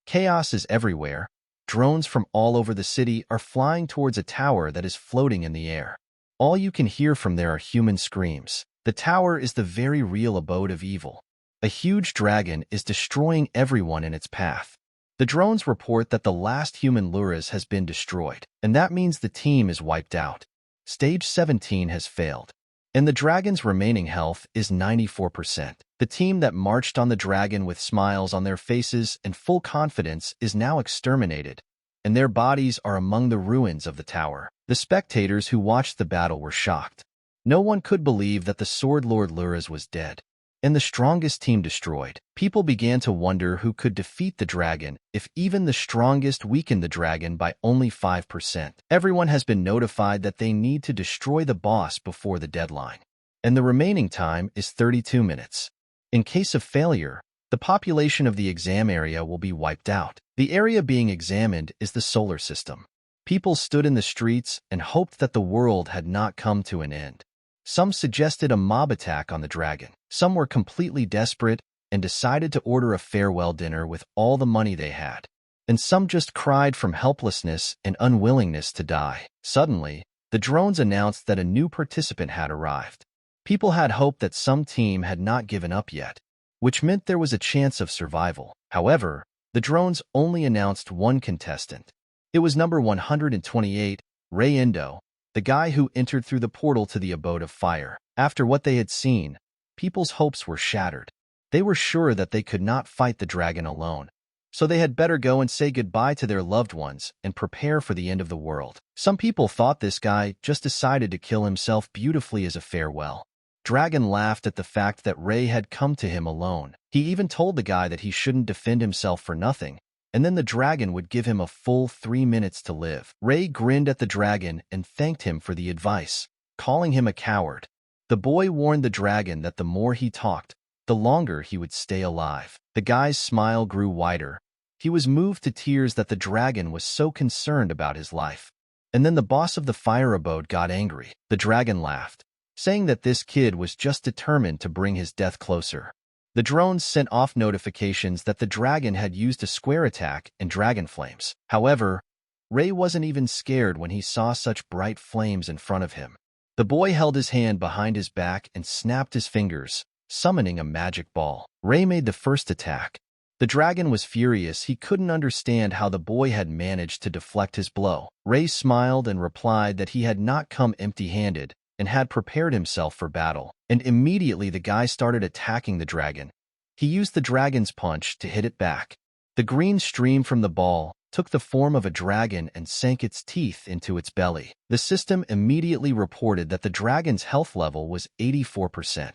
Chaos is everywhere. Drones from all over the city are flying towards a tower that is floating in the air. All you can hear from there are human screams. The tower is the very real abode of evil. A huge dragon is destroying everyone in its path. The drones report that the last human Luras has been destroyed, and that means the team is wiped out. Stage 17 has failed, and the dragon's remaining health is 94%. The team that marched on the dragon with smiles on their faces and full confidence is now exterminated, and their bodies are among the ruins of the tower. The spectators who watched the battle were shocked. No one could believe that the Sword Lord Luras was dead, and the strongest team destroyed. People began to wonder who could defeat the dragon if even the strongest weakened the dragon by only 5%. Everyone has been notified that they need to destroy the boss before the deadline, and the remaining time is 32 minutes. In case of failure, the population of the exam area will be wiped out. The area being examined is the solar system. People stood in the streets and hoped that the world had not come to an end. Some suggested a mob attack on the dragon. Some were completely desperate and decided to order a farewell dinner with all the money they had. And some just cried from helplessness and unwillingness to die. Suddenly, the drones announced that a new participant had arrived. People had hoped that some team had not given up yet, which meant there was a chance of survival. However, the drones only announced one contestant. It was number 128, Ray Indo, the guy who entered through the portal to the abode of fire. After what they had seen, people's hopes were shattered. They were sure that they could not fight the dragon alone, so they had better go and say goodbye to their loved ones and prepare for the end of the world. Some people thought this guy just decided to kill himself beautifully as a farewell. Dragon laughed at the fact that Ray had come to him alone. He even told the guy that he shouldn't defend himself for nothing, and then the dragon would give him a full 3 minutes to live. Ray grinned at the dragon and thanked him for the advice, calling him a coward. The boy warned the dragon that the more he talked, the longer he would stay alive. The guy's smile grew wider. He was moved to tears that the dragon was so concerned about his life. And then the boss of the fire abode got angry. The dragon laughed, saying that this kid was just determined to bring his death closer. The drones sent off notifications that the dragon had used a square attack and dragon flames. However, Ray wasn't even scared when he saw such bright flames in front of him. The boy held his hand behind his back and snapped his fingers, summoning a magic ball. Ray made the first attack. The dragon was furious. He couldn't understand how the boy had managed to deflect his blow. Ray smiled and replied that he had not come empty-handed and had prepared himself for battle. And immediately the guy started attacking the dragon. He used the dragon's punch to hit it back. The green stream from the ball took the form of a dragon and sank its teeth into its belly. The system immediately reported that the dragon's health level was 84%.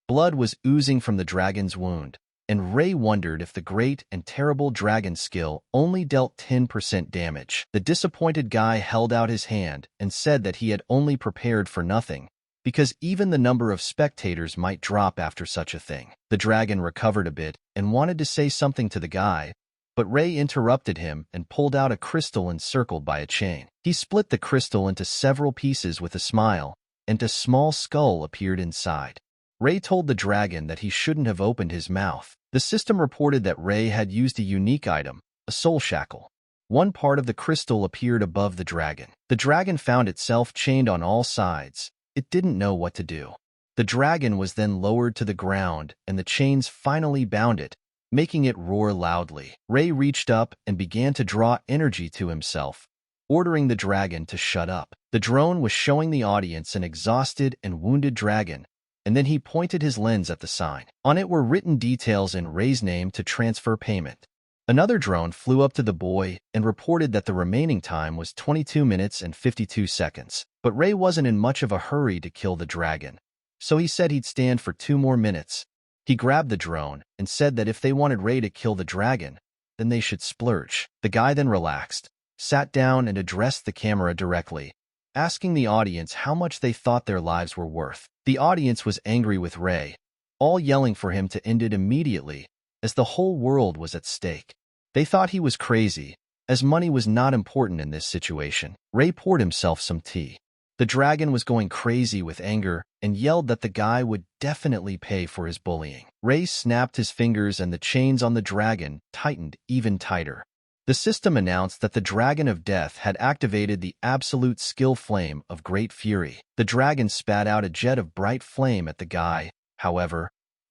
Blood was oozing from the dragon's wound, and Ray wondered if the great and terrible dragon skill only dealt 10% damage. The disappointed guy held out his hand and said that he had only prepared for nothing, because even the number of spectators might drop after such a thing. The dragon recovered a bit and wanted to say something to the guy, but Ray interrupted him and pulled out a crystal encircled by a chain. He split the crystal into several pieces with a smile, and a small skull appeared inside. Ray told the dragon that he shouldn't have opened his mouth. The system reported that Ray had used a unique item, a soul shackle. One part of the crystal appeared above the dragon. The dragon found itself chained on all sides. It didn't know what to do. The dragon was then lowered to the ground, and the chains finally bound it, making it roar loudly. Ray reached up and began to draw energy to himself, ordering the dragon to shut up. The drone was showing the audience an exhausted and wounded dragon, and then he pointed his lens at the sign. On it were written details in Ray's name to transfer payment. Another drone flew up to the boy and reported that the remaining time was 22 minutes and 52 seconds. But Ray wasn't in much of a hurry to kill the dragon, so he said he'd stand for 2 more minutes. He grabbed the drone and said that if they wanted Ray to kill the dragon, then they should splurge. The guy then relaxed, sat down and addressed the camera directly, asking the audience how much they thought their lives were worth. The audience was angry with Ray, all yelling for him to end it immediately, as the whole world was at stake. They thought he was crazy, as money was not important in this situation. Ray poured himself some tea. The dragon was going crazy with anger and yelled that the guy would definitely pay for his bullying. Ray snapped his fingers and the chains on the dragon tightened even tighter. The system announced that the Dragon of Death had activated the absolute skill flame of great fury. The dragon spat out a jet of bright flame at the guy. However,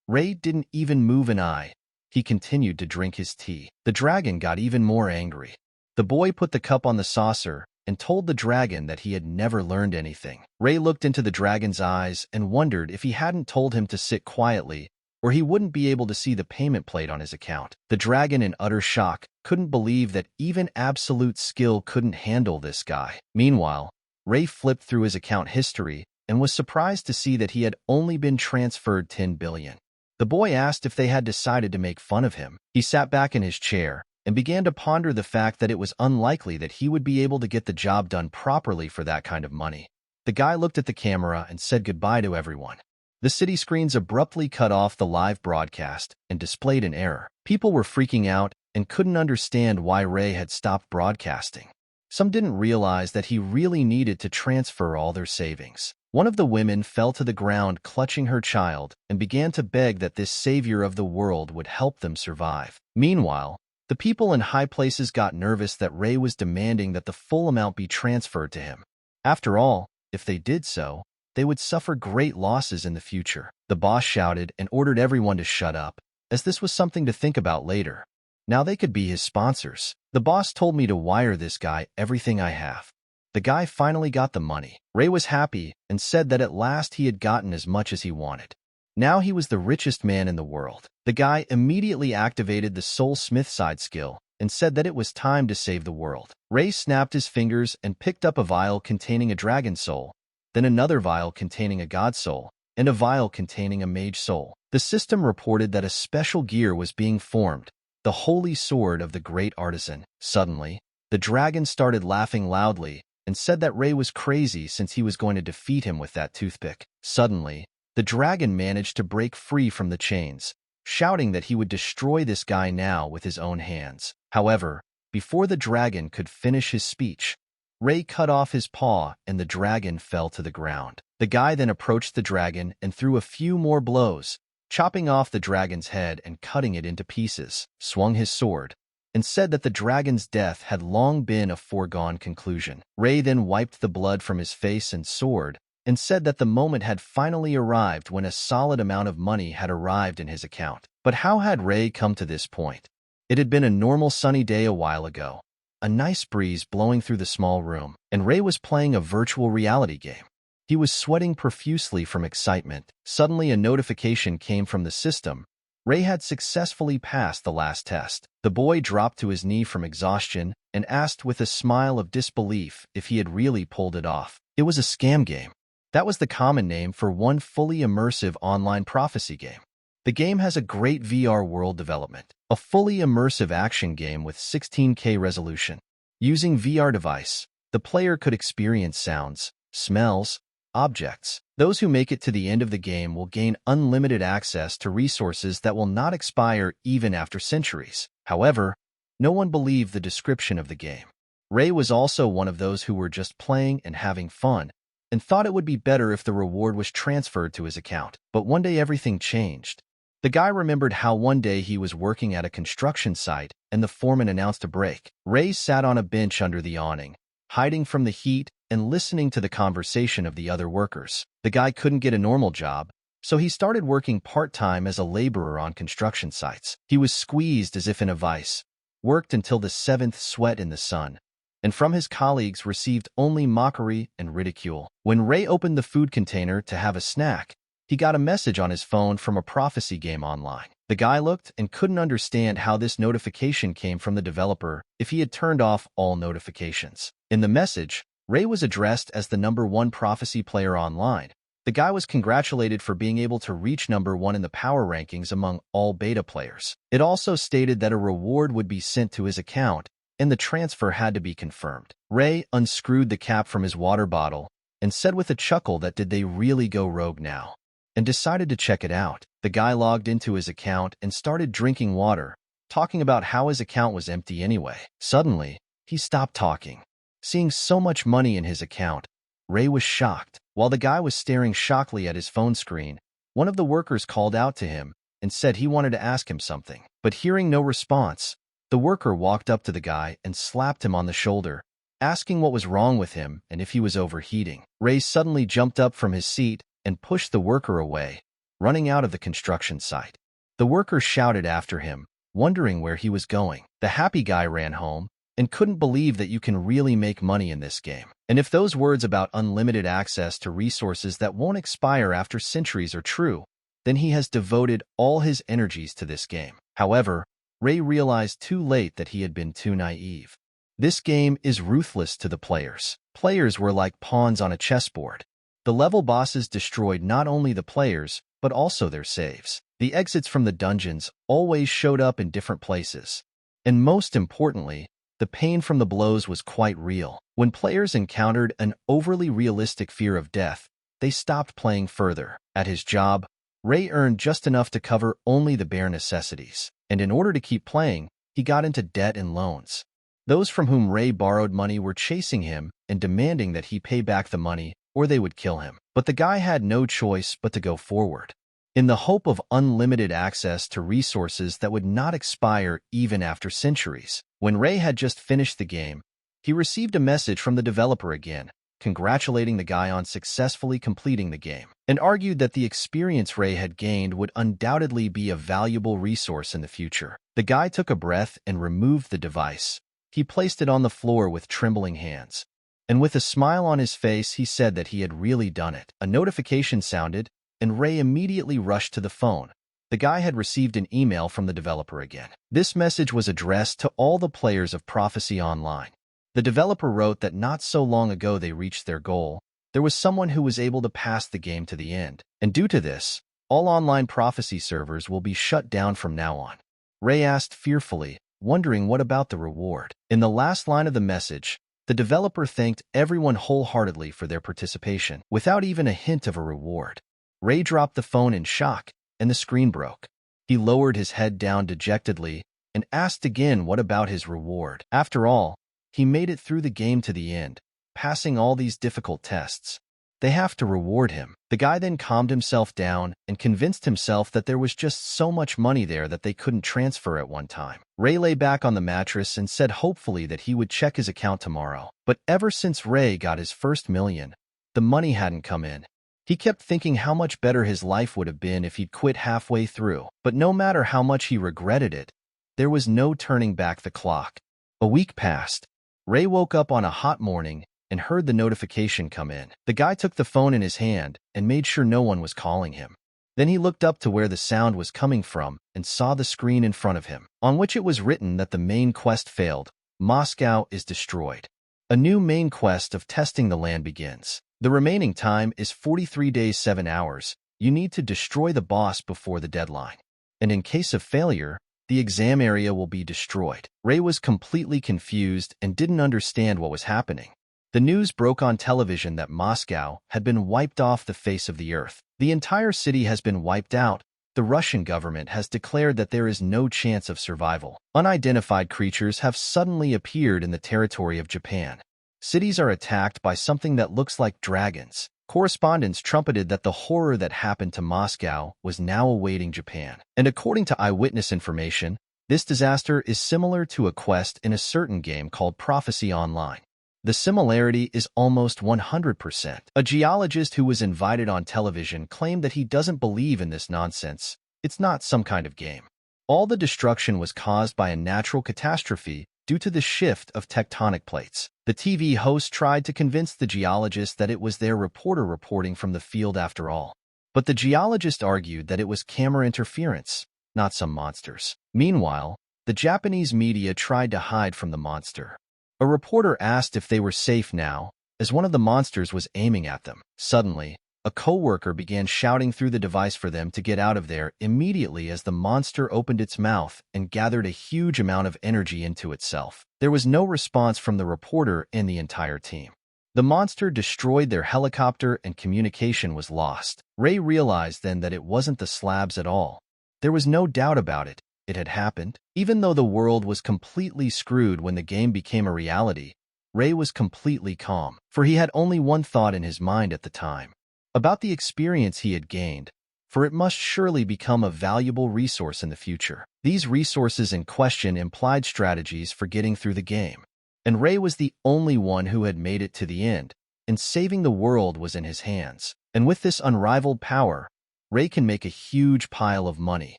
Ray didn't even move an eye. He continued to drink his tea. The dragon got even more angry. The boy put the cup on the saucer and told the dragon that he had never learned anything. Ray looked into the dragon's eyes and wondered if he hadn't told him to sit quietly, or he wouldn't be able to see the payment plate on his account. The dragon, in utter shock, couldn't believe that even absolute skill couldn't handle this guy. Meanwhile, Ray flipped through his account history and was surprised to see that he had only been transferred 10 billion. The boy asked if they had decided to make fun of him. He sat back in his chair and began to ponder the fact that it was unlikely that he would be able to get the job done properly for that kind of money. The guy looked at the camera and said goodbye to everyone. The city screens abruptly cut off the live broadcast and displayed an error. People were freaking out and couldn't understand why Ray had stopped broadcasting. Some didn't realize that he really needed to transfer all their savings. One of the women fell to the ground clutching her child and began to beg that this savior of the world would help them survive. Meanwhile, the people in high places got nervous that Ray was demanding that the full amount be transferred to him. After all, if they did so, they would suffer great losses in the future. The boss shouted and ordered everyone to shut up, as this was something to think about later. Now they could be his sponsors. The boss told me to wire this guy everything I have. The guy finally got the money. Ray was happy and said that at last he had gotten as much as he wanted. Now he was the richest man in the world. The guy immediately activated the Soul Smith side skill and said that it was time to save the world. Ray snapped his fingers and picked up a vial containing a dragon soul, then another vial containing a god soul, and a vial containing a mage soul. The system reported that a special gear was being formed, the Holy Sword of the Great Artisan. Suddenly, the dragon started laughing loudly and said that Ray was crazy since he was going to defeat him with that toothpick. Suddenly, the dragon managed to break free from the chains, shouting that he would destroy this guy now with his own hands. However, before the dragon could finish his speech, Ray cut off his paw and the dragon fell to the ground. The guy then approached the dragon and threw a few more blows, chopping off the dragon's head and cutting it into pieces, swung his sword, and said that the dragon's death had long been a foregone conclusion. Ray then wiped the blood from his face and sword and said that the moment had finally arrived when a solid amount of money had arrived in his account. But how had Ray come to this point? It had been a normal sunny day a while ago, a nice breeze blowing through the small room, and Ray was playing a virtual reality game. He was sweating profusely from excitement. Suddenly, a notification came from the system. Ray had successfully passed the last test. The boy dropped to his knee from exhaustion and asked with a smile of disbelief if he had really pulled it off. It was a scam game. That was the common name for one fully immersive online prophecy game. The game has a great VR world development, a fully immersive action game with 16K resolution. Using VR device, the player could experience sounds, smells, objects. Those who make it to the end of the game will gain unlimited access to resources that will not expire even after centuries. However, no one believed the description of the game. Ray was also one of those who were just playing and having fun, and thought it would be better if the reward was transferred to his account. But one day everything changed. The guy remembered how one day he was working at a construction site and the foreman announced a break. Ray sat on a bench under the awning, hiding from the heat and listening to the conversation of the other workers. The guy couldn't get a normal job, so he started working part-time as a laborer on construction sites. He was squeezed as if in a vice, worked until the seventh sweat in the sun, and from his colleagues received only mockery and ridicule. When Ray opened the food container to have a snack, he got a message on his phone from a prophecy game online. The guy looked and couldn't understand how this notification came from the developer if he had turned off all notifications. In the message, Ray was addressed as the #1 prophecy player online. The guy was congratulated for being able to reach #1 in the power rankings among all beta players. It also stated that a reward would be sent to his account, and the transfer had to be confirmed. Ray unscrewed the cap from his water bottle and said with a chuckle that did they really go rogue now, and decided to check it out. The guy logged into his account and started drinking water, talking about how his account was empty anyway. Suddenly, he stopped talking. Seeing so much money in his account, Ray was shocked. While the guy was staring shockingly at his phone screen, one of the workers called out to him and said he wanted to ask him something. But hearing no response, the worker walked up to the guy and slapped him on the shoulder, asking what was wrong with him and if he was overheating. Ray suddenly jumped up from his seat and pushed the worker away, running out of the construction site. The worker shouted after him, wondering where he was going. The happy guy ran home and couldn't believe that you can really make money in this game. And if those words about unlimited access to resources that won't expire after centuries are true, then he has devoted all his energies to this game. However, Ray realized too late that he had been too naive. This game is ruthless to the players. Players were like pawns on a chessboard. The level bosses destroyed not only the players, but also their saves. The exits from the dungeons always showed up in different places. And most importantly, the pain from the blows was quite real. When players encountered an overly realistic fear of death, they stopped playing further. At his job, Ray earned just enough to cover only the bare necessities. And in order to keep playing, he got into debt and loans. Those from whom Ray borrowed money were chasing him and demanding that he pay back the money or they would kill him. But the guy had no choice but to go forward, in the hope of unlimited access to resources that would not expire even after centuries. When Ray had just finished the game, he received a message from the developer again, congratulating the guy on successfully completing the game, and argued that the experience Ray had gained would undoubtedly be a valuable resource in the future. The guy took a breath and removed the device. He placed it on the floor with trembling hands, and with a smile on his face, he said that he had really done it. A notification sounded, and Ray immediately rushed to the phone. The guy had received an email from the developer again. This message was addressed to all the players of Prophecy Online. The developer wrote that not so long ago they reached their goal. There was someone who was able to pass the game to the end, and due to this, all online Prophecy servers will be shut down from now on. Ray asked fearfully, wondering what about the reward. In the last line of the message, the developer thanked everyone wholeheartedly for their participation, without even a hint of a reward. Ray dropped the phone in shock, and the screen broke. He lowered his head down dejectedly and asked again what about his reward. After all, he made it through the game to the end, passing all these difficult tests. They have to reward him. The guy then calmed himself down and convinced himself that there was just so much money there that they couldn't transfer at one time. Ray lay back on the mattress and said hopefully that he would check his account tomorrow. But ever since Ray got his first million, the money hadn't come in. He kept thinking how much better his life would have been if he'd quit halfway through. But no matter how much he regretted it, there was no turning back the clock. A week passed. Ray woke up on a hot morning and heard the notification come in. The guy took the phone in his hand and made sure no one was calling him. Then he looked up to where the sound was coming from and saw the screen in front of him, on which it was written that the main quest failed. Moscow is destroyed. A new main quest of testing the land begins. The remaining time is 43 days 7 hours. You need to destroy the boss before the deadline. And in case of failure, the exam area will be destroyed. Ray was completely confused and didn't understand what was happening. The news broke on television that Moscow had been wiped off the face of the earth. The entire city has been wiped out. The Russian government has declared that there is no chance of survival. Unidentified creatures have suddenly appeared in the territory of Japan. Cities are attacked by something that looks like dragons. Correspondents trumpeted that the horror that happened to Moscow was now awaiting Japan. And according to eyewitness information, this disaster is similar to a quest in a certain game called Prophecy Online. The similarity is almost 100%. A geologist who was invited on television claimed that he doesn't believe in this nonsense. It's not some kind of game. All the destruction was caused by a natural catastrophe due to the shift of tectonic plates. The TV host tried to convince the geologist that it was their reporter reporting from the field after all. But the geologist argued that it was camera interference, not some monsters. Meanwhile, the Japanese media tried to hide from the monster. A reporter asked if they were safe now, as one of the monsters was aiming at them. Suddenly, a co-worker began shouting through the device for them to get out of there immediately as the monster opened its mouth and gathered a huge amount of energy into itself. There was no response from the reporter and the entire team. The monster destroyed their helicopter and communication was lost. Ray realized then that it wasn't the slabs at all. There was no doubt about it. It had happened. Even though the world was completely screwed when the game became a reality, Ray was completely calm, for he had only one thought in his mind at the time. About the experience he had gained, for it must surely become a valuable resource in the future. These resources in question implied strategies for getting through the game, and Ray was the only one who had made it to the end, and saving the world was in his hands. And with this unrivaled power, Ray can make a huge pile of money.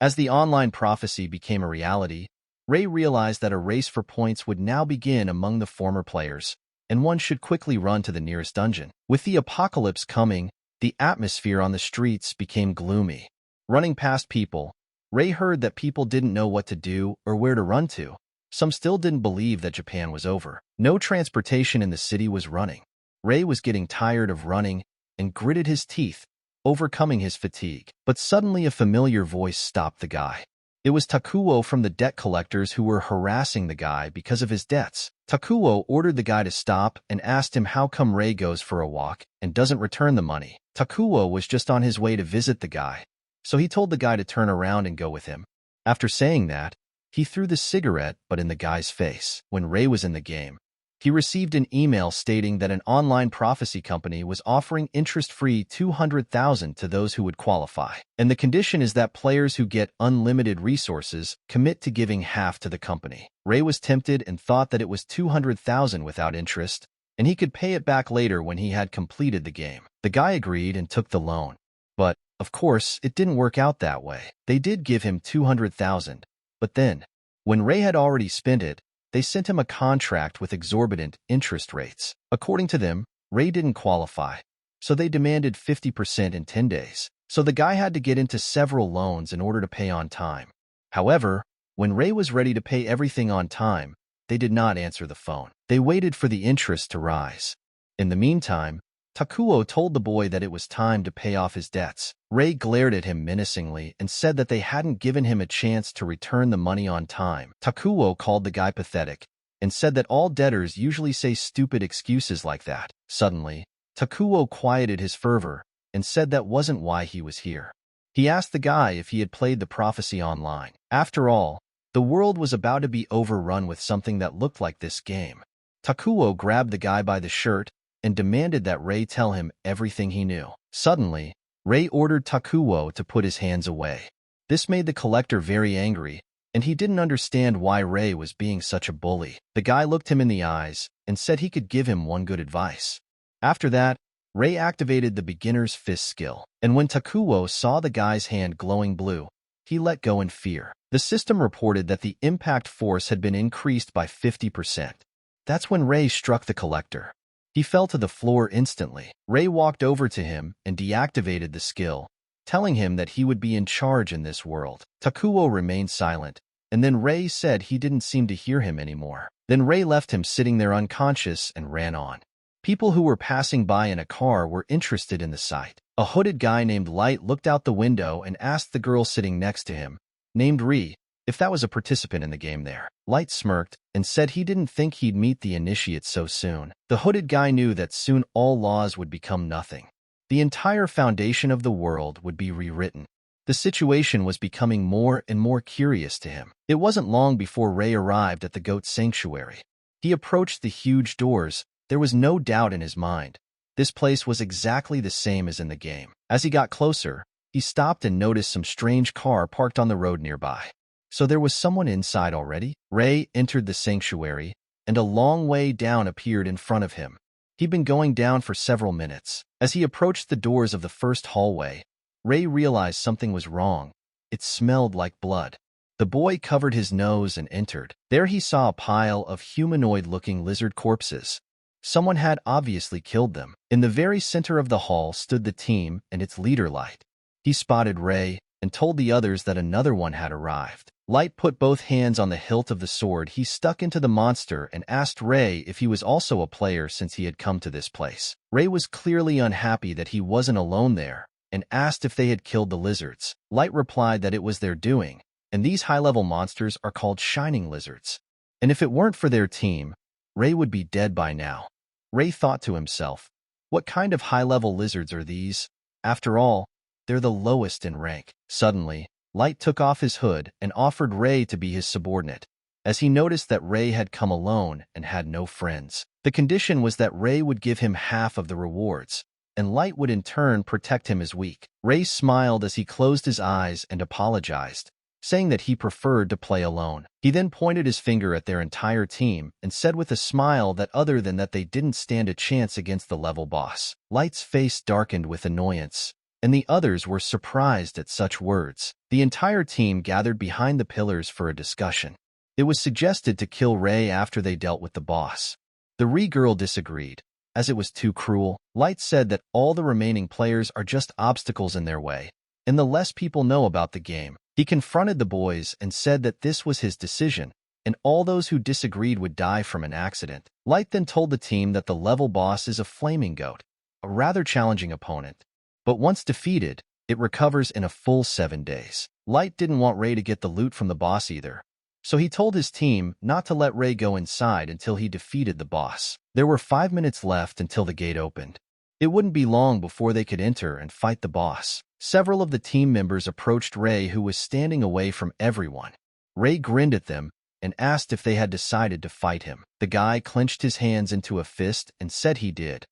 As the online prophecy became a reality, Ray realized that a race for points would now begin among the former players, and one should quickly run to the nearest dungeon. With the apocalypse coming, the atmosphere on the streets became gloomy. Running past people, Ray heard that people didn't know what to do or where to run to. Some still didn't believe that Japan was over. No transportation in the city was running. Ray was getting tired of running and gritted his teeth, overcoming his fatigue. But suddenly a familiar voice stopped the guy. It was Takuo from the debt collectors who were harassing the guy because of his debts. Takuo ordered the guy to stop and asked him how come Ray goes for a walk and doesn't return the money. Takuo was just on his way to visit the guy, so he told the guy to turn around and go with him. After saying that, he threw the cigarette but in the guy's face. When Ray was in the game, he received an email stating that an online prophecy company was offering interest-free $200,000 to those who would qualify. And the condition is that players who get unlimited resources commit to giving half to the company. Ray was tempted and thought that it was $200,000 without interest, and he could pay it back later when he had completed the game. The guy agreed and took the loan. But, of course, it didn't work out that way. They did give him $200,000, but then, when Ray had already spent it, they sent him a contract with exorbitant interest rates. According to them, Ray didn't qualify, so they demanded 50% in 10 days. So the guy had to get into several loans in order to pay on time. However, when Ray was ready to pay everything on time, they did not answer the phone. They waited for the interest to rise. In the meantime, Takuo told the boy that it was time to pay off his debts. Ray glared at him menacingly and said that they hadn't given him a chance to return the money on time. Takuo called the guy pathetic and said that all debtors usually say stupid excuses like that. Suddenly, Takuo quieted his fervor and said that wasn't why he was here. He asked the guy if he had played the prophecy online. After all, the world was about to be overrun with something that looked like this game. Takuo grabbed the guy by the shirt and demanded that Ray tell him everything he knew. Suddenly, Ray ordered Takuo to put his hands away. This made the collector very angry, and he didn't understand why Ray was being such a bully. The guy looked him in the eyes and said he could give him one good advice. After that, Ray activated the beginner's fist skill, and when Takuo saw the guy's hand glowing blue, he let go in fear. The system reported that the impact force had been increased by 50%. That's when Ray struck the collector. He fell to the floor instantly. Ray walked over to him and deactivated the skill, telling him that he would be in charge in this world. Takuo remained silent, and then Ray said he didn't seem to hear him anymore. Then Ray left him sitting there unconscious and ran on. People who were passing by in a car were interested in the sight. A hooded guy named Light looked out the window and asked the girl sitting next to him, named Ri, if that was a participant in the game there. Light smirked and said he didn't think he'd meet the initiates so soon. The hooded guy knew that soon all laws would become nothing. The entire foundation of the world would be rewritten. The situation was becoming more and more curious to him. It wasn't long before Ray arrived at the goat sanctuary. He approached the huge doors. There was no doubt in his mind. This place was exactly the same as in the game. As he got closer, he stopped and noticed some strange car parked on the road nearby. So there was someone inside already? Ray entered the sanctuary, and a long way down appeared in front of him. He'd been going down for several minutes. As he approached the doors of the first hallway, Ray realized something was wrong. It smelled like blood. The boy covered his nose and entered. There he saw a pile of humanoid-looking lizard corpses. Someone had obviously killed them. In the very center of the hall stood the team and its leader, Light. He spotted Ray and told the others that another one had arrived. Light put both hands on the hilt of the sword he stuck into the monster and asked Ray if he was also a player since he had come to this place. Ray was clearly unhappy that he wasn't alone there and asked if they had killed the lizards. Light replied that it was their doing, and these high-level monsters are called shining lizards. And if it weren't for their team, Ray would be dead by now. Ray thought to himself, what kind of high-level lizards are these? After all, they're the lowest in rank. Suddenly, Light took off his hood and offered Ray to be his subordinate. as he noticed that Ray had come alone and had no friends. The condition was that Ray would give him half of the rewards, and Light would in turn protect him as weak. Ray smiled as he closed his eyes and apologized, saying that he preferred to play alone. He then pointed his finger at their entire team and said with a smile that other than that they didn't stand a chance against the level boss. Light's face darkened with annoyance, and the others were surprised at such words. The entire team gathered behind the pillars for a discussion. It was suggested to kill Ray after they dealt with the boss. The Re-girl disagreed, as it was too cruel. Light said that all the remaining players are just obstacles in their way, and the less people know about the game. He confronted the boys and said that this was his decision, and all those who disagreed would die from an accident. Light then told the team that the level boss is a flaming goat, a rather challenging opponent, but once defeated, it recovers in a full 7 days. Light didn't want Ray to get the loot from the boss either, so he told his team not to let Ray go inside until he defeated the boss. There were 5 minutes left until the gate opened. It wouldn't be long before they could enter and fight the boss. Several of the team members approached Ray, who was standing away from everyone. Ray grinned at them and asked if they had decided to fight him. The guy clenched his hands into a fist and said he did,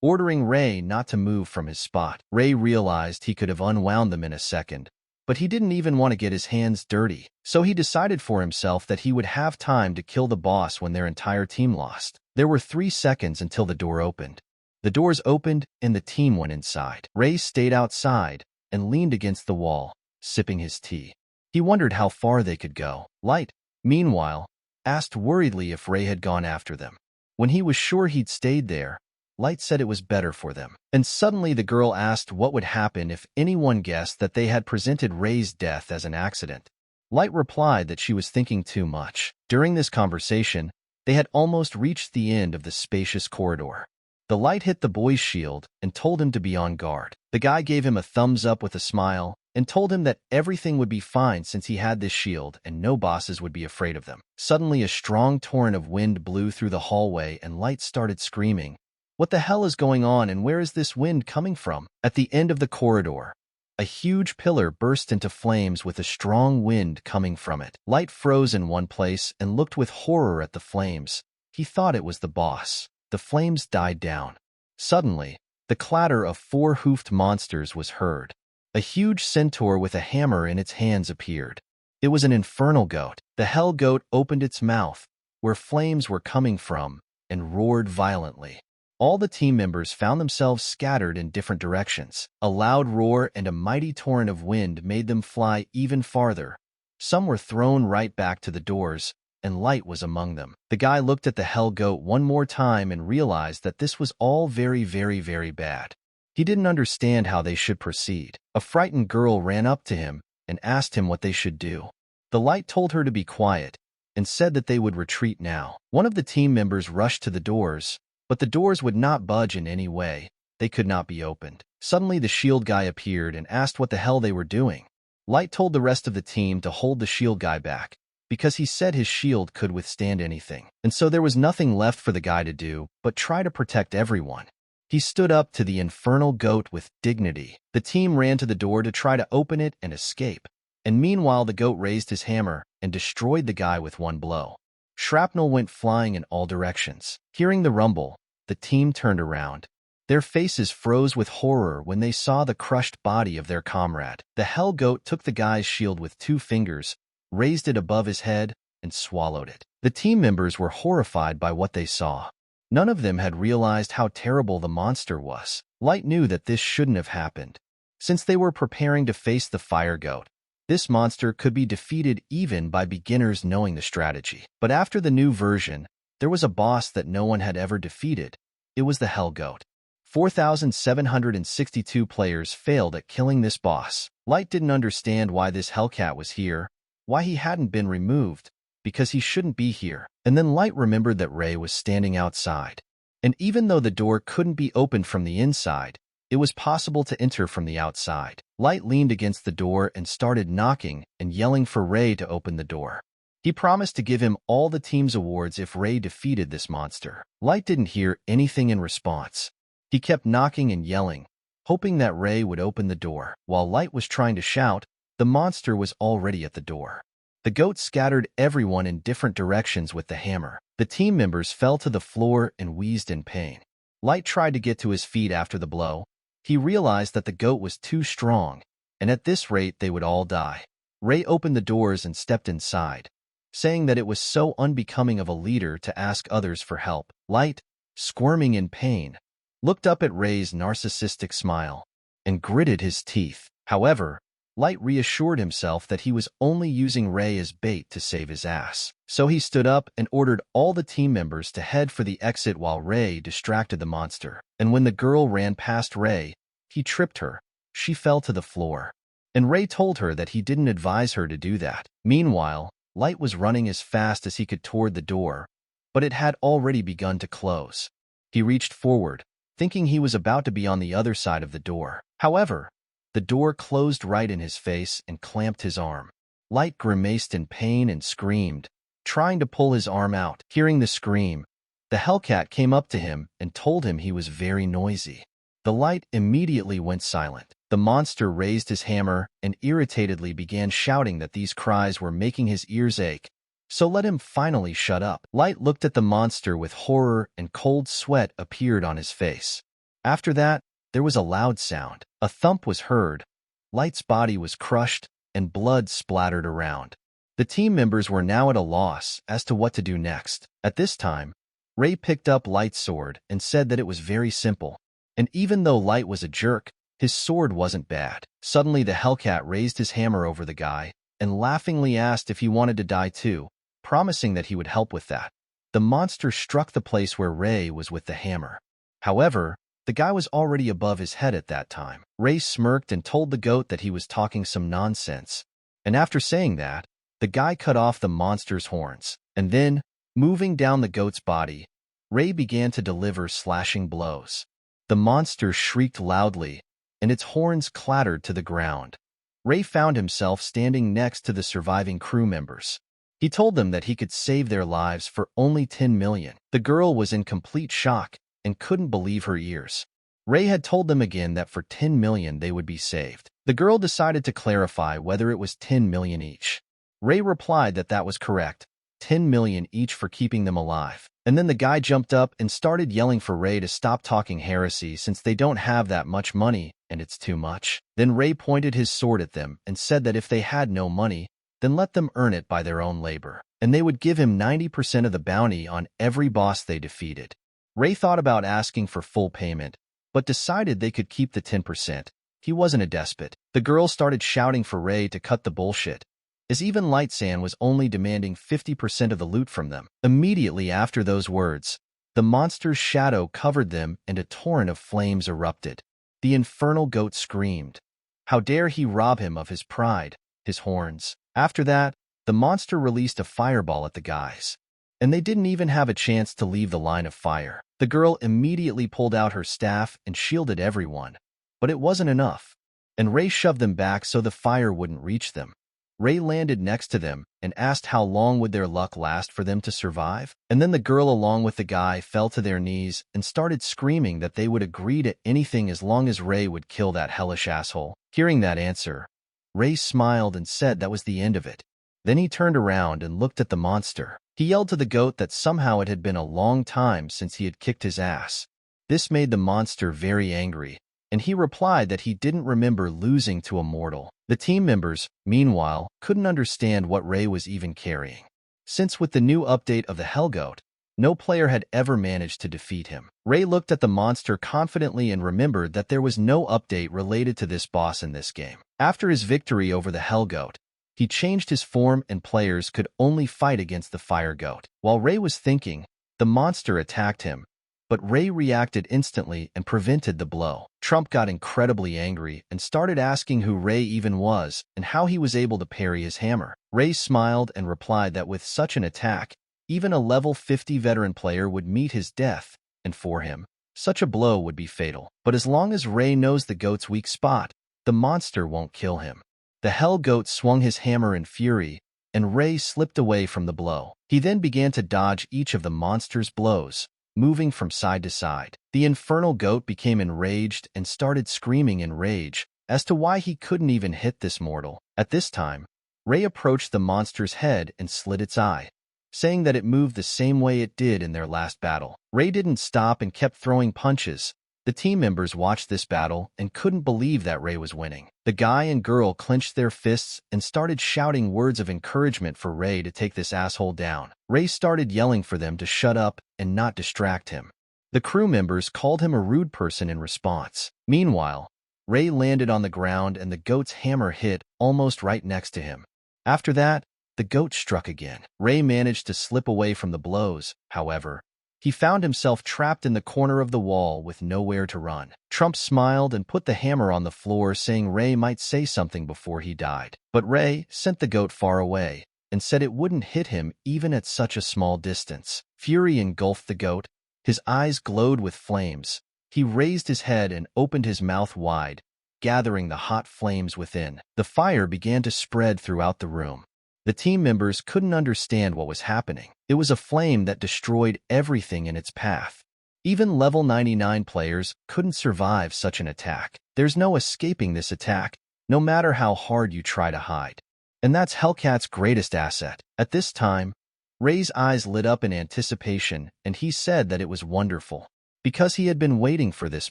ordering Ray not to move from his spot. Ray realized he could have unwound them in a second, but he didn't even want to get his hands dirty, so he decided for himself that he would have time to kill the boss when their entire team lost. There were 3 seconds until the door opened. The doors opened and the team went inside. Ray stayed outside and leaned against the wall, sipping his tea. He wondered how far they could go. Light, meanwhile, asked worriedly if Ray had gone after them. When he was sure he'd stayed there, Light said it was better for them. And suddenly the girl asked what would happen if anyone guessed that they had presented Ray's death as an accident. Light replied that she was thinking too much. During this conversation, they had almost reached the end of the spacious corridor. The Light hit the boy's shield and told him to be on guard. The guy gave him a thumbs up with a smile and told him that everything would be fine since he had this shield and no bosses would be afraid of them. Suddenly, a strong torrent of wind blew through the hallway and Light started screaming, "What the hell is going on and where is this wind coming from?" At the end of the corridor, a huge pillar burst into flames with a strong wind coming from it. Light froze in one place and looked with horror at the flames. He thought it was the boss. The flames died down. Suddenly, the clatter of 4-hoofed monsters was heard. A huge centaur with a hammer in its hands appeared. It was an infernal goat. The hell goat opened its mouth, where flames were coming from, and roared violently. All the team members found themselves scattered in different directions. A loud roar and a mighty torrent of wind made them fly even farther. Some were thrown right back to the doors, and Light was among them. The guy looked at the hell goat one more time and realized that this was all very, very, very bad. He didn't understand how they should proceed. A frightened girl ran up to him and asked him what they should do. The Light told her to be quiet and said that they would retreat now. One of the team members rushed to the doors, but the doors would not budge in any way. They could not be opened. Suddenly, the shield guy appeared and asked what the hell they were doing. Light told the rest of the team to hold the shield guy back, because he said his shield could withstand anything. And so there was nothing left for the guy to do but try to protect everyone. He stood up to the infernal goat with dignity. The team ran to the door to try to open it and escape. And meanwhile, the goat raised his hammer and destroyed the guy with one blow. Shrapnel went flying in all directions. Hearing the rumble, the team turned around. Their faces froze with horror when they saw the crushed body of their comrade. The hell goat took the guy's shield with 2 fingers, raised it above his head, and swallowed it. The team members were horrified by what they saw. None of them had realized how terrible the monster was. Light knew that this shouldn't have happened. Since they were preparing to face the fire goat, this monster could be defeated even by beginners knowing the strategy. But after the new version, there was a boss that no one had ever defeated. It was the hell goat. 4,762 players failed at killing this boss. Light didn't understand why this hellcat was here, why he hadn't been removed, because he shouldn't be here. And then Light remembered that Ray was standing outside. And even though the door couldn't be opened from the inside, it was possible to enter from the outside. Light leaned against the door and started knocking and yelling for Ray to open the door. He promised to give him all the team's awards if Ray defeated this monster. Light didn't hear anything in response. He kept knocking and yelling, hoping that Ray would open the door. While Light was trying to shout, the monster was already at the door. The goat scattered everyone in different directions with the hammer. The team members fell to the floor and wheezed in pain. Light tried to get to his feet after the blow. He realized that the goat was too strong, and at this rate they would all die. Ray opened the doors and stepped inside, saying that it was so unbecoming of a leader to ask others for help. Light, squirming in pain, looked up at Ray's narcissistic smile and gritted his teeth. However, Light reassured himself that he was only using Ray as bait to save his ass. So he stood up and ordered all the team members to head for the exit while Ray distracted the monster. And when the girl ran past Ray, he tripped her. She fell to the floor. And Ray told her that he didn't advise her to do that. Meanwhile, Light was running as fast as he could toward the door, but it had already begun to close. He reached forward, thinking he was about to be on the other side of the door. However, the door closed right in his face and clamped his arm. Light grimaced in pain and screamed, trying to pull his arm out. Hearing the scream, the Hellcat came up to him and told him he was very noisy. The Light immediately went silent. The monster raised his hammer and irritatedly began shouting that these cries were making his ears ache, so let him finally shut up. Light looked at the monster with horror and cold sweat appeared on his face. After that, there was a loud sound. A thump was heard. Light's body was crushed, and blood splattered around. The team members were now at a loss as to what to do next. At this time, Ray picked up Light's sword and said that it was very simple. And even though Light was a jerk, his sword wasn't bad. Suddenly the Hellcat raised his hammer over the guy and laughingly asked if he wanted to die too, promising that he would help with that. The monster struck the place where Ray was with the hammer. However, the guy was already above his head at that time. Ray smirked and told the goat that he was talking some nonsense. And after saying that, the guy cut off the monster's horns. And then, moving down the goat's body, Ray began to deliver slashing blows. The monster shrieked loudly, and its horns clattered to the ground. Ray found himself standing next to the surviving crew members. He told them that he could save their lives for only 10 million. The girl was in complete shock and couldn't believe her ears. Ray had told them again that for 10 million they would be saved. The girl decided to clarify whether it was 10 million each. Ray replied that that was correct, 10 million each for keeping them alive. And then the guy jumped up and started yelling for Ray to stop talking heresy since they don't have that much money and it's too much. Then Ray pointed his sword at them and said that if they had no money, then let them earn it by their own labor. And they would give him 90% of the bounty on every boss they defeated. Ray thought about asking for full payment, but decided they could keep the 10%. He wasn't a despot. The girl started shouting for Ray to cut the bullshit, as even Light-san was only demanding 50% of the loot from them. Immediately after those words, the monster's shadow covered them and a torrent of flames erupted. The infernal goat screamed. How dare he rob him of his pride, his horns? After that, the monster released a fireball at the guys, and they didn't even have a chance to leave the line of fire. The girl immediately pulled out her staff and shielded everyone, but it wasn't enough, and Ray shoved them back so the fire wouldn't reach them. Ray landed next to them and asked how long would their luck last for them to survive, and then the girl along with the guy fell to their knees and started screaming that they would agree to anything as long as Ray would kill that hellish asshole. Hearing that answer, Ray smiled and said that was the end of it. Then he turned around and looked at the monster. He yelled to the goat that somehow it had been a long time since he had kicked his ass. This made the monster very angry, and he replied that he didn't remember losing to a mortal. The team members, meanwhile, couldn't understand what Ray was even carrying, since with the new update of the Hellgoat, no player had ever managed to defeat him. Ray looked at the monster confidently and remembered that there was no update related to this boss in this game. After his victory over the Hellgoat, he changed his form and players could only fight against the Fire Goat. While Ray was thinking, the monster attacked him, but Ray reacted instantly and prevented the blow. Trump got incredibly angry and started asking who Ray even was and how he was able to parry his hammer. Ray smiled and replied that with such an attack, even a level 50 veteran player would meet his death, and for him, such a blow would be fatal. But as long as Ray knows the goat's weak spot, the monster won't kill him. The Hell Goat swung his hammer in fury, and Ray slipped away from the blow. He then began to dodge each of the monster's blows, moving from side to side. The infernal goat became enraged and started screaming in rage as to why he couldn't even hit this mortal. At this time, Ray approached the monster's head and slit its eye, saying that it moved the same way it did in their last battle. Ray didn't stop and kept throwing punches. The team members watched this battle and couldn't believe that Ray was winning. The guy and girl clenched their fists and started shouting words of encouragement for Ray to take this asshole down. Ray started yelling for them to shut up and not distract him. The crew members called him a rude person in response. Meanwhile, Ray landed on the ground and the goat's hammer hit almost right next to him. After that, the goat struck again. Ray managed to slip away from the blows, however. He found himself trapped in the corner of the wall with nowhere to run. Trump smiled and put the hammer on the floor, saying Ray might say something before he died. But Ray sent the goat far away and said it wouldn't hit him even at such a small distance. Fury engulfed the goat. His eyes glowed with flames. He raised his head and opened his mouth wide, gathering the hot flames within. The fire began to spread throughout the room. The team members couldn't understand what was happening. It was a flame that destroyed everything in its path. Even level 99 players couldn't survive such an attack. There's no escaping this attack, no matter how hard you try to hide. And that's Hellcat's greatest asset. At this time, Ray's eyes lit up in anticipation, and he said that it was wonderful, because he had been waiting for this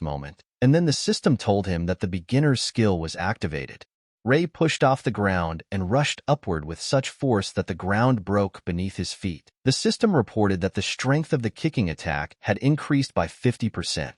moment. And then the system told him that the beginner's skill was activated. Ray pushed off the ground and rushed upward with such force that the ground broke beneath his feet. The system reported that the strength of the kicking attack had increased by 50%.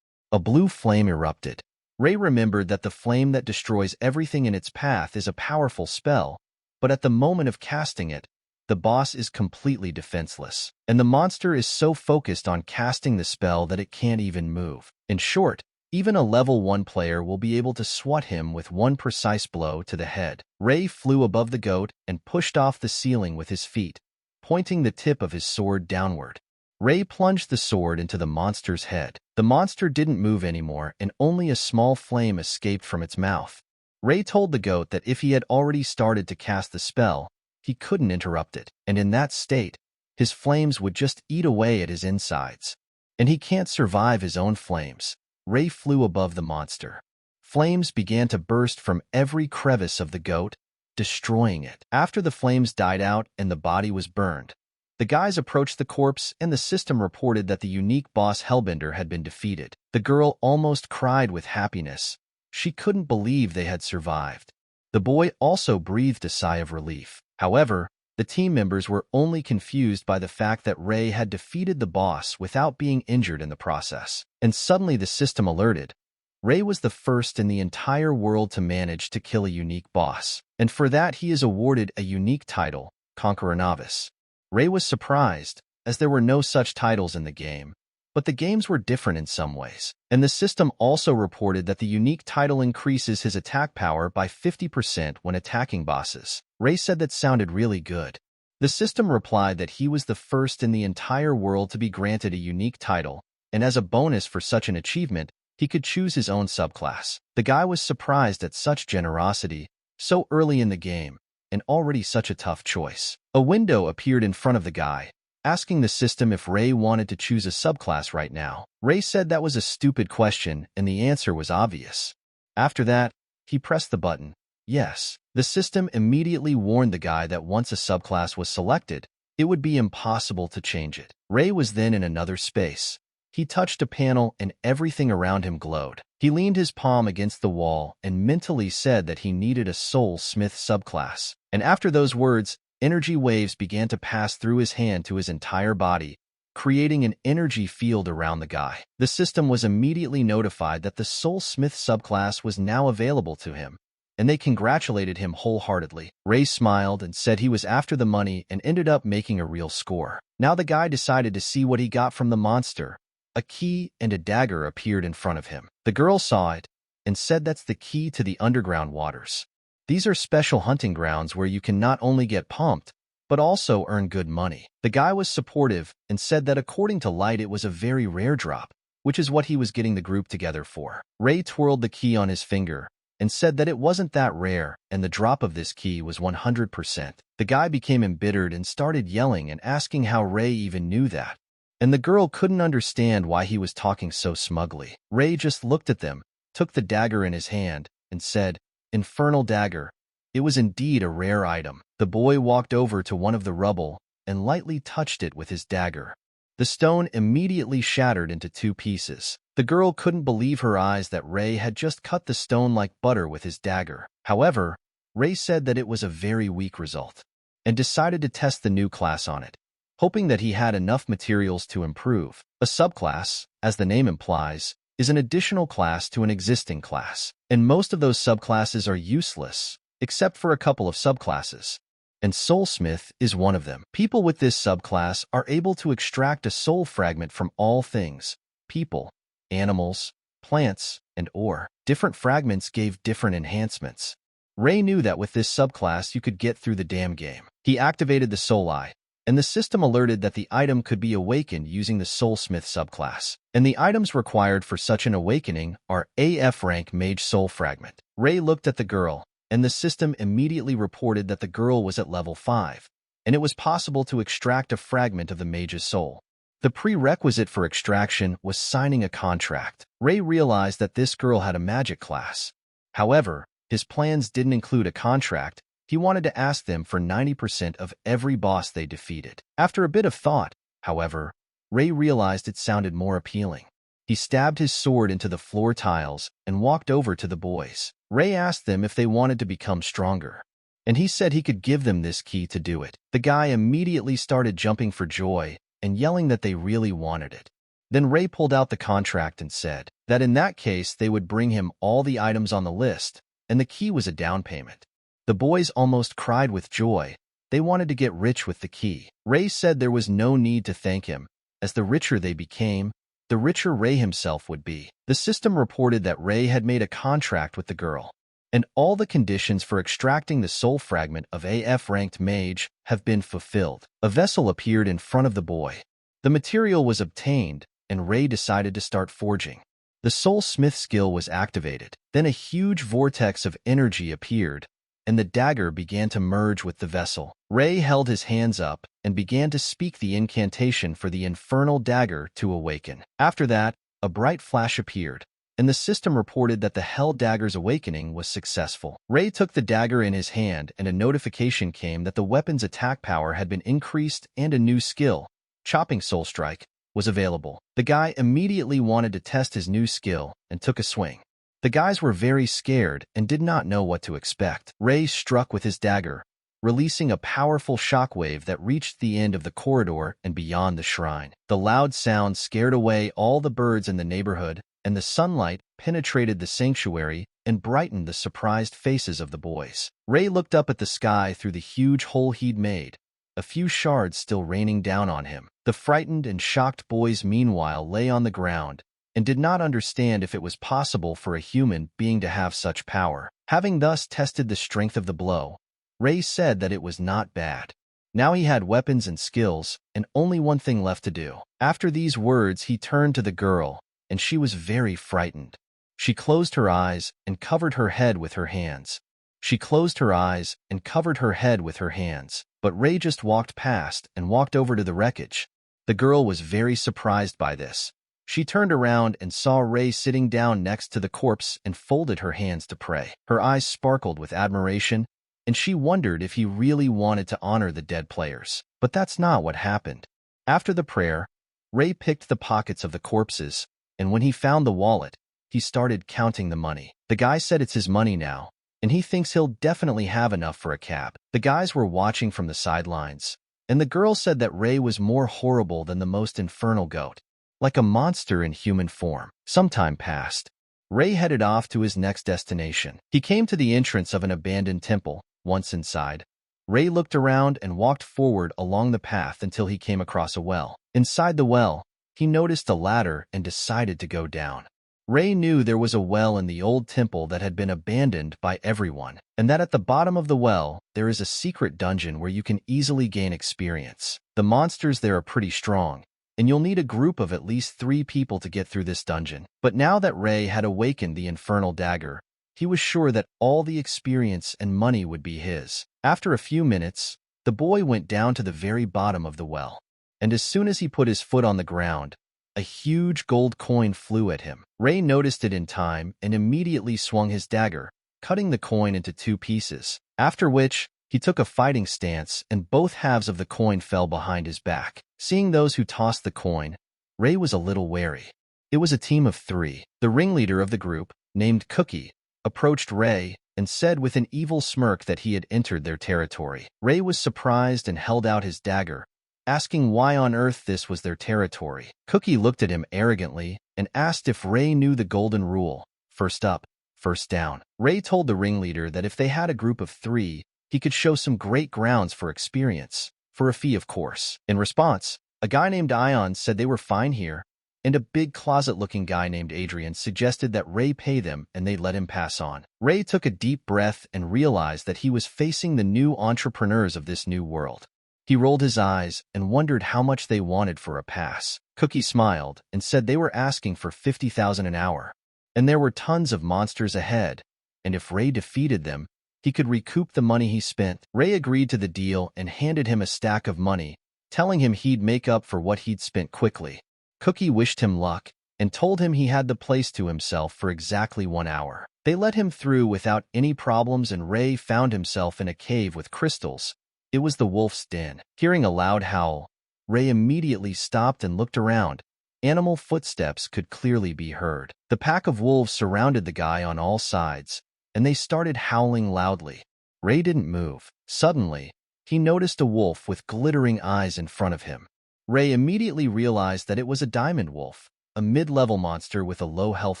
A blue flame erupted. Ray remembered that the flame that destroys everything in its path is a powerful spell, but at the moment of casting it, the boss is completely defenseless, and the monster is so focused on casting the spell that it can't even move. In short, even a level 1 player will be able to swat him with one precise blow to the head. Ray flew above the goat and pushed off the ceiling with his feet, pointing the tip of his sword downward. Ray plunged the sword into the monster's head. The monster didn't move anymore, and only a small flame escaped from its mouth. Ray told the goat that if he had already started to cast the spell, he couldn't interrupt it, and in that state, his flames would just eat away at his insides. And he can't survive his own flames. Ray flew above the monster. Flames began to burst from every crevice of the goat, destroying it. After the flames died out and the body was burned, the guys approached the corpse and the system reported that the unique boss Hellbender had been defeated. The girl almost cried with happiness. She couldn't believe they had survived. The boy also breathed a sigh of relief. However, the team members were only confused by the fact that Ray had defeated the boss without being injured in the process. And suddenly the system alerted. Ray was the first in the entire world to manage to kill a unique boss, and for that he is awarded a unique title, Conqueror Novice. Ray was surprised, as there were no such titles in the game, but the games were different in some ways. And the system also reported that the unique title increases his attack power by 50% when attacking bosses. Ray said that sounded really good. The system replied that he was the first in the entire world to be granted a unique title, and as a bonus for such an achievement, he could choose his own subclass. The guy was surprised at such generosity, so early in the game, and already such a tough choice. A window appeared in front of the guy, asking the system if Ray wanted to choose a subclass right now. Ray said that was a stupid question, and the answer was obvious. After that, he pressed the button, yes. The system immediately warned the guy that once a subclass was selected, it would be impossible to change it. Ray was then in another space. He touched a panel and everything around him glowed. He leaned his palm against the wall and mentally said that he needed a Soul Smith subclass. And after those words, energy waves began to pass through his hand to his entire body, creating an energy field around the guy. The system was immediately notified that the Soul Smith subclass was now available to him, and they congratulated him wholeheartedly. Ray smiled and said he was after the money and ended up making a real score. Now the guy decided to see what he got from the monster. A key and a dagger appeared in front of him. The girl saw it and said that's the key to the underground waters. These are special hunting grounds where you can not only get pumped, but also earn good money. The guy was supportive and said that according to Light it was a very rare drop, which is what he was getting the group together for. Ray twirled the key on his finger and said that it wasn't that rare, and the drop of this key was 100%. The guy became embittered and started yelling and asking how Ray even knew that. And the girl couldn't understand why he was talking so smugly. Ray just looked at them, took the dagger in his hand, and said, "Infernal dagger, It was indeed a rare item. The boy walked over to one of the rubble and lightly touched it with his dagger. The stone immediately shattered into 2 pieces. The girl couldn't believe her eyes that Ray had just cut the stone like butter with his dagger. However, Ray said that it was a very weak result and decided to test the new class on it, hoping that he had enough materials to improve. A subclass, as the name implies, is an additional class to an existing class, and most of those subclasses are useless, except for a couple of subclasses, and Soulsmith is one of them. People with this subclass are able to extract a soul fragment from all things: people, animals, plants, and ore. Different fragments gave different enhancements. Ray knew that with this subclass you could get through the damn game. He activated the Soul Eye, and the system alerted that the item could be awakened using the Soulsmith subclass. And the items required for such an awakening are AF rank Mage Soul Fragment. Ray looked at the girl, and the system immediately reported that the girl was at level 5, and it was possible to extract a fragment of the mage's soul. The prerequisite for extraction was signing a contract. Ray realized that this girl had a magic class. However, his plans didn't include a contract. He wanted to ask them for 90% of every boss they defeated. After a bit of thought, however, Ray realized it sounded more appealing. He stabbed his sword into the floor tiles and walked over to the boys. Ray asked them if they wanted to become stronger, and he said he could give them this key to do it. The guy immediately started jumping for joy and yelling that they really wanted it. Then Ray pulled out the contract and said that in that case they would bring him all the items on the list, and the key was a down payment. The boys almost cried with joy. They wanted to get rich with the key. Ray said there was no need to thank him, as the richer they became, the richer Ray himself would be. The system reported that Ray had made a contract with the girl, and all the conditions for extracting the soul fragment of AF-ranked mage have been fulfilled. A vessel appeared in front of the boy. The material was obtained, and Ray decided to start forging. The soul smith skill was activated. Then a huge vortex of energy appeared, and the dagger began to merge with the vessel. Ray held his hands up and began to speak the incantation for the infernal dagger to awaken. After that, a bright flash appeared, and the system reported that the Hell Dagger's awakening was successful. Ray took the dagger in his hand, and a notification came that the weapon's attack power had been increased and a new skill, Chopping Soul Strike, was available. The guy immediately wanted to test his new skill and took a swing. The guys were very scared and did not know what to expect. Ray struck with his dagger, releasing a powerful shockwave that reached the end of the corridor and beyond the shrine. The loud sound scared away all the birds in the neighborhood, and the sunlight penetrated the sanctuary and brightened the surprised faces of the boys. Ray looked up at the sky through the huge hole he'd made, a few shards still raining down on him. The frightened and shocked boys meanwhile lay on the ground and did not understand if it was possible for a human being to have such power. Having thus tested the strength of the blow, Ray said that it was not bad. Now he had weapons and skills, and only one thing left to do. After these words, he turned to the girl, and she was very frightened. She closed her eyes and covered her head with her hands. She closed her eyes and covered her head with her hands, but Ray just walked past and walked over to the wreckage. The girl was very surprised by this. She turned around and saw Ray sitting down next to the corpse and folded her hands to pray. Her eyes sparkled with admiration, and she wondered if he really wanted to honor the dead players. But that's not what happened. After the prayer, Ray picked the pockets of the corpses, and when he found the wallet, he started counting the money. The guy said it's his money now, and he thinks he'll definitely have enough for a cab. The guys were watching from the sidelines, and the girl said that Ray was more horrible than the most infernal goat, like a monster in human form. Some time passed. Ray headed off to his next destination. He came to the entrance of an abandoned temple. Once inside, Ray looked around and walked forward along the path until he came across a well. Inside the well, he noticed a ladder and decided to go down. Ray knew there was a well in the old temple that had been abandoned by everyone, and that at the bottom of the well, there is a secret dungeon where you can easily gain experience. The monsters there are pretty strong, and you'll need a group of at least 3 people to get through this dungeon. But now that Ray had awakened the infernal dagger, he was sure that all the experience and money would be his. After a few minutes, the boy went down to the very bottom of the well, and as soon as he put his foot on the ground, a huge gold coin flew at him. Ray noticed it in time and immediately swung his dagger, cutting the coin into two pieces, after which he took a fighting stance and both halves of the coin fell behind his back. Seeing those who tossed the coin, Ray was a little wary. It was a team of 3. The ringleader of the group, named Cookie, approached Ray and said with an evil smirk that he had entered their territory. Ray was surprised and held out his dagger, asking why on earth this was their territory. Cookie looked at him arrogantly and asked if Ray knew the golden rule, first up, first down. Ray told the ringleader that if they had a group of 3, he could show some great grounds for experience, for a fee of course. In response, a guy named Ion said they were fine here, and a big closet-looking guy named Adrian suggested that Ray pay them and they'd let him pass on. Ray took a deep breath and realized that he was facing the new entrepreneurs of this new world. He rolled his eyes and wondered how much they wanted for a pass. Cookie smiled and said they were asking for 50,000 an hour, and there were tons of monsters ahead, and if Ray defeated them, he could recoup the money he spent. Ray agreed to the deal and handed him a stack of money, telling him he'd make up for what he'd spent quickly. Cookie wished him luck and told him he had the place to himself for exactly 1 hour. They let him through without any problems and Ray found himself in a cave with crystals. It was the wolf's den. Hearing a loud howl, Ray immediately stopped and looked around. Animal footsteps could clearly be heard. The pack of wolves surrounded the guy on all sides, and they started howling loudly. Ray didn't move. Suddenly, he noticed a wolf with glittering eyes in front of him. Ray immediately realized that it was a diamond wolf, a mid-level monster with a low health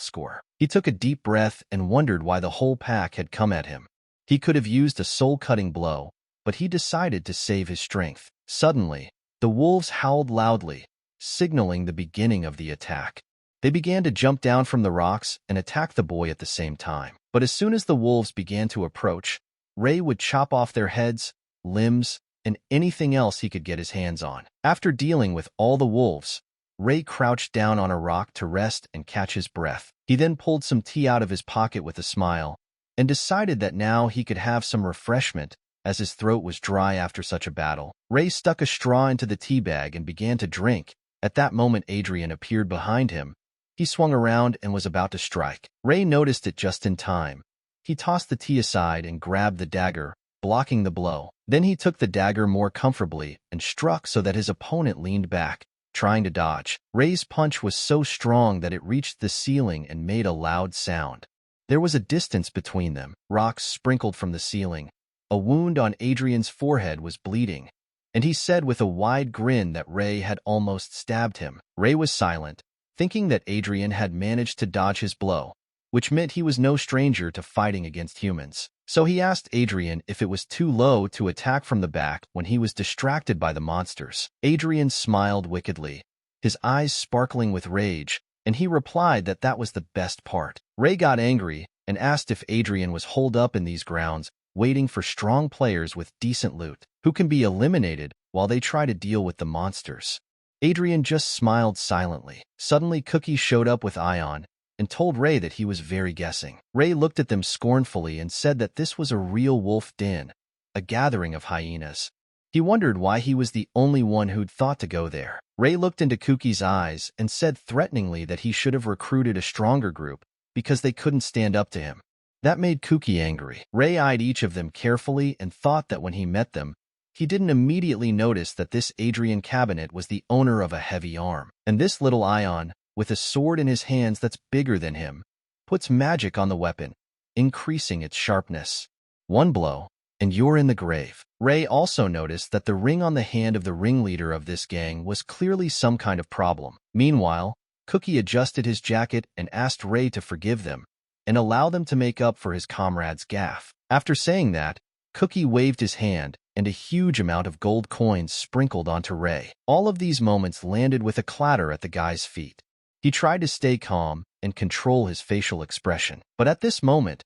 score. He took a deep breath and wondered why the whole pack had come at him. He could have used a soul-cutting blow, but he decided to save his strength. Suddenly, the wolves howled loudly, signaling the beginning of the attack. They began to jump down from the rocks and attack the boy at the same time. But as soon as the wolves began to approach, Ray would chop off their heads, limbs, and anything else he could get his hands on. After dealing with all the wolves, Ray crouched down on a rock to rest and catch his breath. He then pulled some tea out of his pocket with a smile and decided that now he could have some refreshment as his throat was dry after such a battle. Ray stuck a straw into the tea bag and began to drink. At that moment, Adrian appeared behind him. He swung around and was about to strike. Ray noticed it just in time. He tossed the tea aside and grabbed the dagger, blocking the blow. Then he took the dagger more comfortably and struck so that his opponent leaned back, trying to dodge. Ray's punch was so strong that it reached the ceiling and made a loud sound. There was a distance between them. Rocks sprinkled from the ceiling. A wound on Adrian's forehead was bleeding, and he said with a wide grin that Ray had almost stabbed him. Ray was silent, thinking that Adrian had managed to dodge his blow, which meant he was no stranger to fighting against humans. So he asked Adrian if it was too low to attack from the back when he was distracted by the monsters. Adrian smiled wickedly, his eyes sparkling with rage, and he replied that that was the best part. Ray got angry and asked if Adrian was holed up in these grounds, waiting for strong players with decent loot, who can be eliminated while they try to deal with the monsters. Adrian just smiled silently. Suddenly, Cookie showed up with Ion and told Ray that he was very guessing. Ray looked at them scornfully and said that this was a real wolf den, a gathering of hyenas. He wondered why he was the only one who'd thought to go there. Ray looked into Cookie's eyes and said threateningly that he should have recruited a stronger group because they couldn't stand up to him. That made Cookie angry. Ray eyed each of them carefully and thought that when he met them, he didn't immediately notice that this Adrian Cabinet was the owner of a heavy arm. And this little Ion, with a sword in his hands that's bigger than him, puts magic on the weapon, increasing its sharpness. One blow, and you're in the grave. Ray also noticed that the ring on the hand of the ringleader of this gang was clearly some kind of problem. Meanwhile, Cookie adjusted his jacket and asked Ray to forgive them and allow them to make up for his comrade's gaffe. After saying that, Cookie waved his hand, and a huge amount of gold coins sprinkled onto Ray. All of these moments landed with a clatter at the guy's feet. He tried to stay calm and control his facial expression. But at this moment,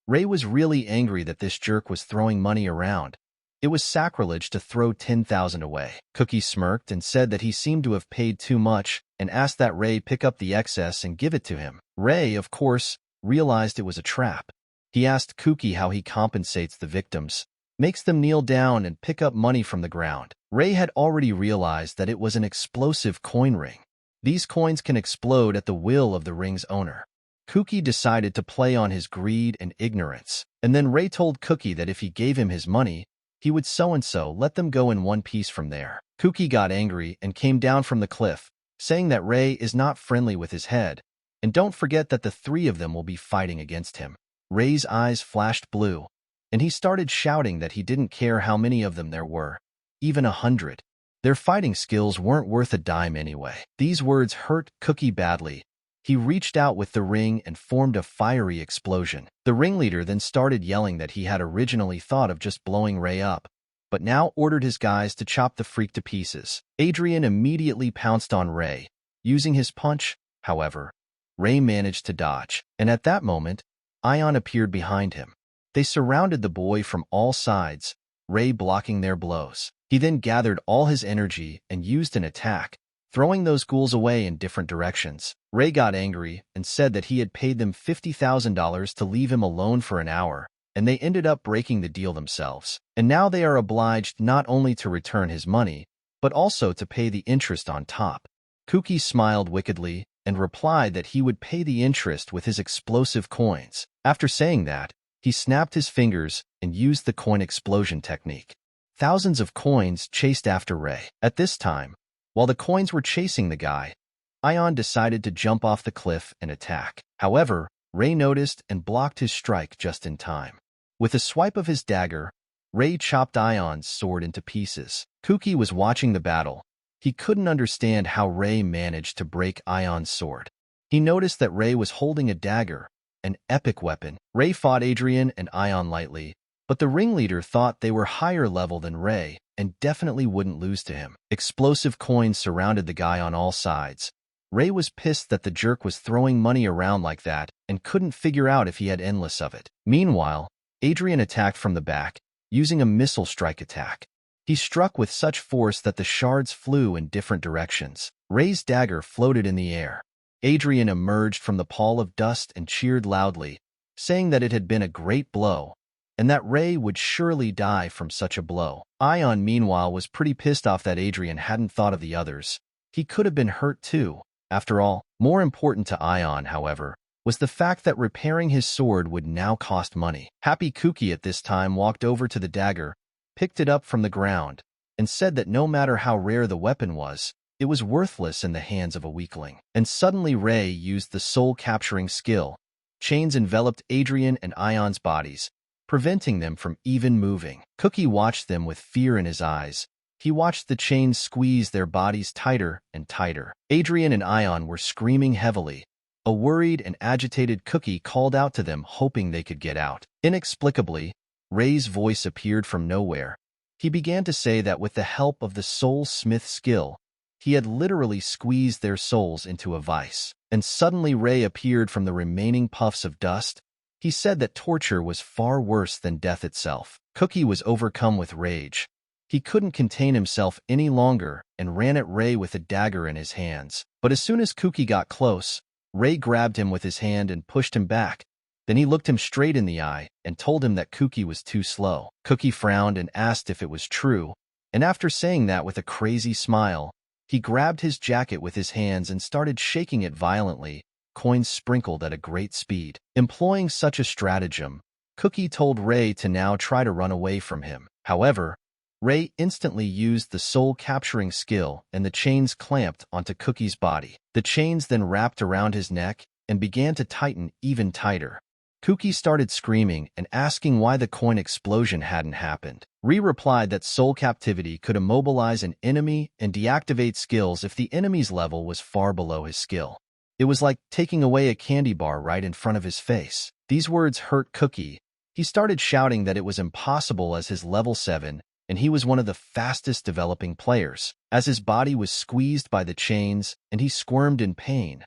Ray was really angry that this jerk was throwing money around. It was sacrilege to throw 10,000 away. Cookie smirked and said that he seemed to have paid too much and asked that Ray pick up the excess and give it to him. Ray, of course, realized it was a trap. He asked Cookie how he compensates the victims, makes them kneel down and pick up money from the ground. Ray had already realized that it was an explosive coin ring. These coins can explode at the will of the ring's owner. Cookie decided to play on his greed and ignorance, and then Ray told Cookie that if he gave him his money, he would so-and-so let them go in one piece from there. Cookie got angry and came down from the cliff, saying that Ray is not friendly with his head, and don't forget that the three of them will be fighting against him. Ray's eyes flashed blue, and he started shouting that he didn't care how many of them there were, even 100. Their fighting skills weren't worth a dime anyway. These words hurt Cookie badly. He reached out with the ring and formed a fiery explosion. The ringleader then started yelling that he had originally thought of just blowing Ray up, but now ordered his guys to chop the freak to pieces. Adrian immediately pounced on Ray. Using his punch, however, Ray managed to dodge, and at that moment, Ion appeared behind him. They surrounded the boy from all sides, Ray blocking their blows. He then gathered all his energy and used an attack, throwing those ghouls away in different directions. Ray got angry and said that he had paid them $50,000 to leave him alone for an hour, and they ended up breaking the deal themselves. And now they are obliged not only to return his money, but also to pay the interest on top. Cookie smiled wickedly and replied that he would pay the interest with his explosive coins. After saying that, he snapped his fingers and used the coin explosion technique. Thousands of coins chased after Ray. At this time, while the coins were chasing the guy, Ion decided to jump off the cliff and attack. However, Ray noticed and blocked his strike just in time. With a swipe of his dagger, Ray chopped Ion's sword into pieces. Cookie was watching the battle. He couldn't understand how Ray managed to break Ion's sword. He noticed that Ray was holding a dagger, an epic weapon. Ray fought Adrian and Ion lightly, but the ringleader thought they were higher level than Ray and definitely wouldn't lose to him. Explosive coins surrounded the guy on all sides. Ray was pissed that the jerk was throwing money around like that and couldn't figure out if he had endless of it. Meanwhile, Adrian attacked from the back, using a missile strike attack. He struck with such force that the shards flew in different directions. Ray's dagger floated in the air. Adrian emerged from the pall of dust and cheered loudly, saying that it had been a great blow, and that Ray would surely die from such a blow. Ion, meanwhile, was pretty pissed off that Adrian hadn't thought of the others. He could have been hurt too. After all, more important to Ion, however, was the fact that repairing his sword would now cost money. Happy Cookie at this time walked over to the dagger, picked it up from the ground, and said that no matter how rare the weapon was, it was worthless in the hands of a weakling. And suddenly Ray used the soul-capturing skill. Chains enveloped Adrian and Ion's bodies, preventing them from even moving. Cookie watched them with fear in his eyes. He watched the chains squeeze their bodies tighter and tighter. Adrian and Ion were screaming heavily. A worried and agitated Cookie called out to them, hoping they could get out. Inexplicably, Ray's voice appeared from nowhere. He began to say that with the help of the Soul Smith skill, he had literally squeezed their souls into a vice. And suddenly Ray appeared from the remaining puffs of dust. He said that torture was far worse than death itself. Cookie was overcome with rage. He couldn't contain himself any longer and ran at Ray with a dagger in his hands. But as soon as Cookie got close, Ray grabbed him with his hand and pushed him back. Then he looked him straight in the eye and told him that Cookie was too slow. Cookie frowned and asked if it was true, and after saying that with a crazy smile, he grabbed his jacket with his hands and started shaking it violently. Coins sprinkled at a great speed. Employing such a stratagem, Cookie told Ray to now try to run away from him. However, Ray instantly used the soul-capturing skill and the chains clamped onto Cookie's body. The chains then wrapped around his neck and began to tighten even tighter. Cookie started screaming and asking why the coin explosion hadn't happened. Ray replied that soul captivity could immobilize an enemy and deactivate skills if the enemy's level was far below his skill. It was like taking away a candy bar right in front of his face. These words hurt Cookie. He started shouting that it was impossible as his level 7, and he was one of the fastest developing players. As his body was squeezed by the chains and he squirmed in pain,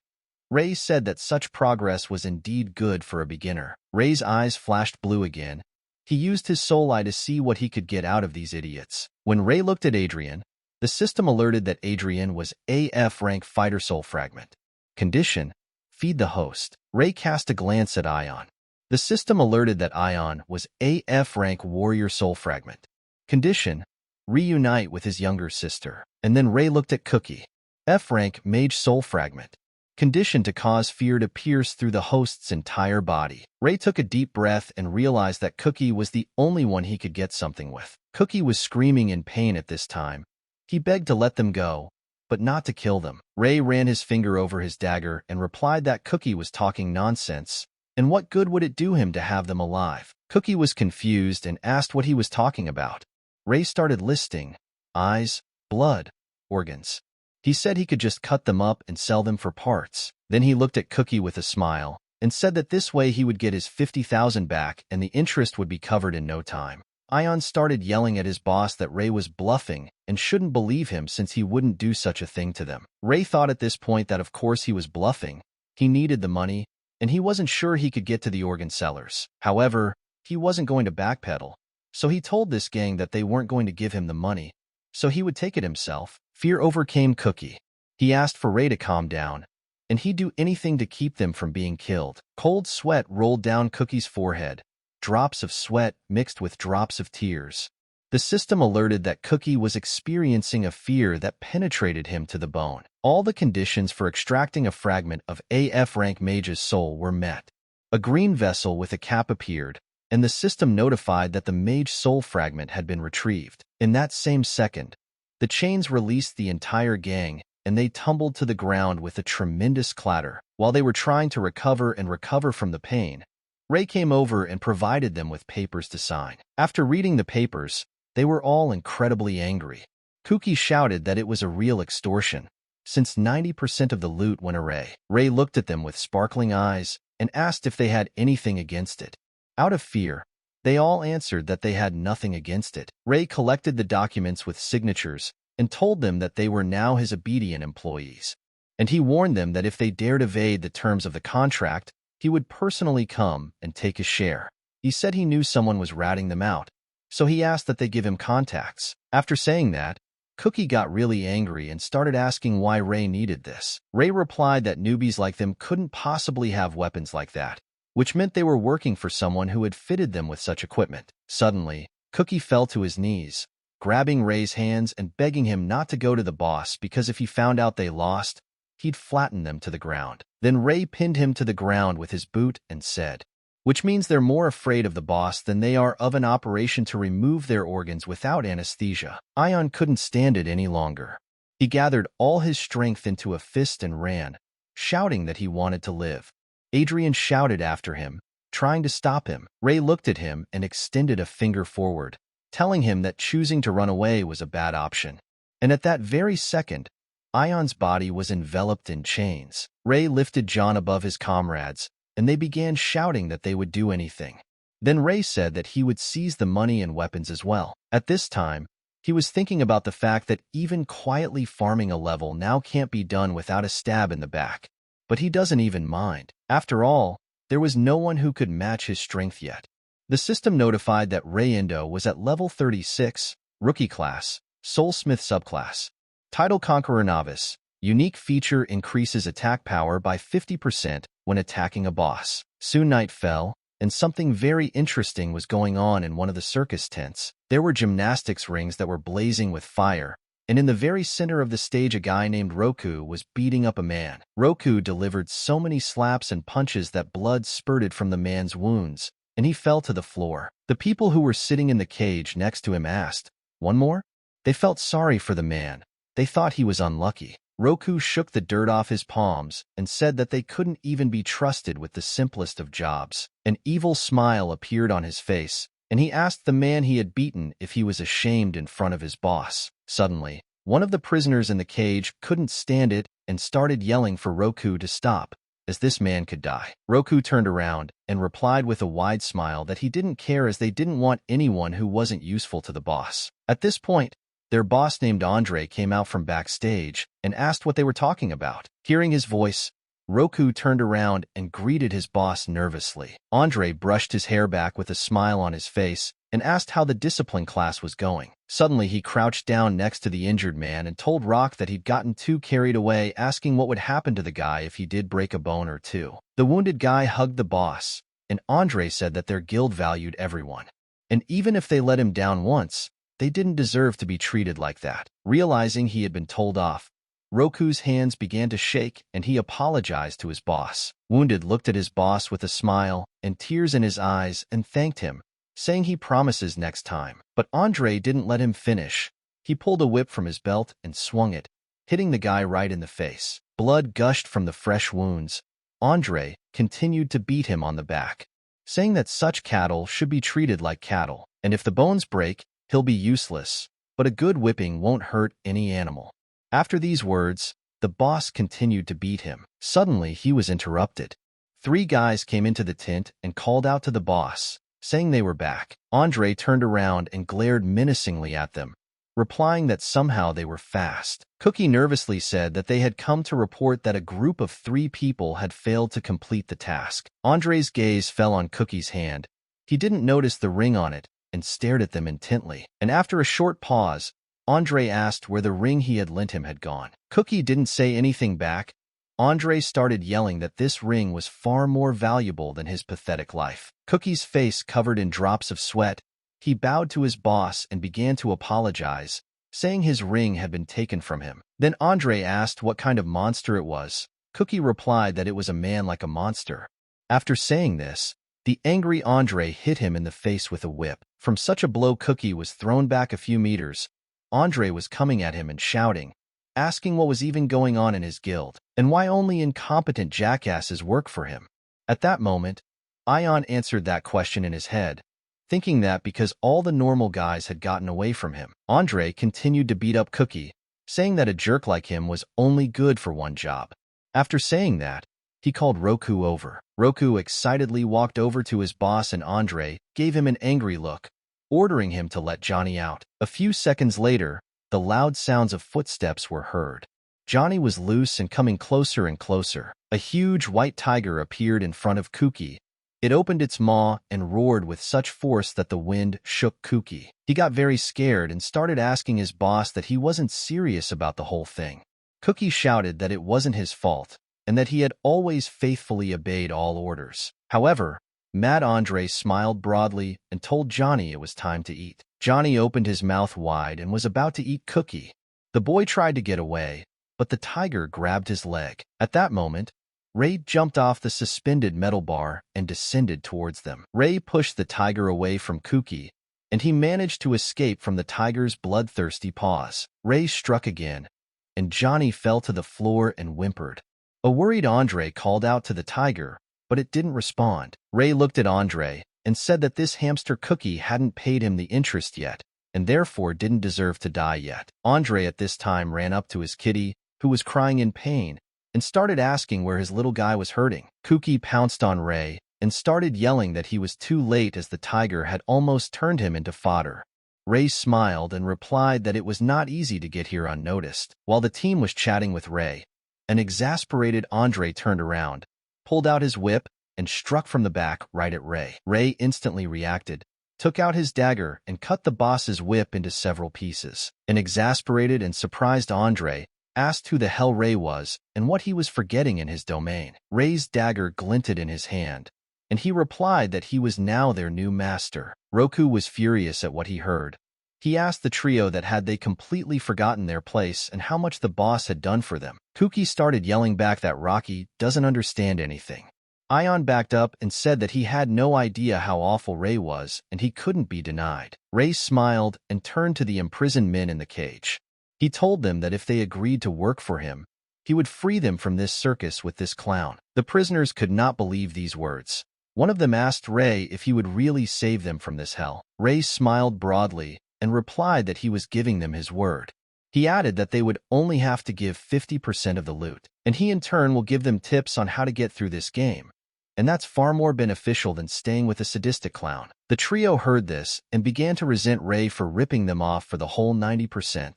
Ray said that such progress was indeed good for a beginner. Ray's eyes flashed blue again. He used his soul eye to see what he could get out of these idiots. When Ray looked at Adrian, the system alerted that Adrian was AF rank fighter soul fragment. Condition: feed the host. Ray cast a glance at Ion. The system alerted that Ion was AF rank warrior soul fragment. Condition: reunite with his younger sister. And then Ray looked at Cookie. F rank mage soul fragment. conditioned to cause fear to pierce through the host's entire body. Ray took a deep breath and realized that Cookie was the only one he could get something with. Cookie was screaming in pain at this time. He begged to let them go, but not to kill them. Ray ran his finger over his dagger and replied that Cookie was talking nonsense, and what good would it do him to have them alive? Cookie was confused and asked what he was talking about. Ray started listing eyes, blood, organs. He said he could just cut them up and sell them for parts. Then he looked at Cookie with a smile and said that this way he would get his 50,000 back and the interest would be covered in no time. Ion started yelling at his boss that Ray was bluffing and shouldn't believe him since he wouldn't do such a thing to them. Ray thought at this point that of course he was bluffing. He needed the money, and he wasn't sure he could get to the organ sellers. However, he wasn't going to backpedal, so he told this gang that they weren't going to give him the money, so he would take it himself. Fear overcame Cookie. He asked for Ray to calm down, and he'd do anything to keep them from being killed. Cold sweat rolled down Cookie's forehead, drops of sweat mixed with drops of tears. The system alerted that Cookie was experiencing a fear that penetrated him to the bone. All the conditions for extracting a fragment of AF rank mage's soul were met. A green vessel with a cap appeared, and the system notified that the mage soul fragment had been retrieved. In that same second, the chains released the entire gang, and they tumbled to the ground with a tremendous clatter. While they were trying to recover from the pain, Ray came over and provided them with papers to sign. After reading the papers, they were all incredibly angry. Cookie shouted that it was a real extortion, since 90% of the loot went away. Ray looked at them with sparkling eyes and asked if they had anything against it. Out of fear, they all answered that they had nothing against it. Ray collected the documents with signatures and told them that they were now his obedient employees. And he warned them that if they dared evade the terms of the contract, he would personally come and take his share. He said he knew someone was ratting them out, so he asked that they give him contacts. After saying that, Cookie got really angry and started asking why Ray needed this. Ray replied that newbies like them couldn't possibly have weapons like that, which meant they were working for someone who had fitted them with such equipment. Suddenly, Cookie fell to his knees, grabbing Ray's hands and begging him not to go to the boss because if he found out they lost, he'd flatten them to the ground. Then Ray pinned him to the ground with his boot and said, which means they're more afraid of the boss than they are of an operation to remove their organs without anesthesia. Ion couldn't stand it any longer. He gathered all his strength into a fist and ran, shouting that he wanted to live. Adrian shouted after him, trying to stop him. Ray looked at him and extended a finger forward, telling him that choosing to run away was a bad option. And at that very second, Ion's body was enveloped in chains. Ray lifted John above his comrades, and they began shouting that they would do anything. Then Ray said that he would seize the money and weapons as well. At this time, he was thinking about the fact that even quietly farming a level now can't be done without a stab in the back. But he doesn't even mind. After all, there was no one who could match his strength yet. The system notified that Ray Indo was at level 36, Rookie Class, Soulsmith Subclass. Title Conqueror Novice. Unique feature increases attack power by 50% when attacking a boss. Soon night fell, and something very interesting was going on in one of the circus tents. There were gymnastics rings that were blazing with fire, and in the very center of the stage a guy named Roku was beating up a man. Roku delivered so many slaps and punches that blood spurted from the man's wounds, and he fell to the floor. The people who were sitting in the cage next to him asked, "One more?" They felt sorry for the man. They thought he was unlucky. Roku shook the dirt off his palms and said that they couldn't even be trusted with the simplest of jobs. An evil smile appeared on his face, and he asked the man he had beaten if he was ashamed in front of his boss. Suddenly, one of the prisoners in the cage couldn't stand it and started yelling for Roku to stop, as this man could die. Roku turned around and replied with a wide smile that he didn't care as they didn't want anyone who wasn't useful to the boss. At this point, their boss named Andre came out from backstage and asked what they were talking about. Hearing his voice, Roku turned around and greeted his boss nervously. Andre brushed his hair back with a smile on his face and asked how the discipline class was going. Suddenly, he crouched down next to the injured man and told Rock that he'd gotten too carried away, asking what would happen to the guy if he did break a bone or two. The wounded guy hugged the boss, and Andre said that their guild valued everyone. And even if they let him down once, they didn't deserve to be treated like that. Realizing he had been told off, Roku's hands began to shake and he apologized to his boss. Wounded looked at his boss with a smile and tears in his eyes and thanked him, saying he promises next time. But Andre didn't let him finish. He pulled a whip from his belt and swung it, hitting the guy right in the face. Blood gushed from the fresh wounds. Andre continued to beat him on the back, saying that such cattle should be treated like cattle, and if the bones break, he'll be useless, but a good whipping won't hurt any animal. After these words, the boss continued to beat him. Suddenly, he was interrupted. 3 guys came into the tent and called out to the boss, saying they were back. Andre turned around and glared menacingly at them, replying that somehow they were fast. Cookie nervously said that they had come to report that a group of 3 people had failed to complete the task. Andre's gaze fell on Cookie's hand. He didn't notice the ring on it and stared at them intently. And after a short pause, Andre asked where the ring he had lent him had gone. Cookie didn't say anything back. Andre started yelling that this ring was far more valuable than his pathetic life. Cookie's face covered in drops of sweat. He bowed to his boss and began to apologize, saying his ring had been taken from him. Then Andre asked what kind of monster it was. Cookie replied that it was a man like a monster. After saying this, the angry Andre hit him in the face with a whip. From such a blow, Cookie was thrown back a few meters. Andre was coming at him and shouting, asking what was even going on in his guild, and why only incompetent jackasses work for him. At that moment, Ion answered that question in his head, thinking that because all the normal guys had gotten away from him. Andre continued to beat up Cookie, saying that a jerk like him was only good for one job. After saying that, he called Roku over. Roku excitedly walked over to his boss and Andre gave him an angry look, ordering him to let Johnny out. A few seconds later, the loud sounds of footsteps were heard. Johnny was loose and coming closer and closer. A huge white tiger appeared in front of Cookie. It opened its maw and roared with such force that the wind shook Cookie. He got very scared and started asking his boss that he wasn't serious about the whole thing. Cookie shouted that it wasn't his fault and that he had always faithfully obeyed all orders. However, Mad Andre smiled broadly and told Johnny it was time to eat. Johnny opened his mouth wide and was about to eat Cookie. The boy tried to get away, but the tiger grabbed his leg. At that moment, Ray jumped off the suspended metal bar and descended towards them. Ray pushed the tiger away from Cookie, and he managed to escape from the tiger's bloodthirsty paws. Ray struck again, and Johnny fell to the floor and whimpered. A worried Andre called out to the tiger, but it didn't respond. Ray looked at Andre and said that this hamster Cookie hadn't paid him the interest yet, and therefore didn't deserve to die yet. Andre at this time ran up to his kitty, who was crying in pain, and started asking where his little guy was hurting. Cookie pounced on Ray and started yelling that he was too late as the tiger had almost turned him into fodder. Ray smiled and replied that it was not easy to get here unnoticed. While the team was chatting with Ray, an exasperated Andre turned around, pulled out his whip, and struck from the back right at Ray. Ray instantly reacted, took out his dagger, and cut the boss's whip into several pieces. An exasperated and surprised Andre asked who the hell Ray was and what he was forgetting in his domain. Ray's dagger glinted in his hand, and he replied that he was now their new master. Roku was furious at what he heard. He asked the trio that had they completely forgotten their place and how much the boss had done for them. Cookie started yelling back that Rocky doesn't understand anything. Ion backed up and said that he had no idea how awful Ray was and he couldn't be denied. Ray smiled and turned to the imprisoned men in the cage. He told them that if they agreed to work for him, he would free them from this circus with this clown. The prisoners could not believe these words. One of them asked Ray if he would really save them from this hell. Ray smiled broadly and replied that he was giving them his word. He added that they would only have to give 50% of the loot, and he in turn will give them tips on how to get through this game. And that's far more beneficial than staying with a sadistic clown. The trio heard this and began to resent Ray for ripping them off for the whole 90%.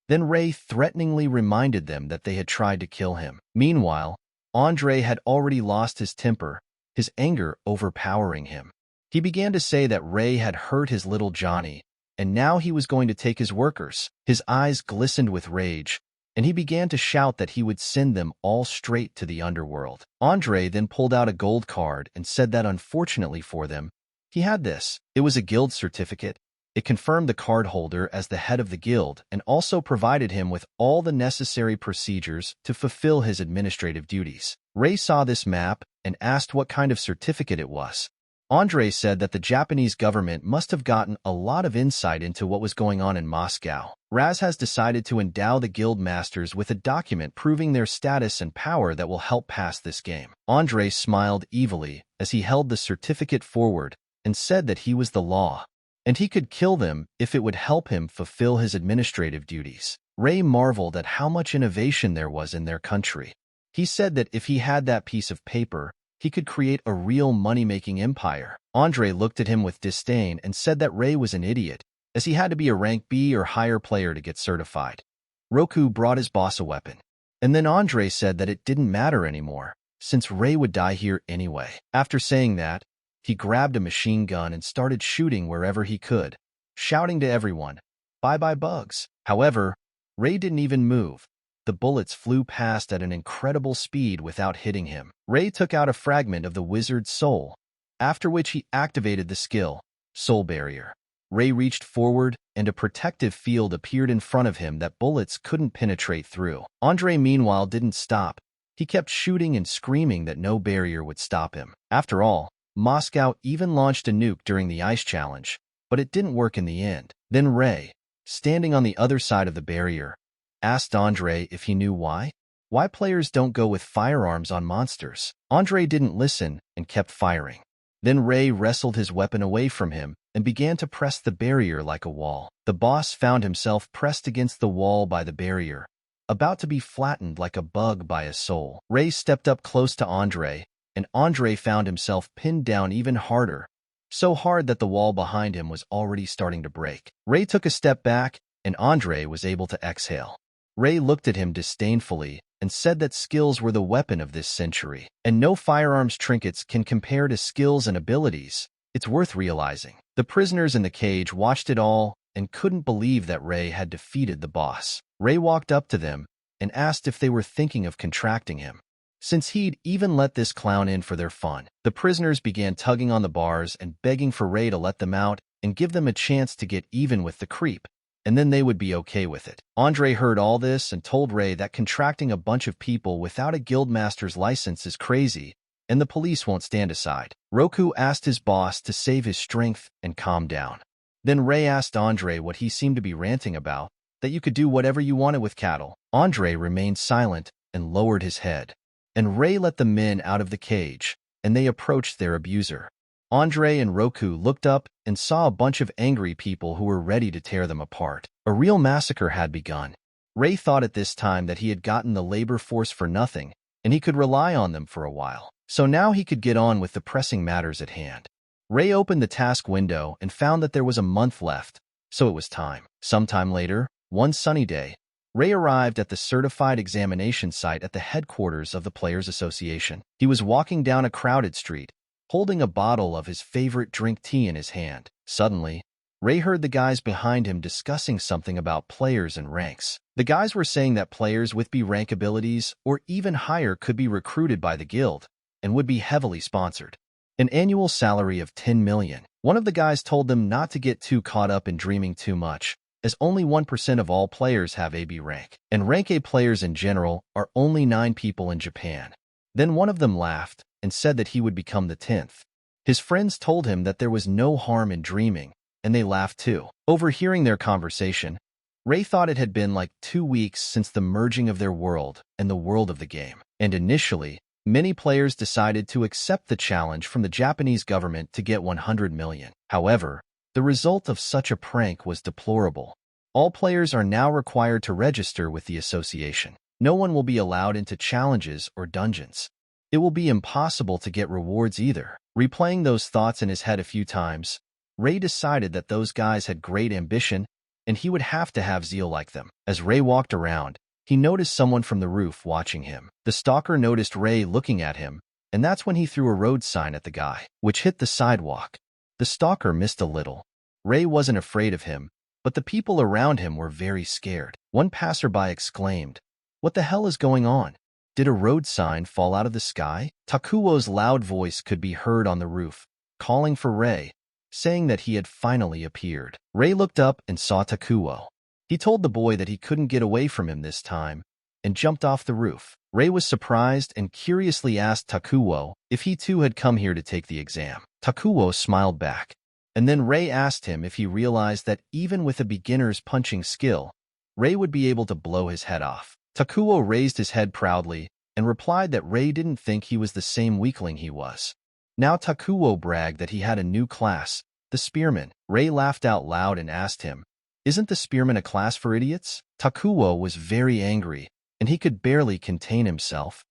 Then Ray threateningly reminded them that they had tried to kill him. Meanwhile, Andre had already lost his temper, his anger overpowering him. He began to say that Ray had hurt his little Johnny, and now he was going to take his workers. His eyes glistened with rage, and he began to shout that he would send them all straight to the underworld. Andre then pulled out a gold card and said that unfortunately for them, he had this. It was a guild certificate, It confirmed the card holder as the head of the guild and also provided him with all the necessary procedures to fulfill his administrative duties. Ray saw this map and asked what kind of certificate it was. Andre said that the Japanese government must have gotten a lot of insight into what was going on in Moscow. Raz has decided to endow the guild masters with a document proving their status and power that will help pass this game. Andre smiled evilly as he held the certificate forward and said that he was the law, and he could kill them if it would help him fulfill his administrative duties. Ray marveled at how much innovation there was in their country. He said that if he had that piece of paper, he could create a real money-making empire. Andre looked at him with disdain and said that Ray was an idiot, as he had to be a rank B or higher player to get certified. Roku brought his boss a weapon, and then Andre said that it didn't matter anymore, since Ray would die here anyway. After saying that, he grabbed a machine gun and started shooting wherever he could, shouting to everyone, "Bye-bye bugs." However, Ray didn't even move. The bullets flew past at an incredible speed without hitting him. Ray took out a fragment of the wizard's soul, after which he activated the skill, Soul Barrier. Ray reached forward, and a protective field appeared in front of him that bullets couldn't penetrate through. Andre, meanwhile, didn't stop. He kept shooting and screaming that no barrier would stop him. After all, Moscow even launched a nuke during the ice challenge, but it didn't work in the end. Then Ray, standing on the other side of the barrier, asked Andre if he knew why. Why players don't go with firearms on monsters? Andre didn't listen and kept firing. Then Ray wrestled his weapon away from him and began to press the barrier like a wall. The boss found himself pressed against the wall by the barrier, about to be flattened like a bug by a soul. Ray stepped up close to Andre, and Andre found himself pinned down even harder, so hard that the wall behind him was already starting to break. Ray took a step back, and Andre was able to exhale. Ray looked at him disdainfully and said that skills were the weapon of this century, and no firearms trinkets can compare to skills and abilities. It's worth realizing. The prisoners in the cage watched it all and couldn't believe that Ray had defeated the boss. Ray walked up to them and asked if they were thinking of contracting him, since he'd even let this clown in for their fun. The prisoners began tugging on the bars and begging for Ray to let them out and give them a chance to get even with the creep, and then they would be okay with it. Andre heard all this and told Ray that contracting a bunch of people without a guildmaster's license is crazy, and the police won't stand aside. Roku asked his boss to save his strength and calm down. Then Ray asked Andre what he seemed to be ranting about, that you could do whatever you wanted with cattle. Andre remained silent and lowered his head, and Ray let the men out of the cage, and they approached their abuser. Andre and Roku looked up and saw a bunch of angry people who were ready to tear them apart. A real massacre had begun. Ray thought at this time that he had gotten the labor force for nothing, and he could rely on them for a while. So now he could get on with the pressing matters at hand. Ray opened the task window and found that there was a month left, so it was time. Sometime later, one sunny day, Ray arrived at the certified examination site at the headquarters of the Players Association. He was walking down a crowded street, holding a bottle of his favorite drink tea in his hand. Suddenly, Ray heard the guys behind him discussing something about players and ranks. The guys were saying that players with B rank abilities or even higher could be recruited by the guild and would be heavily sponsored. An annual salary of 10 million. One of the guys told them not to get too caught up in dreaming too much, as only 1% of all players have AB rank, and rank A players in general are only 9 people in Japan. Then one of them laughed and said that he would become the 10th. His friends told him that there was no harm in dreaming, and they laughed too. Overhearing their conversation, Ray thought it had been like 2 weeks since the merging of their world and the world of the game, and initially, many players decided to accept the challenge from the Japanese government to get 100 million. However, the result of such a prank was deplorable. All players are now required to register with the association. No one will be allowed into challenges or dungeons. It will be impossible to get rewards either. Replaying those thoughts in his head a few times, Ray decided that those guys had great ambition, and he would have to have zeal like them. As Ray walked around, he noticed someone from the roof watching him. The stalker noticed Ray looking at him, and that's when he threw a road sign at the guy, which hit the sidewalk. The stalker missed a little. Ray wasn't afraid of him, but the people around him were very scared. One passerby exclaimed, "What the hell is going on? Did a road sign fall out of the sky?" Takuo's loud voice could be heard on the roof, calling for Ray, saying that he had finally appeared. Ray looked up and saw Takuo. He told the boy that he couldn't get away from him this time and jumped off the roof. Ray was surprised and curiously asked Takuo if he too had come here to take the exam. Takuo smiled back, and then Ray asked him if he realized that even with a beginner's punching skill, Ray would be able to blow his head off. Takuo raised his head proudly and replied that Ray didn't think he was the same weakling he was. Now Takuo bragged that he had a new class, the Spearman. Ray laughed out loud and asked him, "Isn't the Spearman a class for idiots?" Takuo was very angry, and he could barely contain himself.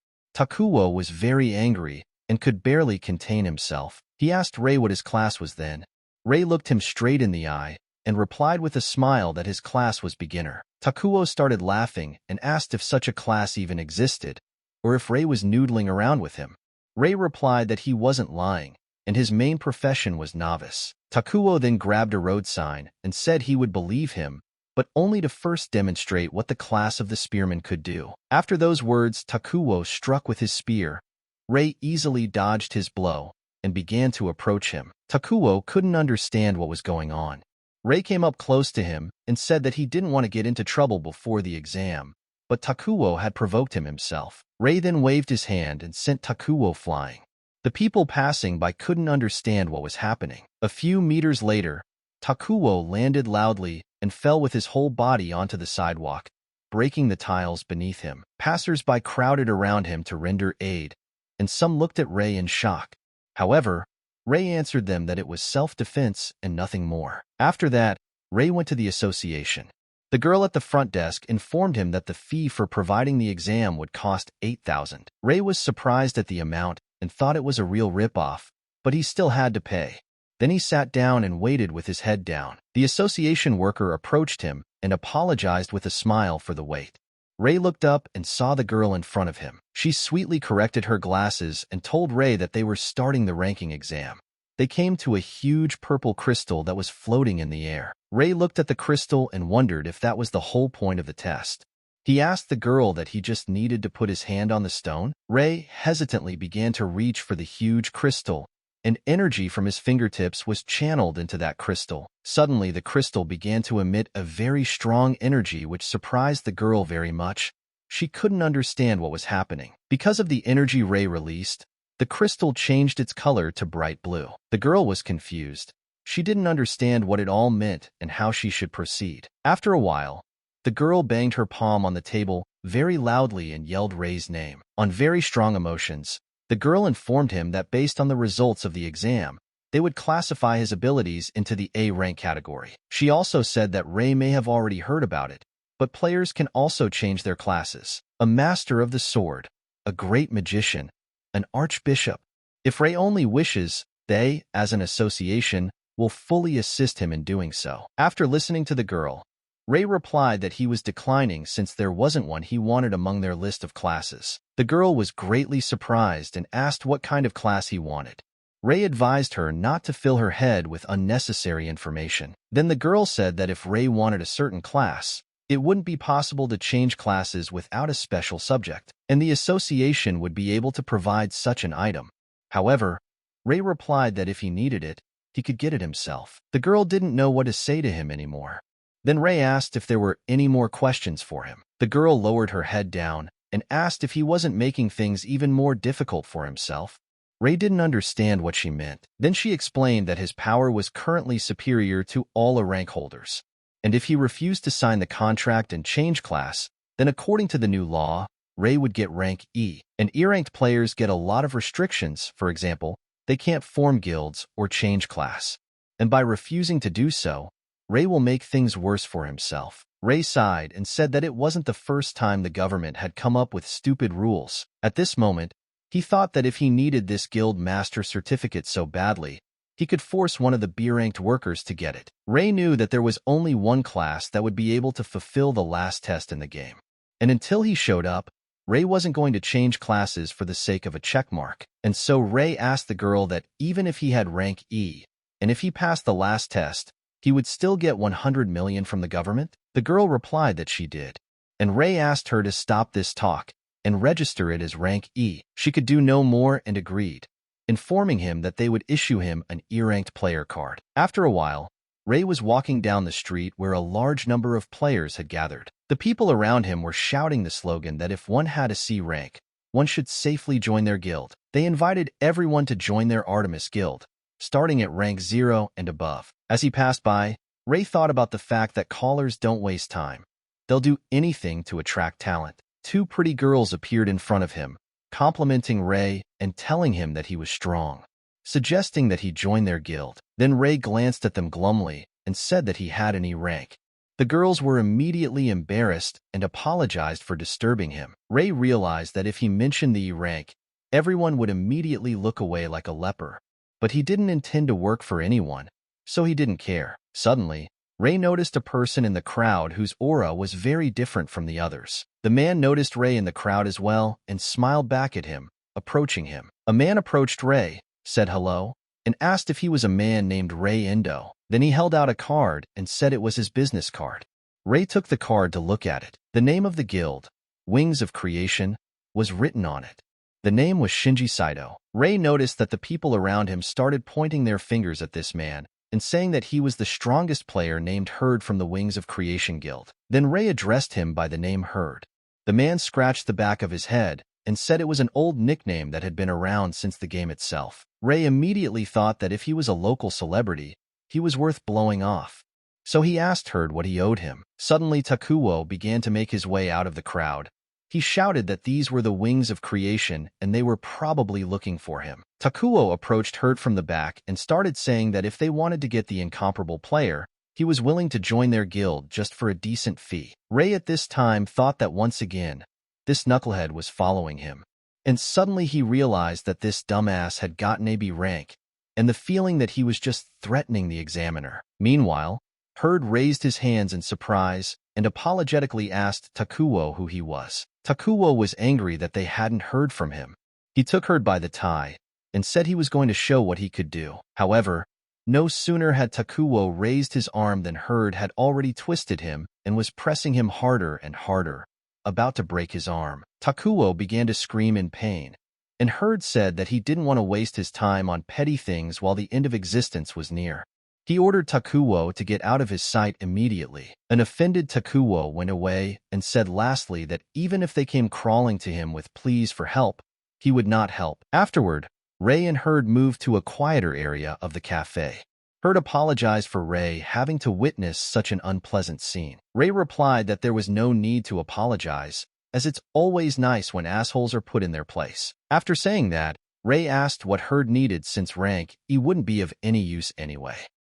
He asked Ray what his class was then. Ray looked him straight in the eye and replied with a smile that his class was beginner. Takuo started laughing and asked if such a class even existed, or if Ray was noodling around with him. Ray replied that he wasn't lying, and his main profession was novice. Takuo then grabbed a road sign and said he would believe him, but only to first demonstrate what the class of the Spearman could do. After those words, Takuo struck with his spear. Ray easily dodged his blow and began to approach him. Takuo couldn't understand what was going on. Ray came up close to him and said that he didn't want to get into trouble before the exam, but Takuo had provoked him himself. Ray then waved his hand and sent Takuo flying. The people passing by couldn't understand what was happening. A few meters later, Takuo landed loudly and fell with his whole body onto the sidewalk, breaking the tiles beneath him. Passers-by crowded around him to render aid, and some looked at Ray in shock. However, Ray answered them that it was self-defense and nothing more. After that, Ray went to the association. The girl at the front desk informed him that the fee for providing the exam would cost 8,000. Ray was surprised at the amount and thought it was a real rip-off, but he still had to pay. Then he sat down and waited with his head down. The association worker approached him and apologized with a smile for the wait. Ray looked up and saw the girl in front of him. She sweetly corrected her glasses and told Ray that they were starting the ranking exam. They came to a huge purple crystal that was floating in the air. Ray looked at the crystal and wondered if that was the whole point of the test. He asked the girl that he just needed to put his hand on the stone. Ray hesitantly began to reach for the huge crystal, and energy from his fingertips was channeled into that crystal. Suddenly, the crystal began to emit a very strong energy which surprised the girl very much. She couldn't understand what was happening. Because of the energy Ray released, the crystal changed its color to bright blue. The girl was confused. She didn't understand what it all meant and how she should proceed. After a while, the girl banged her palm on the table very loudly and yelled Ray's name. On very strong emotions, the girl informed him that based on the results of the exam, they would classify his abilities into the A rank category. She also said that Ray may have already heard about it, but players can also change their classes. A master of the sword, a great magician, an archbishop. If Ray only wishes, they, as an association, will fully assist him in doing so. After listening to the girl, Ray replied that he was declining since there wasn't one he wanted among their list of classes. The girl was greatly surprised and asked what kind of class he wanted. Ray advised her not to fill her head with unnecessary information. Then the girl said that if Ray wanted a certain class, it wouldn't be possible to change classes without a special subject, and the association would be able to provide such an item. However, Ray replied that if he needed it, he could get it himself. The girl didn't know what to say to him anymore. Then Ray asked if there were any more questions for him. The girl lowered her head down and asked if he wasn't making things even more difficult for himself. Ray didn't understand what she meant. Then she explained that his power was currently superior to all A rank holders, and if he refused to sign the contract and change class, then according to the new law, Ray would get rank E. And E-ranked players get a lot of restrictions. For example, they can't form guilds or change class. And by refusing to do so, Ray will make things worse for himself. Ray sighed and said that it wasn't the first time the government had come up with stupid rules. At this moment, he thought that if he needed this guild master certificate so badly, he could force one of the B-ranked workers to get it. Ray knew that there was only one class that would be able to fulfill the last test in the game. And until he showed up, Ray wasn't going to change classes for the sake of a checkmark. And so Ray asked the girl that even if he had rank E, and if he passed the last test, he would still get 100 million from the government. The girl replied that she did. And Ray asked her to stop this talk and register it as rank E. She could do no more and agreed. informing him that they would issue him an E-ranked player card. After a while, Ray was walking down the street where a large number of players had gathered. The people around him were shouting the slogan that if one had a C rank, one should safely join their guild. They invited everyone to join their Artemis guild, starting at rank 0 and above. As he passed by, Ray thought about the fact that callers don't waste time. They'll do anything to attract talent. Two pretty girls appeared in front of him, complimenting Ray and telling him that he was strong, suggesting that he join their guild. Then Ray glanced at them glumly and said that he had an E rank. The girls were immediately embarrassed and apologized for disturbing him. Ray realized that if he mentioned the E rank, everyone would immediately look away like a leper. But he didn't intend to work for anyone, so he didn't care. Suddenly, Ray noticed a person in the crowd whose aura was very different from the others. The man noticed Ray in the crowd as well and smiled back at him, approaching him. A man approached Ray, said hello, and asked if he was a man named Ray Endo. Then he held out a card and said it was his business card. Ray took the card to look at it. The name of the guild, Wings of Creation, was written on it. The name was Shinji Saito. Ray noticed that the people around him started pointing their fingers at this man and saying that he was the strongest player named Herd from the Wings of Creation Guild. Then Ray addressed him by the name Herd. The man scratched the back of his head and said it was an old nickname that had been around since the game itself. Ray immediately thought that if he was a local celebrity, he was worth blowing off. So he asked Herd what he owed him. Suddenly Takuo began to make his way out of the crowd. He shouted that these were the Wings of Creation and they were probably looking for him. Takuo approached Herd from the back and started saying that if they wanted to get the incomparable player, he was willing to join their guild just for a decent fee. Ray at this time thought that once again, this knucklehead was following him. And suddenly he realized that this dumbass had gotten a B rank, and the feeling that he was just threatening the examiner. Meanwhile, Herd raised his hands in surprise and apologetically asked Takuo who he was. Takuo was angry that they hadn't heard from him. He took Herd by the tie and said he was going to show what he could do. However, no sooner had Takuo raised his arm than Herd had already twisted him and was pressing him harder and harder, about to break his arm. Takuo began to scream in pain, and Herd said that he didn't want to waste his time on petty things while the end of existence was near. He ordered Takuo to get out of his sight immediately. An offended Takuo went away and said lastly that even if they came crawling to him with pleas for help, he would not help. Afterward, Ray and Herd moved to a quieter area of the cafe. Herd apologized for Ray having to witness such an unpleasant scene. Ray replied that there was no need to apologize, as it's always nice when assholes are put in their place. After saying that, Ray asked what Herd needed since rank E wouldn't be of any use anyway.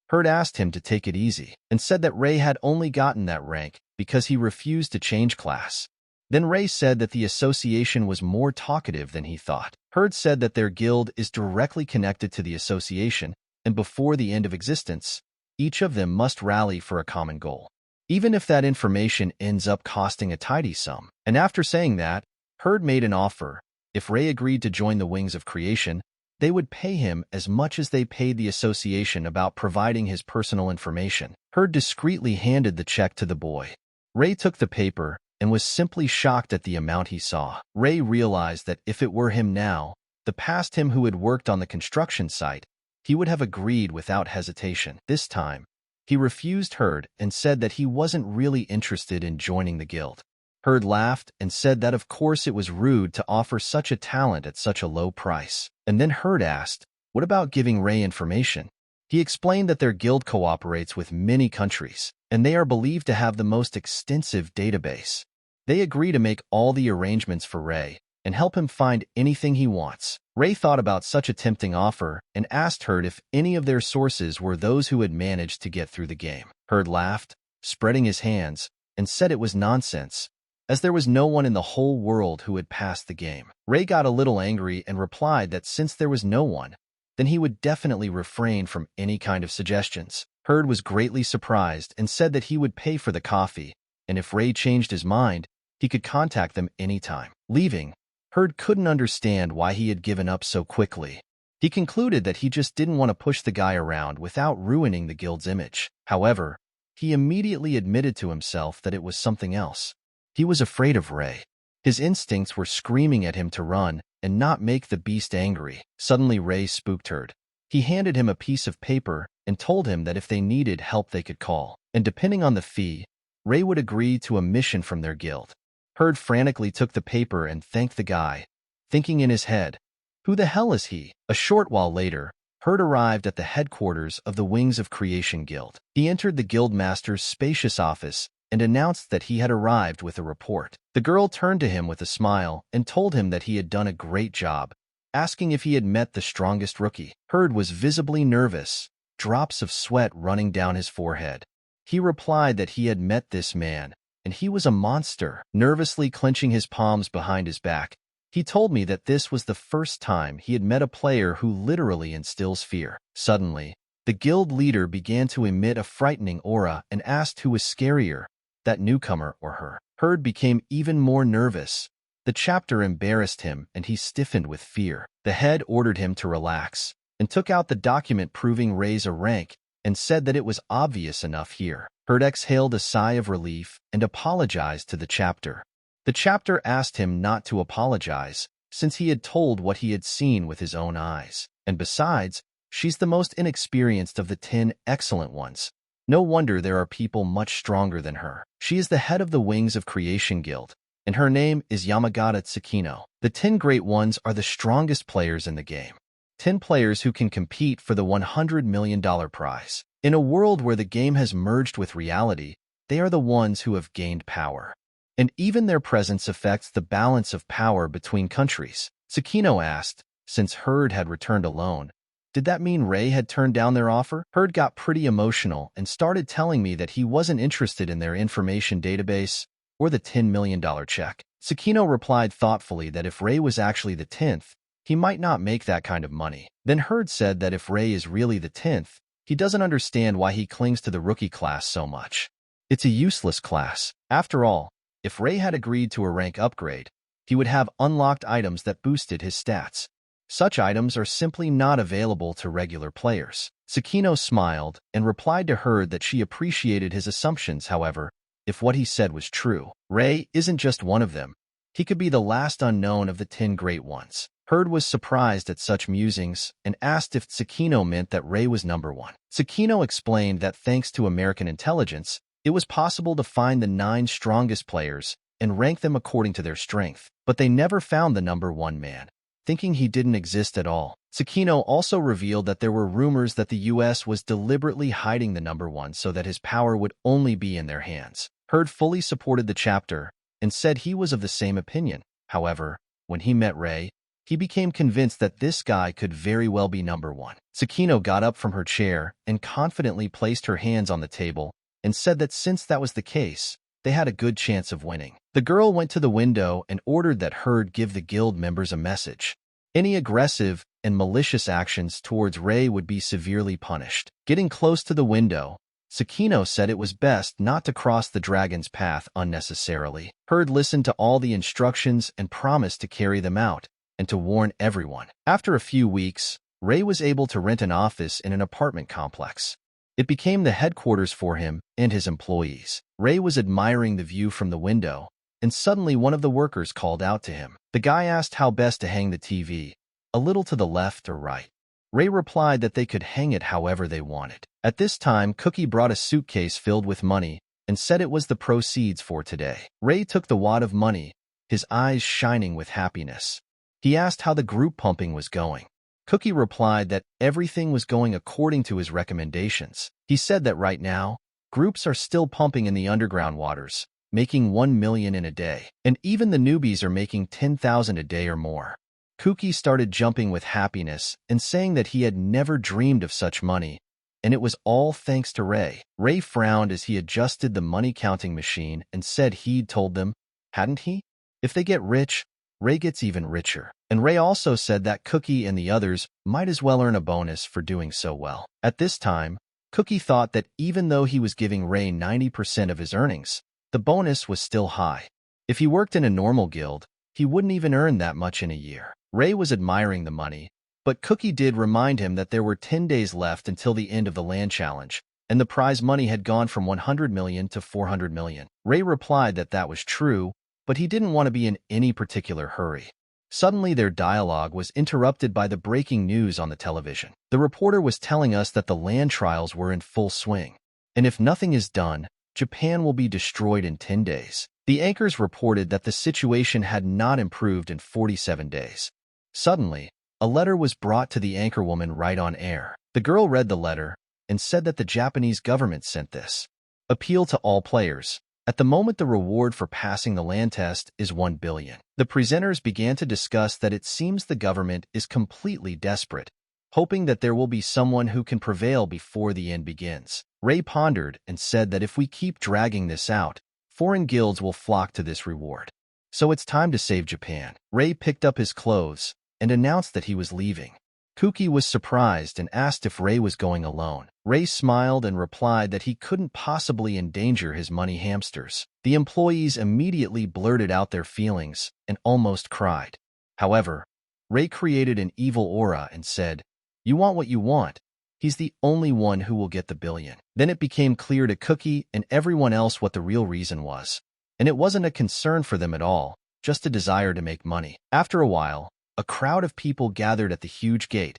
Herd asked him to take it easy and said that Ray had only gotten that rank because he refused to change class. Then Ray said that the association was more talkative than he thought. Herd said that their guild is directly connected to the association, and before the end of existence, each of them must rally for a common goal, even if that information ends up costing a tidy sum. And after saying that, Herd made an offer. If Ray agreed to join the Wings of Creation, they would pay him as much as they paid the association about providing his personal information. Herd discreetly handed the check to the boy. Ray took the paper and was simply shocked at the amount he saw. Ray realized that if it were him now, the past him who had worked on the construction site, he would have agreed without hesitation. This time, he refused Herd and said that he wasn't really interested in joining the guild. Herd laughed and said that of course it was rude to offer such a talent at such a low price. And then Herd asked, what about giving Ray information? He explained that their guild cooperates with many countries, and they are believed to have the most extensive database. They agree to make all the arrangements for Ray and help him find anything he wants. Ray thought about such a tempting offer and asked Herd if any of their sources were those who had managed to get through the game. Herd laughed, spreading his hands, and said it was nonsense, as there was no one in the whole world who had passed the game. Ray got a little angry and replied that since there was no one, then he would definitely refrain from any kind of suggestions. Herd was greatly surprised and said that he would pay for the coffee, and if Ray changed his mind, he could contact them anytime. Leaving, Herd couldn't understand why he had given up so quickly. He concluded that he just didn't want to push the guy around without ruining the guild's image. However, he immediately admitted to himself that it was something else. He was afraid of Ray. His instincts were screaming at him to run, and not make the beast angry. Suddenly Ray spooked Herd. He handed him a piece of paper and told him that if they needed help they could call, and depending on the fee, Ray would agree to a mission from their guild. Herd frantically took the paper and thanked the guy, thinking in his head, "Who the hell is he?" A short while later, Herd arrived at the headquarters of the Wings of Creation Guild. He entered the guildmaster's spacious office and announced that he had arrived with a report. The girl turned to him with a smile and told him that he had done a great job, asking if he had met the strongest rookie. Herd was visibly nervous, drops of sweat running down his forehead. He replied that he had met this man, and he was a monster. Nervously clenching his palms behind his back, he told me that this was the first time he had met a player who literally instills fear. Suddenly, the guild leader began to emit a frightening aura and asked who was scarier, that newcomer or her. Herd became even more nervous. The chapter embarrassed him and he stiffened with fear. The head ordered him to relax and took out the document proving Ray's rank and said that it was obvious enough here. Herd exhaled a sigh of relief and apologized to the chapter. The chapter asked him not to apologize, since he had told what he had seen with his own eyes. And besides, she's the most inexperienced of the 10 excellent ones. No wonder there are people much stronger than her. She is the head of the Wings of Creation Guild, and her name is Yamagata Tsukino. The 10 great ones are the strongest players in the game. 10 players who can compete for the $100 million prize. In a world where the game has merged with reality, they are the ones who have gained power. And even their presence affects the balance of power between countries. Tsukino asked, since Herd had returned alone, did that mean Ray had turned down their offer? Herd got pretty emotional and started telling me that he wasn't interested in their information database or the $10 million check. Tsukino replied thoughtfully that if Ray was actually the 10th, he might not make that kind of money. Then Herd said that if Ray is really the 10th, he doesn't understand why he clings to the rookie class so much. It's a useless class. After all, if Ray had agreed to a rank upgrade, he would have unlocked items that boosted his stats. Such items are simply not available to regular players. Tsukino smiled and replied to Herd that she appreciated his assumptions. However, if what he said was true, Ray isn't just one of them. He could be the last unknown of the 10 great ones. Herd was surprised at such musings and asked if Tsukino meant that Ray was number 1. Tsukino explained that thanks to American intelligence, it was possible to find the 9 strongest players and rank them according to their strength, but they never found the number 1 man, thinking he didn't exist at all. Tsukino also revealed that there were rumors that the US was deliberately hiding the number 1 so that his power would only be in their hands. Herd fully supported the chapter and said he was of the same opinion. However, when he met Ray, he became convinced that this guy could very well be number 1. Tsukino got up from her chair and confidently placed her hands on the table and said that since that was the case, they had a good chance of winning. The girl went to the window and ordered that Herd give the guild members a message. Any aggressive and malicious actions towards Ray would be severely punished. Getting close to the window, Tsukino said it was best not to cross the dragon's path unnecessarily. Herd listened to all the instructions and promised to carry them out and to warn everyone. After a few weeks, Ray was able to rent an office in an apartment complex. It became the headquarters for him and his employees. Ray was admiring the view from the window, and suddenly one of the workers called out to him. The guy asked how best to hang the TV, a little to the left or right. Ray replied that they could hang it however they wanted. At this time, Cookie brought a suitcase filled with money and said it was the proceeds for today. Ray took the wad of money, his eyes shining with happiness. He asked how the group pumping was going. Cookie replied that everything was going according to his recommendations. He said that right now, groups are still pumping in the underground waters, making 1 million in a day, and even the newbies are making 10,000 a day or more. Cookie started jumping with happiness and saying that he had never dreamed of such money, and it was all thanks to Ray. Ray frowned as he adjusted the money-counting machine and said he'd told them, hadn't he? If they get rich, Ray gets even richer. And Ray also said that Cookie and the others might as well earn a bonus for doing so well. At this time, Cookie thought that even though he was giving Ray 90% of his earnings, the bonus was still high. If he worked in a normal guild, he wouldn't even earn that much in a year. Ray was admiring the money, but Cookie did remind him that there were 10 days left until the end of the land challenge, and the prize money had gone from 100 million to 400 million. Ray replied that that was true, but he didn't want to be in any particular hurry. Suddenly, their dialogue was interrupted by the breaking news on the television. The reporter was telling us that the land trials were in full swing, and if nothing is done, Japan will be destroyed in 10 days. The anchors reported that the situation had not improved in 47 days. Suddenly, a letter was brought to the anchorwoman right on air. The girl read the letter and said that the Japanese government sent this. Appeal to all players. At the moment, the reward for passing the land test is 1 billion. The presenters began to discuss that it seems the government is completely desperate, hoping that there will be someone who can prevail before the end begins. Ray pondered and said that if we keep dragging this out, foreign guilds will flock to this reward. So it's time to save Japan. Ray picked up his clothes and announced that he was leaving. Kuki was surprised and asked if Ray was going alone. Ray smiled and replied that he couldn't possibly endanger his money hamsters. The employees immediately blurted out their feelings and almost cried. However, Ray created an evil aura and said, "You want what you want. He's the only one who will get the billion." Then it became clear to Cookie and everyone else what the real reason was. And it wasn't a concern for them at all, just a desire to make money. After a while, a crowd of people gathered at the huge gate,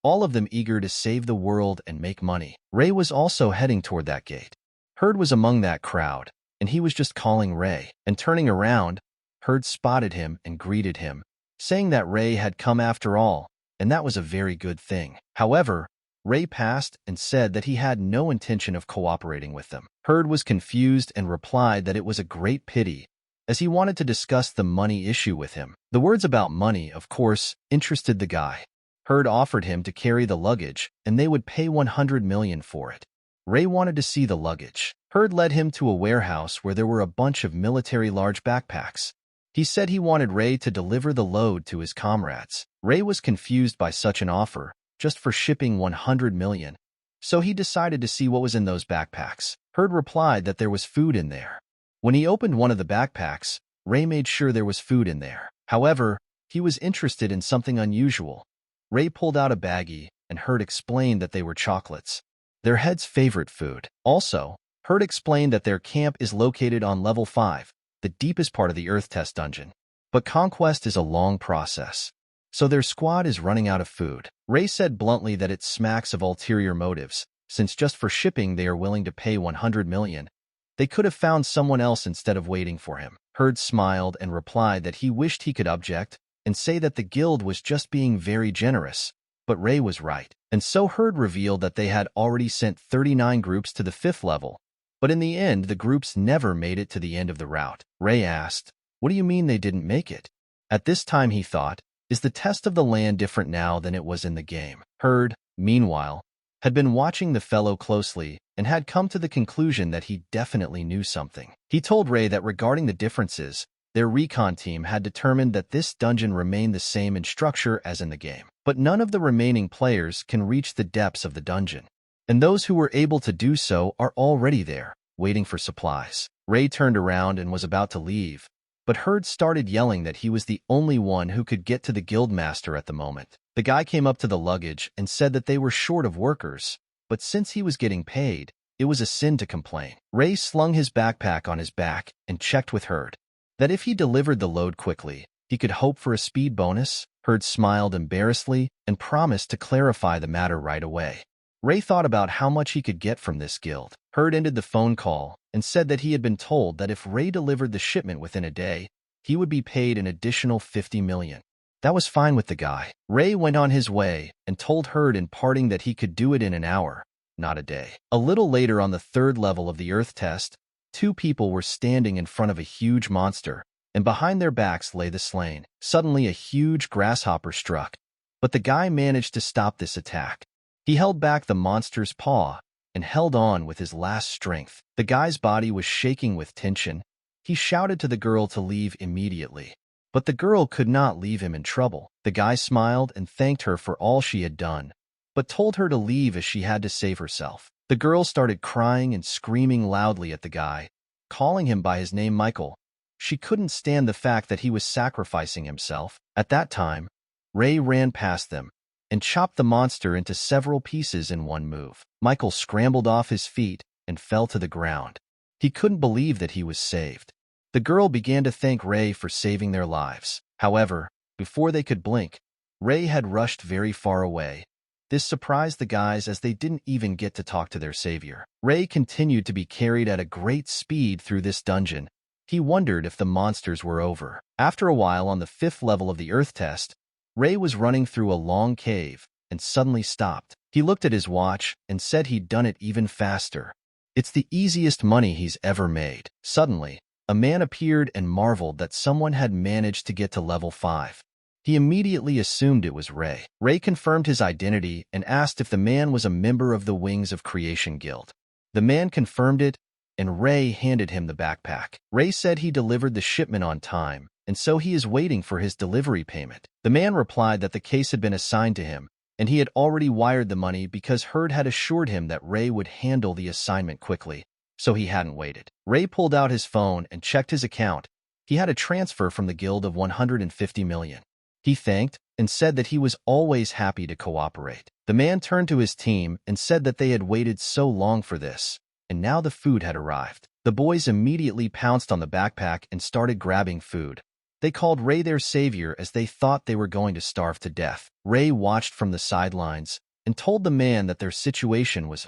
all of them eager to save the world and make money. Ray was also heading toward that gate. Herd was among that crowd, and he was just calling Ray. And turning around, Herd spotted him and greeted him, saying that Ray had come after all, and that was a very good thing. However, Ray passed and said that he had no intention of cooperating with them. Herd was confused and replied that it was a great pity, as he wanted to discuss the money issue with him. The words about money, of course, interested the guy. Herd offered him to carry the luggage, and they would pay 100 million for it. Ray wanted to see the luggage. Herd led him to a warehouse where there were a bunch of military large backpacks. He said he wanted Ray to deliver the load to his comrades. Ray was confused by such an offer, just for shipping 100 million, so he decided to see what was in those backpacks. Herd replied that there was food in there. When he opened one of the backpacks, Ray made sure there was food in there. However, he was interested in something unusual. Ray pulled out a baggie, and Herd explained that they were chocolates, their head's favorite food. Also, Herd explained that their camp is located on level 5, the deepest part of the Earth Test dungeon. But conquest is a long process, so their squad is running out of food. Ray said bluntly that it smacks of ulterior motives, since just for shipping they are willing to pay 100 million. They could have found someone else instead of waiting for him. Herd smiled and replied that he wished he could object and say that the guild was just being very generous, but Ray was right. And so Herd revealed that they had already sent 39 groups to the 5th level, but in the end the groups never made it to the end of the route. Ray asked, "What do you mean they didn't make it?" At this time he thought, is the test of the land different now than it was in the game? Herd, meanwhile, had been watching the fellow closely and had come to the conclusion that he definitely knew something. He told Ray that regarding the differences, their recon team had determined that this dungeon remained the same in structure as in the game, but none of the remaining players can reach the depths of the dungeon, and those who were able to do so are already there, waiting for supplies. Ray turned around and was about to leave, but Herd started yelling that he was the only one who could get to the guildmaster at the moment. The guy came up to the luggage and said that they were short of workers, but since he was getting paid, it was a sin to complain. Ray slung his backpack on his back and checked with Herd that if he delivered the load quickly, he could hope for a speed bonus. Herd smiled embarrassedly and promised to clarify the matter right away. Ray thought about how much he could get from this guild. Herd ended the phone call and said that he had been told that if Ray delivered the shipment within a day, he would be paid an additional 50 million. That was fine with the guy. Ray went on his way and told Herd in parting that he could do it in an hour, not a day. A little later on the 3rd level of the Earth Test, 2 people were standing in front of a huge monster, and behind their backs lay the slain. Suddenly a huge grasshopper struck, but the guy managed to stop this attack. He held back the monster's paw and held on with his last strength. The guy's body was shaking with tension. He shouted to the girl to leave immediately, but the girl could not leave him in trouble. The guy smiled and thanked her for all she had done, but told her to leave as she had to save herself. The girl started crying and screaming loudly at the guy, calling him by his name Michael. She couldn't stand the fact that he was sacrificing himself. At that time, Ray ran past them and chopped the monster into several pieces in one move. Michael scrambled off his feet and fell to the ground. He couldn't believe that he was saved. The girl began to thank Ray for saving their lives. However, Before they could blink, Ray had rushed very far away. This surprised the guys as they didn't even get to talk to their savior. Ray continued to be carried at a great speed through this dungeon. He wondered if the monsters were over. After a while, on the 5th level of the Earth test, Ray was running through a long cave and suddenly stopped. He looked at his watch and said he'd done it even faster. It's the easiest money he's ever made. Suddenly, a man appeared and marveled that someone had managed to get to level 5. He immediately assumed it was Ray. Ray confirmed his identity and asked if the man was a member of the Wings of Creation Guild. The man confirmed it, and Ray handed him the backpack. Ray said he delivered the shipment on time, and so he is waiting for his delivery payment. The man replied that the case had been assigned to him, and he had already wired the money because Hurd had assured him that Ray would handle the assignment quickly, so he hadn't waited. Ray pulled out his phone and checked his account. He had a transfer from the guild of 150 million. He thanked and said that he was always happy to cooperate. The man turned to his team and said that they had waited so long for this, and now the food had arrived. The boys immediately pounced on the backpack and started grabbing food. They called Ray their savior as they thought they were going to starve to death. Ray watched from the sidelines and told the man that their situation was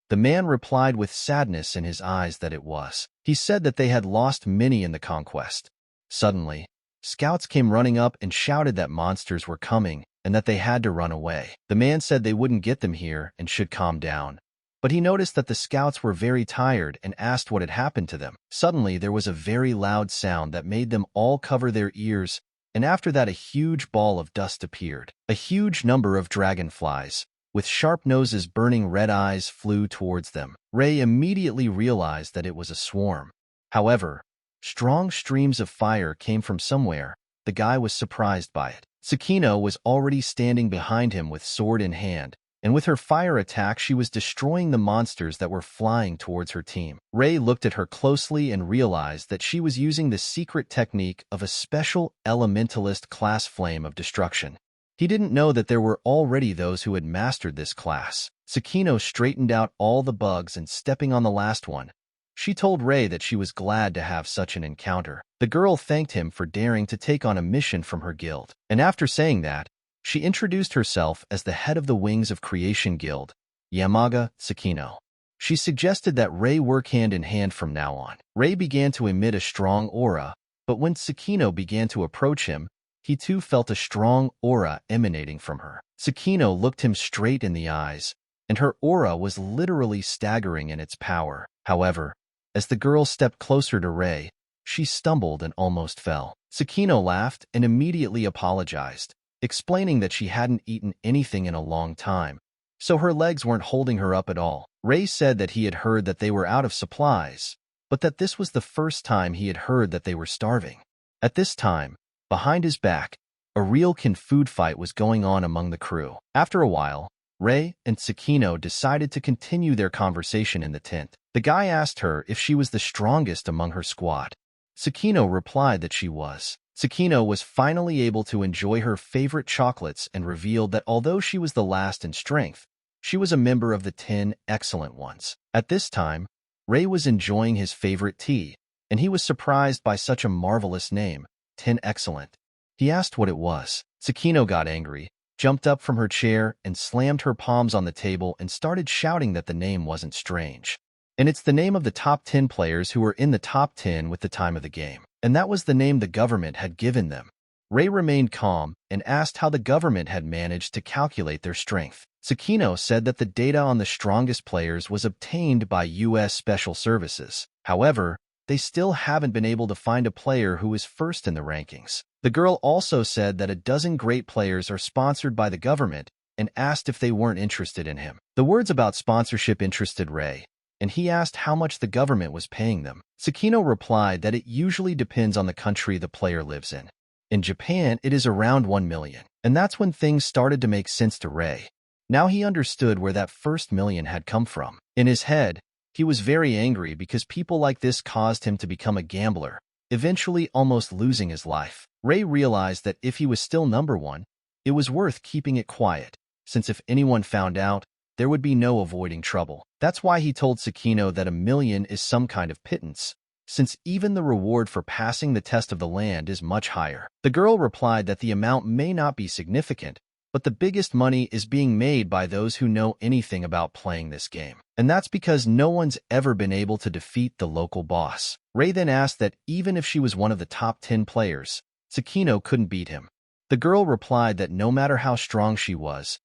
The man replied with sadness in his eyes that it was. He said that they had lost many in the conquest. Suddenly, scouts came running up and shouted that monsters were coming and that they had to run away. The man said they wouldn't get them here and should calm down. But he noticed that the scouts were very tired and asked what had happened to them. Suddenly, there was a very loud sound that made them all cover their ears, and after that a huge ball of dust appeared. A huge number of dragonflies, with sharp noses burning red eyes, flew towards them. Ray immediately realized that it was a swarm. However, strong streams of fire came from somewhere. The guy was surprised by it. Tsukino was already standing behind him with sword in hand, and with her fire attack she was destroying the monsters that were flying towards her team. Ray looked at her closely and realized that she was using the secret technique of a special elementalist class flame of destruction. He didn't know that there were already those who had mastered this class. Tsukino straightened out all the bugs and stepping on the last one, she told Ray that she was glad to have such an encounter. The girl thanked him for daring to take on a mission from her guild, and after saying that, she introduced herself as the head of the Wings of Creation Guild, Yamaga Tsukino. She suggested that Ray work hand in hand from now on. Ray began to emit a strong aura, but when Tsukino began to approach him, he too felt a strong aura emanating from her. Tsukino looked him straight in the eyes, and her aura was literally staggering in its power. However, as the girl stepped closer to Ray, she stumbled and almost fell. Tsukino laughed and immediately apologized, explaining that she hadn't eaten anything in a long time, so her legs weren't holding her up at all. Ray said that he had heard that they were out of supplies, but that this was the first time he had heard that they were starving. At this time, behind his back, a real food fight was going on among the crew. After a while, Ray and Tsukino decided to continue their conversation in the tent. The guy asked her if she was the strongest among her squad. Tsukino replied that she was. Tsukino was finally able to enjoy her favorite chocolates and revealed that although she was the last in strength, she was a member of the 10 excellent ones. At this time, Ray was enjoying his favorite tea, and he was surprised by such a marvelous name, 10 excellent. He asked what it was. Tsukino got angry, jumped up from her chair and slammed her palms on the table and started shouting that the name wasn't strange. And it's the name of the top 10 players who were in the top 10 with the time of the game. And that was the name the government had given them. Ray remained calm and asked how the government had managed to calculate their strength. Tsukino said that the data on the strongest players was obtained by U.S. Special Services. However, they still haven't been able to find a player who is first in the rankings. The girl also said that a dozen great players are sponsored by the government and asked if they weren't interested in him. The words about sponsorship interested Ray, and he asked how much the government was paying them. Tsukino replied that it usually depends on the country the player lives in. In Japan, it is around 1 million, and that's when things started to make sense to Ray. Now he understood where that first million had come from. In his head, he was very angry because people like this caused him to become a gambler, eventually almost losing his life. Ray realized that if he was still number one, it was worth keeping it quiet, since if anyone found out, there would be no avoiding trouble. That's why he told Tsukino that 1 million is some kind of pittance, since even the reward for passing the test of the land is much higher. The girl replied that the amount may not be significant, but the biggest money is being made by those who know anything about playing this game. And that's because no one's ever been able to defeat the local boss. Ray then asked that even if she was one of the top 10 players, Tsukino couldn't beat him. The girl replied that no matter how strong she was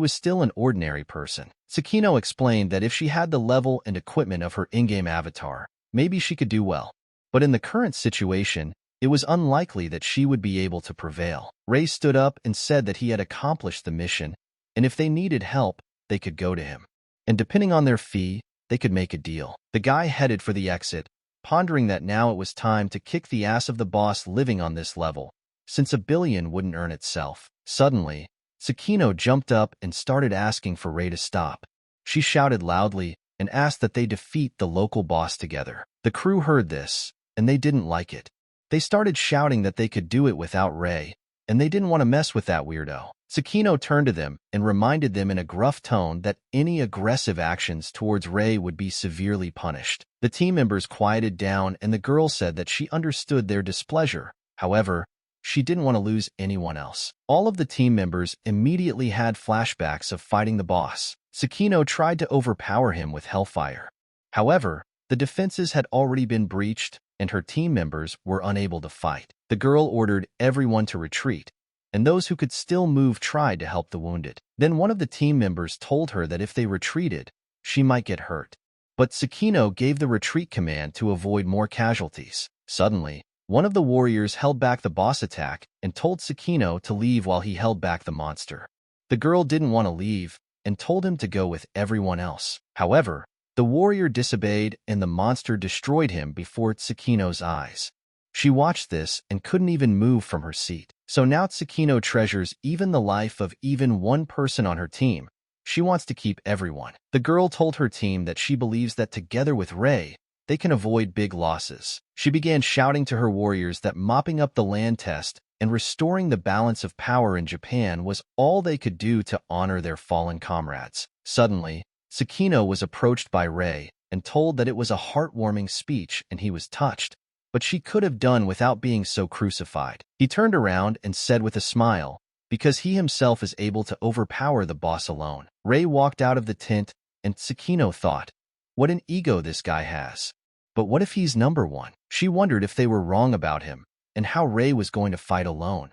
still an ordinary person. Tsukino explained that if she had the level and equipment of her in-game avatar, maybe she could do well. But in the current situation, it was unlikely that she would be able to prevail. Ray stood up and said that he had accomplished the mission, and if they needed help, they could go to him. And depending on their fee, they could make a deal. The guy headed for the exit, pondering that now it was time to kick the ass of the boss living on this level, since a billion wouldn't earn itself. Suddenly, Tsukino jumped up and started asking for Ray to stop. She shouted loudly and asked that they defeat the local boss together. The crew heard this, and they didn't like it. They started shouting that they could do it without Ray, and they didn't want to mess with that weirdo. Tsukino turned to them and reminded them in a gruff tone that any aggressive actions towards Ray would be severely punished. The team members quieted down, and the girl said that she understood their displeasure. However, she didn't want to lose anyone else. All of the team members immediately had flashbacks of fighting the boss. Tsukino tried to overpower him with hellfire. However, the defenses had already been breached, and her team members were unable to fight. The girl ordered everyone to retreat, and those who could still move tried to help the wounded. Then one of the team members told her that if they retreated, she might get hurt. But Tsukino gave the retreat command to avoid more casualties. Suddenly, one of the warriors held back the boss attack and told Tsukino to leave while he held back the monster. The girl didn't want to leave and told him to go with everyone else. However, the warrior disobeyed and the monster destroyed him before Tsukino's eyes. She watched this and couldn't even move from her seat. So now Tsukino treasures even the life of even one person on her team. She wants to keep everyone. The girl told her team that she believes that together with Ray, they can avoid big losses. She began shouting to her warriors that mopping up the land test and restoring the balance of power in Japan was all they could do to honor their fallen comrades. Suddenly, Tsukino was approached by Ray and told that it was a heartwarming speech and he was touched, but she could have done without being so crucified. He turned around and said with a smile, because he himself is able to overpower the boss alone. Ray walked out of the tent, and Tsukino thought, what an ego this guy has. But what if he's number one? She wondered if they were wrong about him, and how Ray was going to fight alone.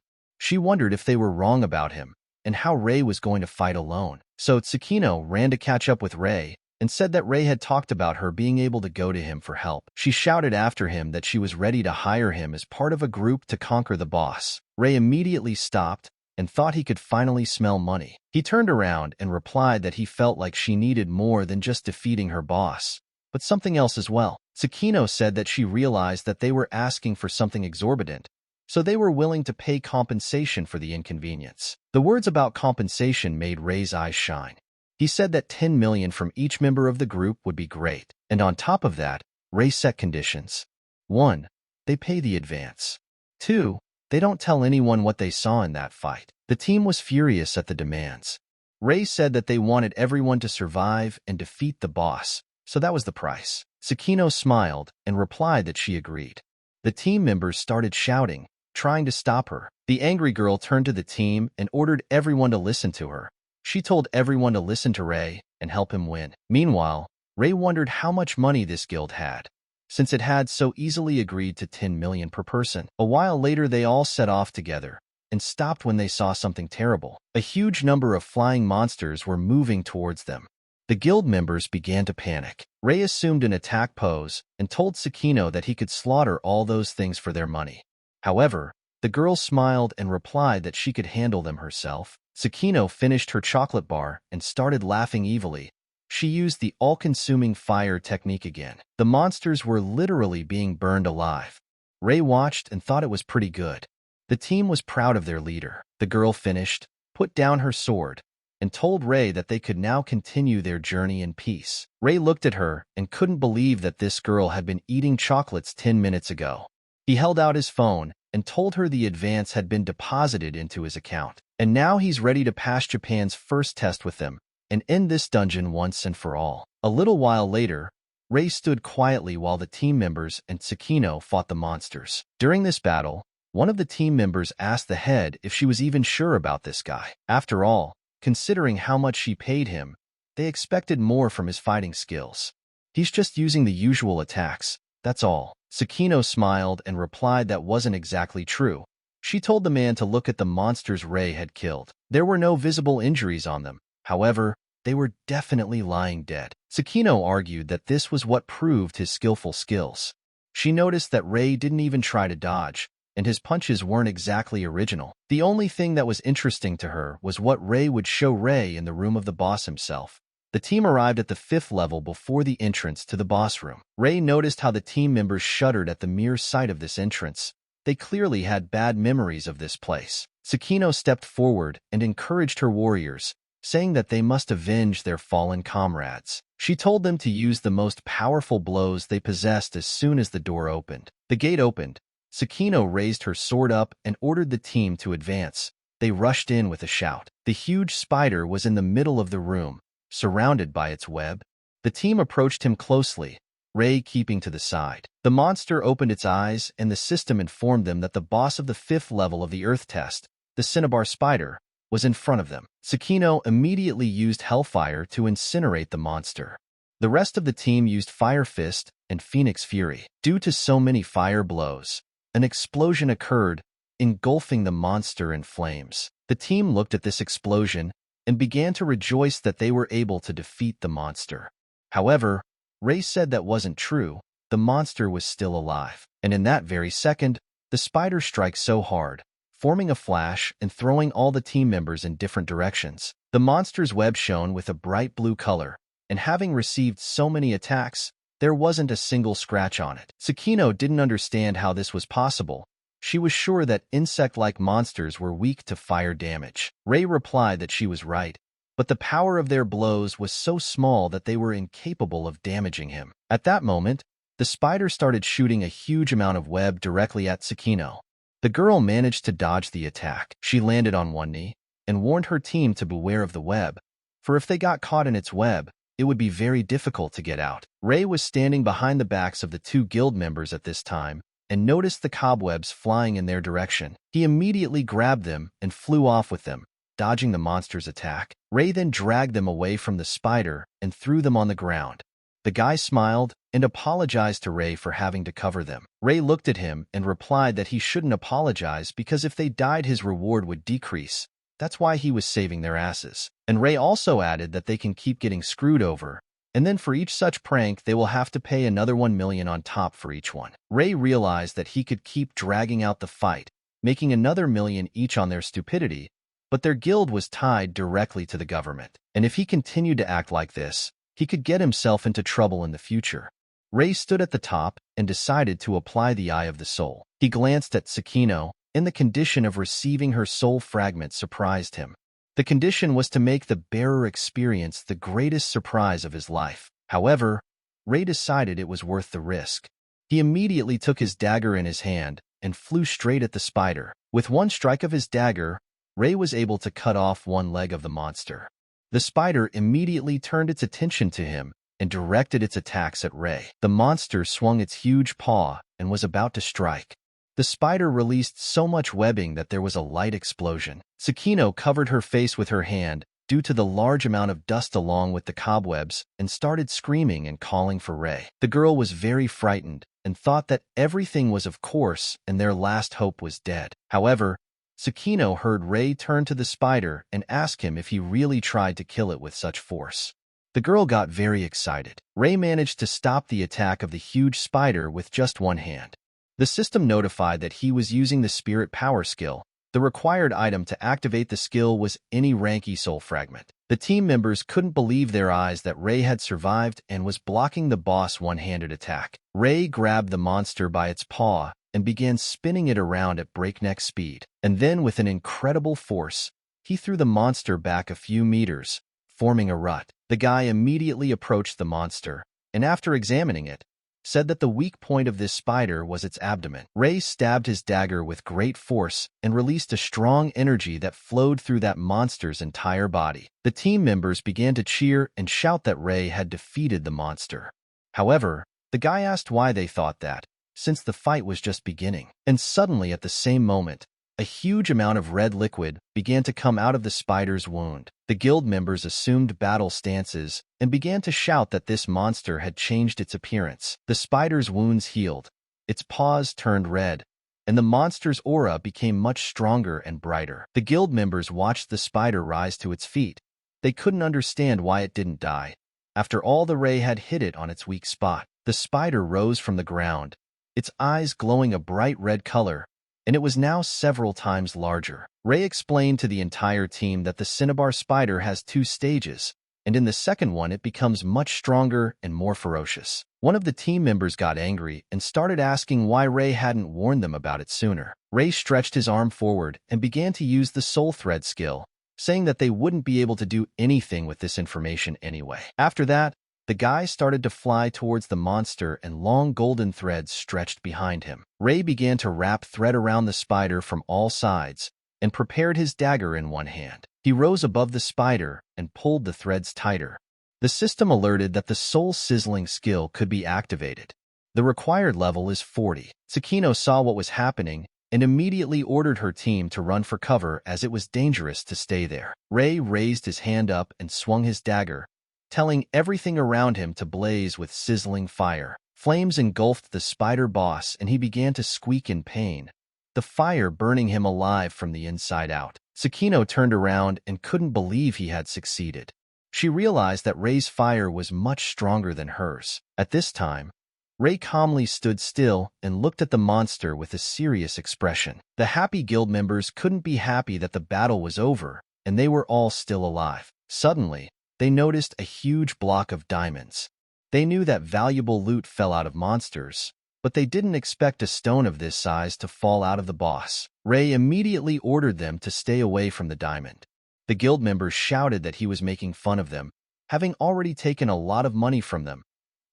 So Tsukino ran to catch up with Ray, and said that Ray had talked about her being able to go to him for help. She shouted after him that she was ready to hire him as part of a group to conquer the boss. Ray immediately stopped and thought he could finally smell money. He turned around and replied that he felt like she needed more than just defeating her boss, but something else as well. Tsukino said that she realized that they were asking for something exorbitant, so they were willing to pay compensation for the inconvenience. The words about compensation made Ray's eyes shine. He said that 10 million from each member of the group would be great, and on top of that, Ray set conditions. 1. They pay the advance. 2. They don't tell anyone what they saw in that fight. The team was furious at the demands. Ray said that they wanted everyone to survive and defeat the boss, so that was the price. Tsukino smiled and replied that she agreed. The team members started shouting, trying to stop her. The angry girl turned to the team and ordered everyone to listen to her. She told everyone to listen to Ray and help him win. Meanwhile, Ray wondered how much money this guild had, since it had so easily agreed to 10 million per person. A while later, they all set off together and stopped when they saw something terrible. A huge number of flying monsters were moving towards them. The guild members began to panic. Ray assumed an attack pose and told Tsukino that he could slaughter all those things for their money. However, the girl smiled and replied that she could handle them herself. Tsukino finished her chocolate bar and started laughing evilly. She used the all-consuming fire technique again. The monsters were literally being burned alive. Ray watched and thought it was pretty good. The team was proud of their leader. The girl finished, put down her sword, and told Ray that they could now continue their journey in peace. Ray looked at her and couldn't believe that this girl had been eating chocolates 10 minutes ago. He held out his phone and told her the advance had been deposited into his account. And now he's ready to pass Japan's first test with them and end this dungeon once and for all. A little while later, Rei stood quietly while the team members and Tsukino fought the monsters. During this battle, one of the team members asked the head if she was even sure about this guy. After all, considering how much she paid him, they expected more from his fighting skills. He's just using the usual attacks, that's all. Tsukino smiled and replied that wasn't exactly true. She told the man to look at the monsters Rei had killed. There were no visible injuries on them. However, they were definitely lying dead. Tsukino argued that this was what proved his skillful skills. She noticed that Rei didn't even try to dodge, and his punches weren't exactly original. The only thing that was interesting to her was what Rei would show Rei in the room of the boss himself. The team arrived at the 5th level before the entrance to the boss room. Rei noticed how the team members shuddered at the mere sight of this entrance. They clearly had bad memories of this place. Tsukino stepped forward and encouraged her warriors, saying that they must avenge their fallen comrades. She told them to use the most powerful blows they possessed as soon as the door opened. The gate opened. Tsukino raised her sword up and ordered the team to advance. They rushed in with a shout. The huge spider was in the middle of the room, surrounded by its web. The team approached him closely, Rei keeping to the side. The monster opened its eyes, and the system informed them that the boss of the 5th level of the Earth test, the cinnabar spider, was in front of them. Tsukino immediately used Hellfire to incinerate the monster. The rest of the team used Fire Fist and Phoenix Fury. Due to so many fire blows, an explosion occurred, engulfing the monster in flames. The team looked at this explosion and began to rejoice that they were able to defeat the monster. However, Rei said that wasn't true. The monster was still alive. And in that very second, the spider struck so hard, forming a flash and throwing all the team members in different directions. The monster's web shone with a bright blue color, and having received so many attacks, there wasn't a single scratch on it. Tsukino didn't understand how this was possible. She was sure that insect-like monsters were weak to fire damage. Rei replied that she was right, but the power of their blows was so small that they were incapable of damaging him. At that moment, the spider started shooting a huge amount of web directly at Tsukino. The girl managed to dodge the attack. She landed on one knee and warned her team to beware of the web, for if they got caught in its web, it would be very difficult to get out. Rei was standing behind the backs of the 2 guild members at this time and noticed the cobwebs flying in their direction. He immediately grabbed them and flew off with them, dodging the monster's attack. Rei then dragged them away from the spider and threw them on the ground. The guy smiled and apologized to Rei for having to cover them. Rei looked at him and replied that he shouldn't apologize because if they died his reward would decrease. That's why he was saving their asses. And Rei also added that they can keep getting screwed over, and then for each such prank they will have to pay another 1 million on top for each one. Rei realized that he could keep dragging out the fight, making another million each on their stupidity, but their guild was tied directly to the government. And if he continued to act like this, he could get himself into trouble in the future. Rei stood at the top and decided to apply the Eye of the Soul. He glanced at Tsukino, and the condition of receiving her soul fragment surprised him. The condition was to make the bearer experience the greatest surprise of his life. However, Rei decided it was worth the risk. He immediately took his dagger in his hand and flew straight at the spider. With one strike of his dagger, Rei was able to cut off one leg of the monster. The spider immediately turned its attention to him and directed its attacks at Rei. The monster swung its huge paw and was about to strike. The spider released so much webbing that there was a light explosion. Tsukino covered her face with her hand due to the large amount of dust along with the cobwebs and started screaming and calling for Rei. The girl was very frightened and thought that everything was of course and their last hope was dead. However, Tsukino heard Rei turn to the spider and ask him if he really tried to kill it with such force. The girl got very excited. Rei managed to stop the attack of the huge spider with just one hand. The system notified that he was using the Spirit Power skill. The required item to activate the skill was any Ranky Soul Fragment. The team members couldn't believe their eyes that Rei had survived and was blocking the boss one-handed attack. Rei grabbed the monster by its paw and began spinning it around at breakneck speed. And then with an incredible force, he threw the monster back a few meters, forming a rut. The guy immediately approached the monster, and after examining it, said that the weak point of this spider was its abdomen. Rei stabbed his dagger with great force and released a strong energy that flowed through that monster's entire body. The team members began to cheer and shout that Rei had defeated the monster. However, the guy asked why they thought that, since the fight was just beginning. And suddenly, at the same moment, a huge amount of red liquid began to come out of the spider's wound. The guild members assumed battle stances and began to shout that this monster had changed its appearance. The spider's wounds healed, its paws turned red, and the monster's aura became much stronger and brighter. The guild members watched the spider rise to its feet. They couldn't understand why it didn't die. After all, the ray had hit it on its weak spot. The spider rose from the ground, its eyes glowing a bright red color, and it was now several times larger. Ray explained to the entire team that the cinnabar spider has 2 stages, and in the second one it becomes much stronger and more ferocious. One of the team members got angry and started asking why Ray hadn't warned them about it sooner. Ray stretched his arm forward and began to use the soul thread skill, saying that they wouldn't be able to do anything with this information anyway. After that, the guy started to fly towards the monster and long golden threads stretched behind him. Ray began to wrap thread around the spider from all sides and prepared his dagger in one hand. He rose above the spider and pulled the threads tighter. The system alerted that the soul sizzling skill could be activated. The required level is 40. Tsukino saw what was happening and immediately ordered her team to run for cover as it was dangerous to stay there. Ray raised his hand up and swung his dagger, telling everything around him to blaze with sizzling fire. Flames engulfed the spider boss and he began to squeak in pain, the fire burning him alive from the inside out. Tsukino turned around and couldn't believe he had succeeded. She realized that Ray's fire was much stronger than hers. At this time, Ray calmly stood still and looked at the monster with a serious expression. The happy guild members couldn't be happy that the battle was over and they were all still alive. Suddenly, they noticed a huge block of diamonds. They knew that valuable loot fell out of monsters, but they didn't expect a stone of this size to fall out of the boss. Ray immediately ordered them to stay away from the diamond. The guild members shouted that he was making fun of them, having already taken a lot of money from them,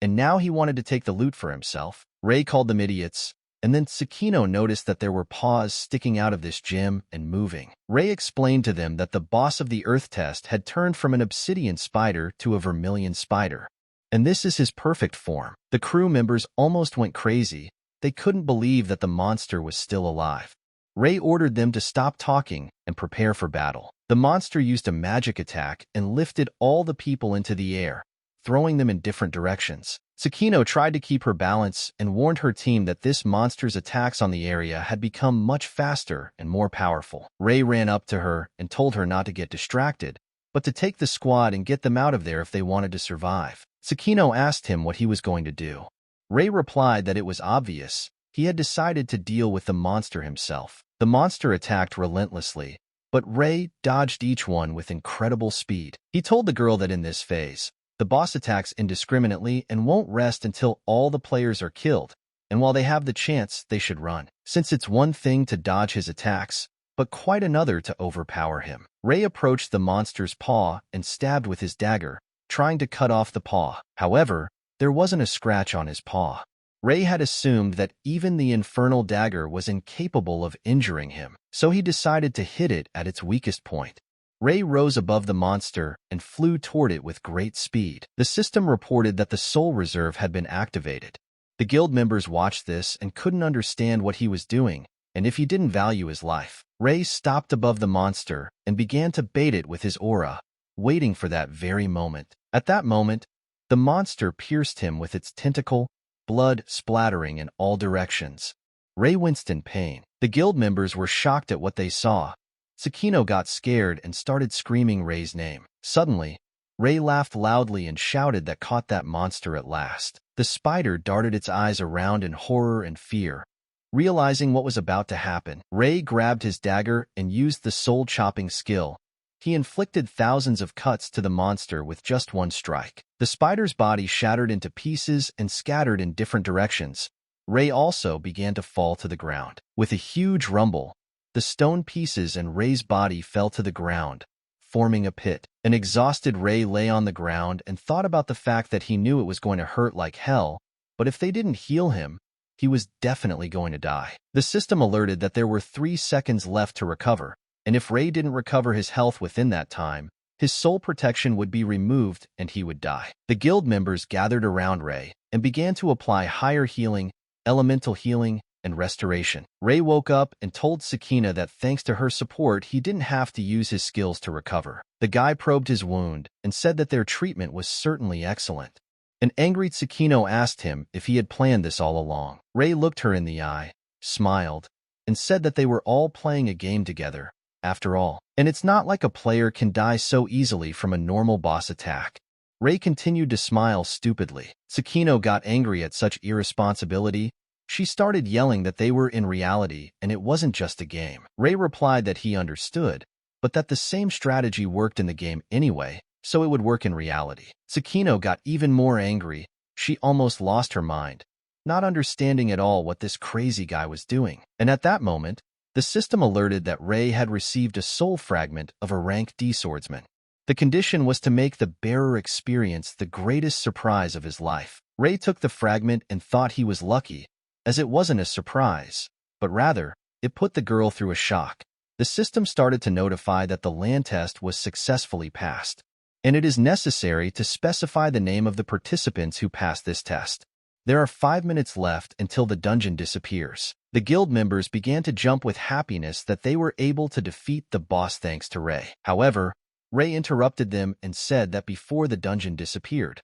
and now he wanted to take the loot for himself. Ray called them idiots, and then Tsukino noticed that there were paws sticking out of this gem and moving. Ray explained to them that the boss of the Earth test had turned from an obsidian spider to a vermilion spider, and this is his perfect form. The crew members almost went crazy. They couldn't believe that the monster was still alive. Ray ordered them to stop talking and prepare for battle. The monster used a magic attack and lifted all the people into the air, throwing them in different directions. Tsukino tried to keep her balance and warned her team that this monster's attacks on the area had become much faster and more powerful. Ray ran up to her and told her not to get distracted, but to take the squad and get them out of there if they wanted to survive. Tsukino asked him what he was going to do. Ray replied that it was obvious. He had decided to deal with the monster himself. The monster attacked relentlessly, but Ray dodged each one with incredible speed. He told the girl that in this phase, the boss attacks indiscriminately and won't rest until all the players are killed, and while they have the chance, they should run, since it's one thing to dodge his attacks, but quite another to overpower him. Ray approached the monster's paw and stabbed with his dagger, trying to cut off the paw. However, there wasn't a scratch on his paw. Ray had assumed that even the infernal dagger was incapable of injuring him, so he decided to hit it at its weakest point. Ray rose above the monster and flew toward it with great speed. The system reported that the soul reserve had been activated. The guild members watched this and couldn't understand what he was doing, and if he didn't value his life. Ray stopped above the monster and began to bait it with his aura, waiting for that very moment. At that moment, the monster pierced him with its tentacle, blood splattering in all directions. Ray winced in pain. The guild members were shocked at what they saw. Tsukino got scared and started screaming Ray's name. Suddenly, Ray laughed loudly and shouted that caught that monster at last. The spider darted its eyes around in horror and fear. Realizing what was about to happen, Ray grabbed his dagger and used the soul-chopping skill. He inflicted thousands of cuts to the monster with just one strike. The spider's body shattered into pieces and scattered in different directions. Ray also began to fall to the ground. With a huge rumble, the stone pieces and Ray's body fell to the ground, forming a pit. An exhausted Ray lay on the ground and thought about the fact that he knew it was going to hurt like hell, but if they didn't heal him, he was definitely going to die. The system alerted that there were 3 seconds left to recover, and if Ray didn't recover his health within that time, his soul protection would be removed and he would die. The guild members gathered around Ray, and began to apply higher healing, elemental healing, and restoration. Ray woke up and told Sakina that thanks to her support, he didn't have to use his skills to recover. The guy probed his wound and said that their treatment was certainly excellent. An angry Sakina asked him if he had planned this all along. Ray looked her in the eye, smiled, and said that they were all playing a game together, after all. And it's not like a player can die so easily from a normal boss attack. Ray continued to smile stupidly. Sakina got angry at such irresponsibility. She started yelling that they were in reality and it wasn't just a game. Ray replied that he understood, but that the same strategy worked in the game anyway, so it would work in reality. Sakina got even more angry. She almost lost her mind, not understanding at all what this crazy guy was doing. And at that moment, the system alerted that Ray had received a soul fragment of a rank D swordsman. The condition was to make the bearer experience the greatest surprise of his life. Ray took the fragment and thought he was lucky, as it wasn't a surprise, but rather, it put the girl through a shock. The system started to notify that the land test was successfully passed, and it is necessary to specify the name of the participants who passed this test. There are 5 minutes left until the dungeon disappears. The guild members began to jump with happiness that they were able to defeat the boss thanks to Ray. However, Ray interrupted them and said that before the dungeon disappeared,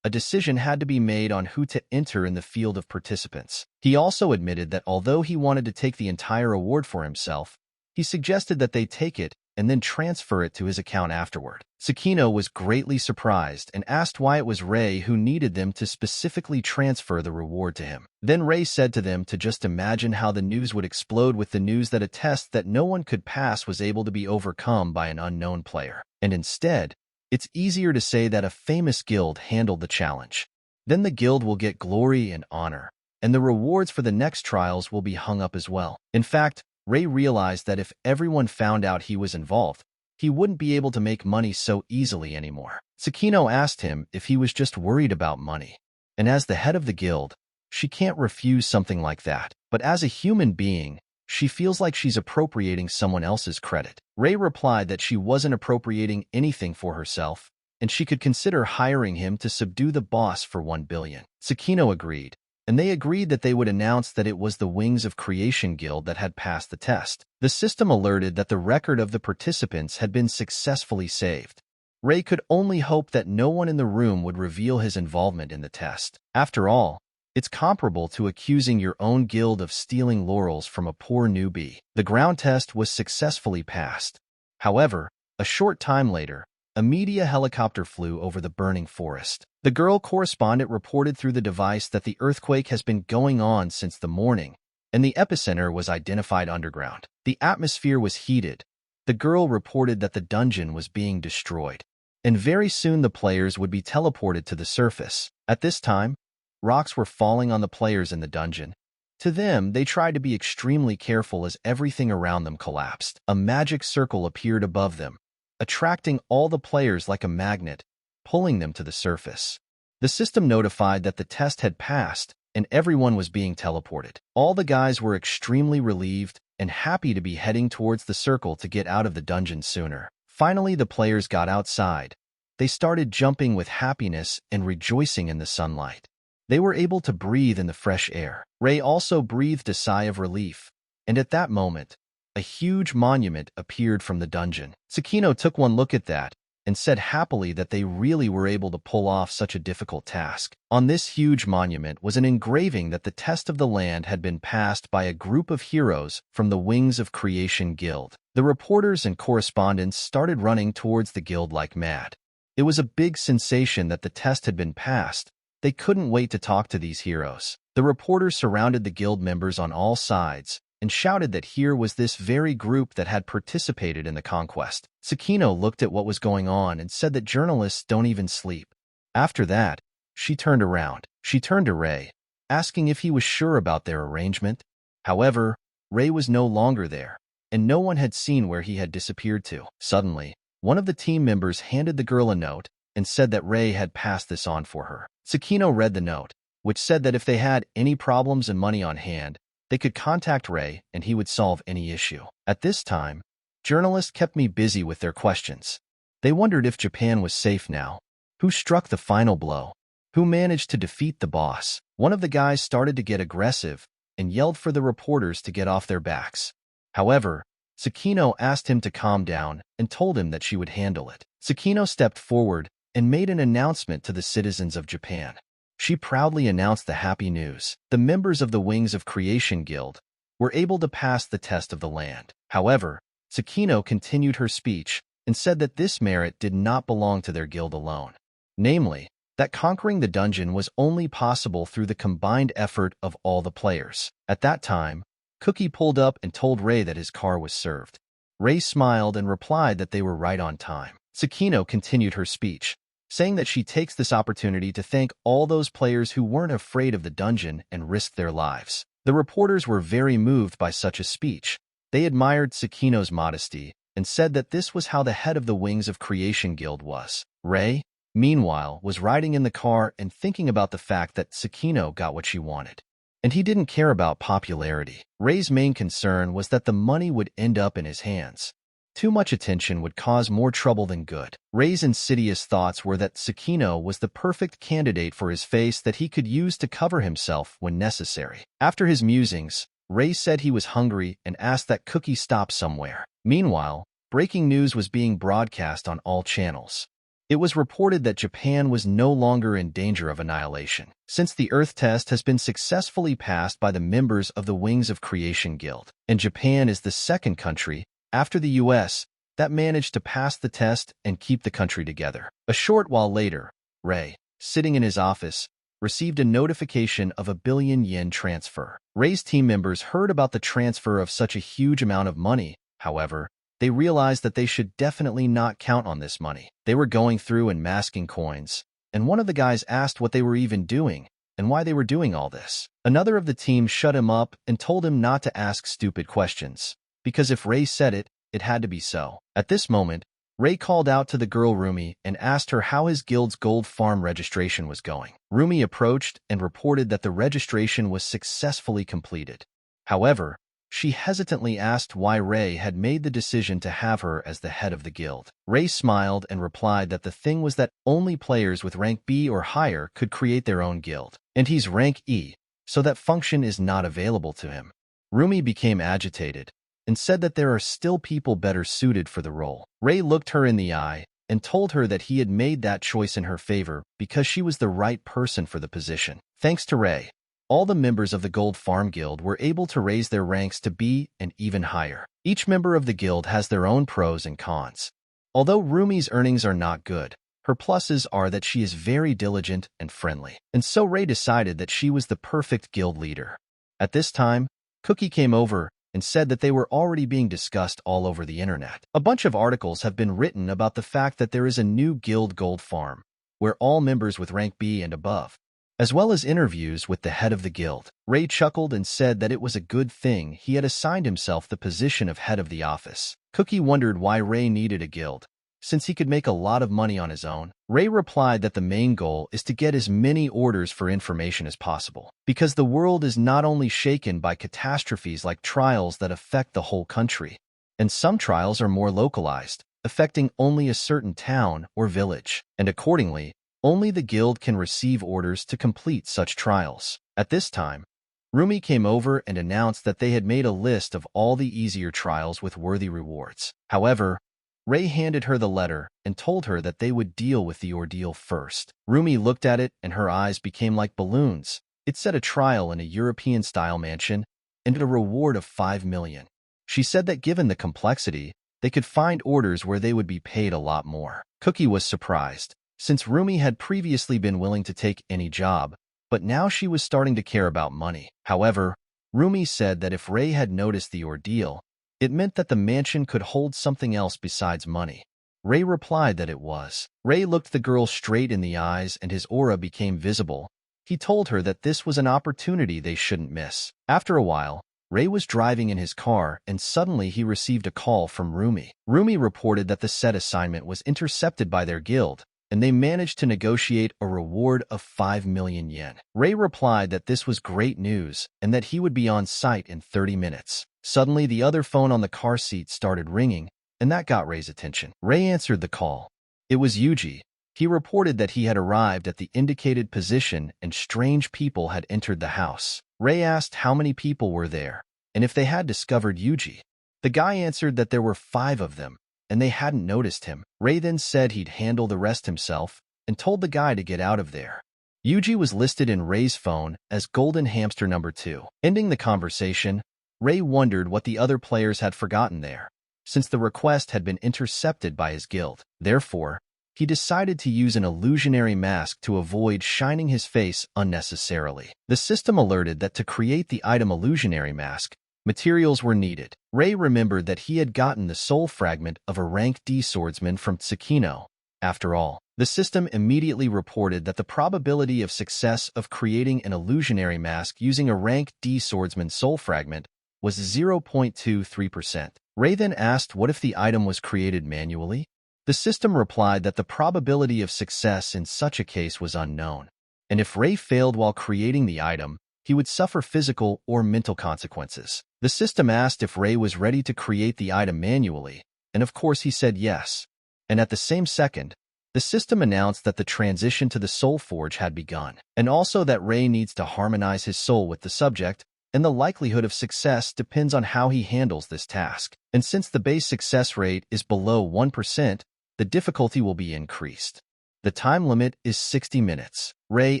a decision had to be made on who to enter in the field of participants. He also admitted that although he wanted to take the entire award for himself, he suggested that they take it and then transfer it to his account afterward. Sakina was greatly surprised and asked why it was Ray who needed them to specifically transfer the reward to him. Then Ray said to them to just imagine how the news would explode with the news that a test that no one could pass was able to be overcome by an unknown player. And instead, it's easier to say that a famous guild handled the challenge. Then the guild will get glory and honor, and the rewards for the next trials will be hung up as well. In fact, Ray realized that if everyone found out he was involved, he wouldn't be able to make money so easily anymore. Sakina asked him if he was just worried about money, and as the head of the guild, she can't refuse something like that. But as a human being, she feels like she's appropriating someone else's credit. Ray replied that she wasn't appropriating anything for herself, and she could consider hiring him to subdue the boss for 1 billion. Sakina agreed, and they agreed that they would announce that it was the Wings of Creation Guild that had passed the test. The system alerted that the record of the participants had been successfully saved. Ray could only hope that no one in the room would reveal his involvement in the test. After all, it's comparable to accusing your own guild of stealing laurels from a poor newbie. The ground test was successfully passed. However, a short time later, a media helicopter flew over the burning forest. The girl correspondent reported through the device that the earthquake has been going on since the morning, and the epicenter was identified underground. The atmosphere was heated. The girl reported that the dungeon was being destroyed, and very soon the players would be teleported to the surface. At this time, rocks were falling on the players in the dungeon. To them, they tried to be extremely careful as everything around them collapsed. A magic circle appeared above them, attracting all the players like a magnet, pulling them to the surface. The system notified that the test had passed, and everyone was being teleported. All the guys were extremely relieved and happy to be heading towards the circle to get out of the dungeon sooner. Finally, the players got outside. They started jumping with happiness and rejoicing in the sunlight. They were able to breathe in the fresh air. Ray also breathed a sigh of relief, and at that moment, a huge monument appeared from the dungeon. Sakina took one look at that and said happily that they really were able to pull off such a difficult task. On this huge monument was an engraving that the test of the land had been passed by a group of heroes from the Wings of Creation Guild. The reporters and correspondents started running towards the guild like mad. It was a big sensation that the test had been passed. They couldn't wait to talk to these heroes. The reporters surrounded the guild members on all sides and shouted that here was this very group that had participated in the conquest. Sakina looked at what was going on and said that journalists don't even sleep. After that, she turned around. She turned to Ray, asking if he was sure about their arrangement. However, Ray was no longer there, and no one had seen where he had disappeared to. Suddenly, one of the team members handed the girl a note and said that Ray had passed this on for her. Sakina read the note, which said that if they had any problems and money on hand, they could contact Ray and he would solve any issue. At this time, journalists kept me busy with their questions. They wondered if Japan was safe now. Who struck the final blow? who managed to defeat the boss. One of the guys started to get aggressive and yelled for the reporters to get off their backs. However, Tsukino asked him to calm down and told him that she would handle it. Tsukino stepped forward and made an announcement to the citizens of Japan. She proudly announced the happy news. The members of the Wings of Creation Guild were able to pass the test of the land. However, Tsukino continued her speech and said that this merit did not belong to their guild alone. Namely, that conquering the dungeon was only possible through the combined effort of all the players. At that time, Cookie pulled up and told Ray that his car was served. Ray smiled and replied that they were right on time. Tsukino continued her speech, saying that she takes this opportunity to thank all those players who weren't afraid of the dungeon and risked their lives. The reporters were very moved by such a speech. They admired Tsukino's modesty and said that this was how the head of the Wings of Creation Guild was. Ray, meanwhile, was riding in the car and thinking about the fact that Tsukino got what she wanted. And he didn't care about popularity. Ray's main concern was that the money would end up in his hands. Too much attention would cause more trouble than good. Ray's insidious thoughts were that Tsukino was the perfect candidate for his face that he could use to cover himself when necessary. After his musings, Ray said he was hungry and asked that Cookie stop somewhere. Meanwhile, breaking news was being broadcast on all channels. It was reported that Japan was no longer in danger of annihilation, since the Earth test has been successfully passed by the members of the Wings of Creation Guild, and Japan is the second country, after the US, that managed to pass the test and keep the country together. A short while later, Ray, sitting in his office, received a notification of a 1 billion yen transfer. Ray's team members heard about the transfer of such a huge amount of money. However, they realized that they should definitely not count on this money. They were going through and masking coins, and one of the guys asked what they were even doing and why they were doing all this. Another of the team shut him up and told him not to ask stupid questions, because if Ray said it, it had to be so. At this moment, Ray called out to the girl Rumi and asked her how his guild's gold farm registration was going. Rumi approached and reported that the registration was successfully completed. However, she hesitantly asked why Ray had made the decision to have her as the head of the guild. Ray smiled and replied that the thing was that only players with rank B or higher could create their own guild, and he's rank E, so that function is not available to him. Rumi became agitated and said that there are still people better suited for the role. Ray looked her in the eye and told her that he had made that choice in her favor because she was the right person for the position. Thanks to Ray, all the members of the Gold Farm Guild were able to raise their ranks to B and even higher. Each member of the guild has their own pros and cons. Although Rumi's earnings are not good, her pluses are that she is very diligent and friendly. And so Ray decided that she was the perfect guild leader. At this time, Cookie came over and said that they were already being discussed all over the internet. A bunch of articles have been written about the fact that there is a new guild gold farm, where all members with rank B and above, as well as interviews with the head of the guild. Ray chuckled and said that it was a good thing he had assigned himself the position of head of the office. Cookie wondered why Ray needed a guild, since he could make a lot of money on his own. Ray replied that the main goal is to get as many orders for information as possible, because the world is not only shaken by catastrophes like trials that affect the whole country, and some trials are more localized, affecting only a certain town or village, and accordingly, only the guild can receive orders to complete such trials. At this time, Rumi came over and announced that they had made a list of all the easier trials with worthy rewards. However, Ray handed her the letter and told her that they would deal with the ordeal first. Rumi looked at it and her eyes became like balloons. It said a trial in a European-style mansion and a reward of 5 million. She said that given the complexity, they could find orders where they would be paid a lot more. Cookie was surprised, since Rumi had previously been willing to take any job, but now she was starting to care about money. However, Rumi said that if Ray had noticed the ordeal, it meant that the mansion could hold something else besides money. Ray replied that it was. Ray looked the girl straight in the eyes and his aura became visible. He told her that this was an opportunity they shouldn't miss. After a while, Ray was driving in his car and suddenly he received a call from Rumi. Rumi reported that the set assignment was intercepted by their guild, and they managed to negotiate a reward of 5 million yen. Ray replied that this was great news and that he would be on site in 30 minutes. Suddenly, the other phone on the car seat started ringing, and that got Ray's attention. Ray answered the call. It was Yuji, He reported that he had arrived at the indicated position and strange people had entered the house. Ray asked how many people were there and if they had discovered Yuji. The guy answered that there were 5 of them and they hadn't noticed him. Ray then said he'd handle the rest himself and told the guy to get out of there. Yuji was listed in Ray's phone as Golden Hamster number 2. Ending the conversation, Ray wondered what the other players had forgotten there, since the request had been intercepted by his guild. Therefore, he decided to use an illusionary mask to avoid shining his face unnecessarily. The system alerted that to create the item illusionary mask, materials were needed. Ray remembered that he had gotten the soul fragment of a rank D swordsman from Tsukino. After all, the system immediately reported that the probability of success of creating an illusionary mask using a rank D swordsman soul fragment was 0.23%. Ray then asked what if the item was created manually? The system replied that the probability of success in such a case was unknown, and if Ray failed while creating the item, he would suffer physical or mental consequences. The system asked if Ray was ready to create the item manually, and of course he said yes. And at the same second, the system announced that the transition to the Soul Forge had begun, and also that Ray needs to harmonize his soul with the subject, and the likelihood of success depends on how he handles this task. And since the base success rate is below 1%, the difficulty will be increased. The time limit is 60 minutes. Ray